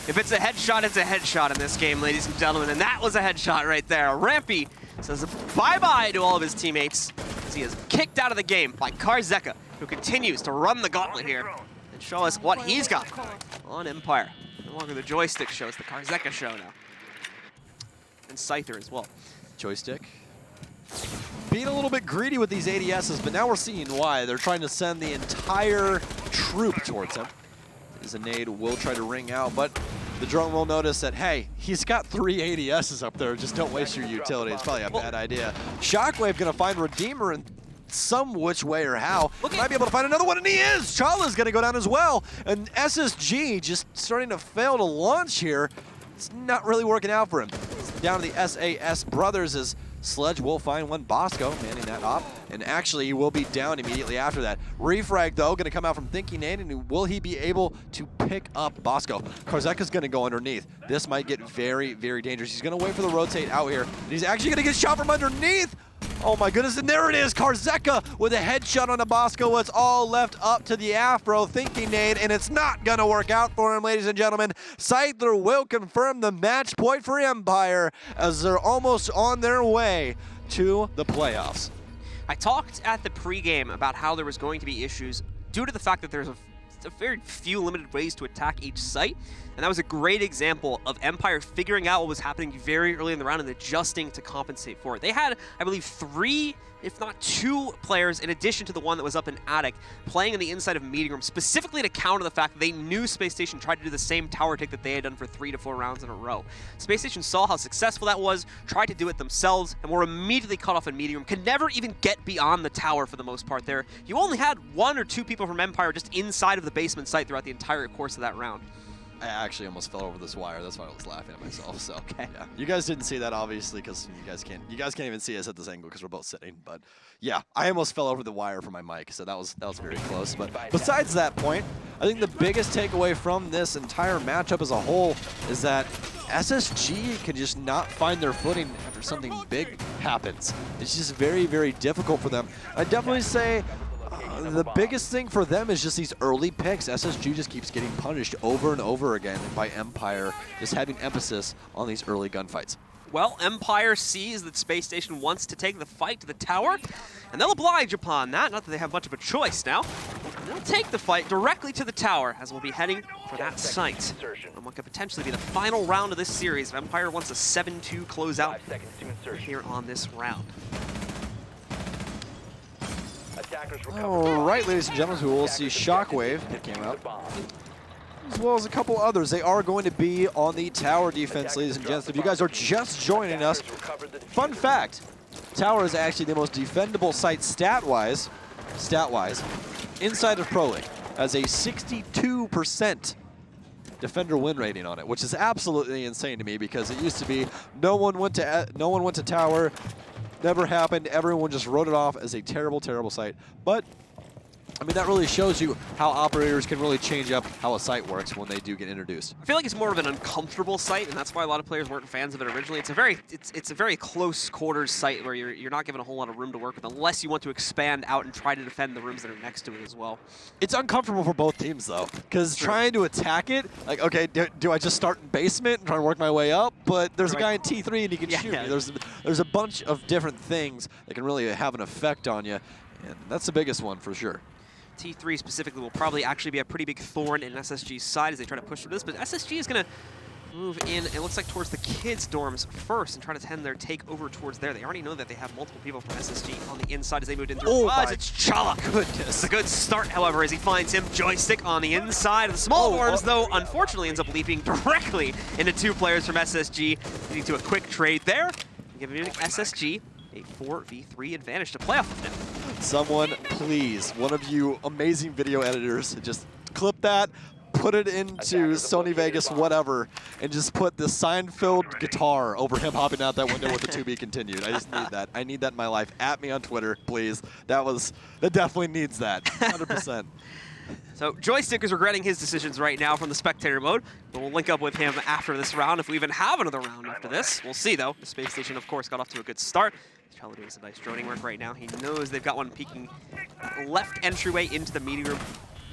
Speaker 1: If it's a headshot, it's a headshot in this game, ladies and gentlemen. And that was a headshot right there. Rampy says bye-bye to all of his teammates as he is kicked out of the game by Karzeka, who continues to run the gauntlet here and show us what he's got on Empire. No longer the joystick show, it's the Karzeka show now. And Scyther as well.
Speaker 2: Joystick. Being a little bit greedy with these ADSs, but now we're seeing why. They're trying to send the entire troop towards him. As a nade will try to ring out, but the drone will notice that, hey, he's got 3 ADSs up there. Just don't waste your utility. It's probably a bad idea. Shockwave gonna find Redeemer in some which way or how. Might be able to find another one, and he is! Chala's gonna go down as well. And SSG just starting to fail to launch here. It's not really working out for him. It's down to the SAS brothers as Sledge will find one. Bosco manning that op, and actually he will be down immediately after that. Refrag, though, going to come out from Thinking Nade, and will he be able to pick up Bosco? Karzeka's going to go underneath. This might get very, very dangerous. He's going to wait for the rotate out here, and he's actually going to get shot from underneath. Oh my goodness, and there it is, Karzeka with a headshot on a Bosco. It's all left up to the Afro Thinking Nade, and it's not gonna work out for him, ladies and gentlemen. Scyther will confirm the match point for Empire as they're almost on their way to the playoffs.
Speaker 1: I talked at the pregame about how there was going to be issues due to the fact that there's a very few limited ways to attack each site. And that was a great example of Empire figuring out what was happening very early in the round and adjusting to compensate for it. They had, I believe, 3, if not 2 players in addition to the one that was up in Attic playing in the inside of meeting room, specifically to counter the fact that they knew Spacestation tried to do the same tower take that they had done for 3 to 4 rounds in a row. Spacestation saw how successful that was, tried to do it themselves, and were immediately cut off in meeting room. Could never even get beyond the tower for the most part there. You only had 1 or 2 people from Empire just inside of the basement site throughout the entire course of that round.
Speaker 2: I actually almost fell over this wire. That's why I was laughing at myself. So okay. Yeah. You guys didn't see that obviously because you guys can't even see us at this angle because we're both sitting. But yeah, I almost fell over the wire for my mic, so that was very close. But besides that point, I think the biggest takeaway from this entire matchup as a whole is that SSG can just not find their footing after something big happens. It's just very, very difficult for them. I'd definitely say the biggest thing for them is just these early picks. SSG just keeps getting punished over and over again by Empire, just having emphasis on these early gunfights.
Speaker 1: Well, Empire sees that Space Station wants to take the fight to the tower, and they'll oblige upon that. Not that they have much of a choice now. They'll take the fight directly to the tower, as we'll be heading for that site. And what could potentially be the final round of this series. Empire wants a 7-2 closeout here on this round.
Speaker 2: All right, ladies and gentlemen, we will see Shockwave that came out, as well as a couple others. They are going to be on the tower defense, ladies and gents. If you guys are just joining us, fun fact, tower is actually the most defendable site stat-wise, inside of Pro League, as a 62% defender win rating on it, which is absolutely insane to me because it used to be no one went to tower. Never happened. Everyone just wrote it off as a terrible, terrible site. But, I mean, that really shows you how operators can really change up how a site works when they do get introduced.
Speaker 1: I feel like it's more of an uncomfortable site, and that's why a lot of players weren't fans of it originally. It's a very close quarters site where you're not given a whole lot of room to work with unless you want to expand out and try to defend the rooms that are next to it as well.
Speaker 2: It's uncomfortable for both teams, though, because trying to attack it, like, okay, do I just start in basement and try to work my way up? But there's a guy in T3 and he can shoot me. There's a bunch of different things that can really have an effect on you, and that's the biggest one for sure.
Speaker 1: T3 specifically will probably actually be a pretty big thorn in SSG's side as they try to push through this, but SSG is going to move in, it looks like, towards the kids' dorms first and try to tend their take over towards there. They already know that they have multiple people from SSG on the inside as they moved in through.
Speaker 2: Oh,
Speaker 1: it's Chala.
Speaker 2: Goodness.
Speaker 1: It's a good start, however, as he finds him. Joystick on the inside of the small dorms, though, unfortunately ends up leaping directly into 2 players from SSG, leading to a quick trade there, and giving SSG a 4v3 advantage to play off of him.
Speaker 2: Someone, please, one of you amazing video editors, just clip that, put it into Sony Vegas, whatever, and just put the Seinfeld guitar over him hopping out that window with the to be continued. I just need that. I need that in my life. At me on Twitter, please. That definitely needs that, 100%.
Speaker 1: So Joystick is regretting his decisions right now from the spectator mode, but we'll link up with him after this round if we even have another round after this. We'll see, though. The Space Station, of course, got off to a good start. Charlie doing some nice droning work right now. He knows they've got one peeking left entryway into the meeting room.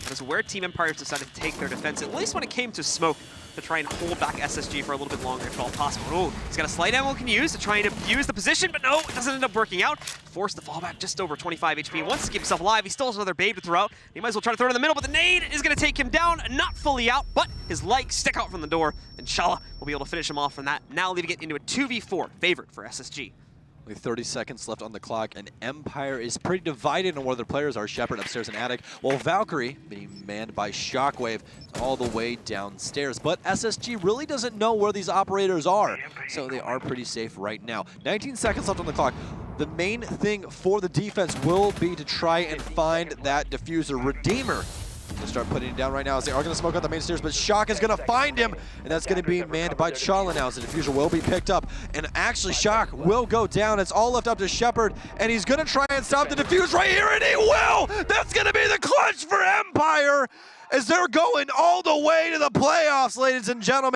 Speaker 1: That is where Team Empires decided to take their defense, at least when it came to smoke, to try and hold back SSG for a little bit longer if at all possible. Oh, he's got a slight ammo can use to try and abuse the position, but no, it doesn't end up working out. Forced to fall back just over 25 HP. He wants to keep himself alive. He still has another babe to throw out. He might as well try to throw it in the middle, but the nade is going to take him down. Not fully out, but his legs stick out from the door, and Shala will be able to finish him off from that, now leaving it into a 2v4 favorite for SSG.
Speaker 2: Only 30 seconds left on the clock, and Empire is pretty divided on where their players are. Shepard upstairs in Attic, while Valkyrie, being manned by Shockwave, all the way downstairs. But SSG really doesn't know where these operators are, so they are pretty safe right now. 19 seconds left on the clock. The main thing for the defense will be to try and find that diffuser. Redeemer to start putting it down right now as they are going to smoke out the main stairs, but Shock is going to find him, and that's going to be manned by Chala now as the diffuser will be picked up, and actually Shock will go down. It's all left up to Shepard, and he's going to try and stop the diffuse right here, and he will! That's going to be the clutch for Empire as they're going all the way to the playoffs, ladies and gentlemen.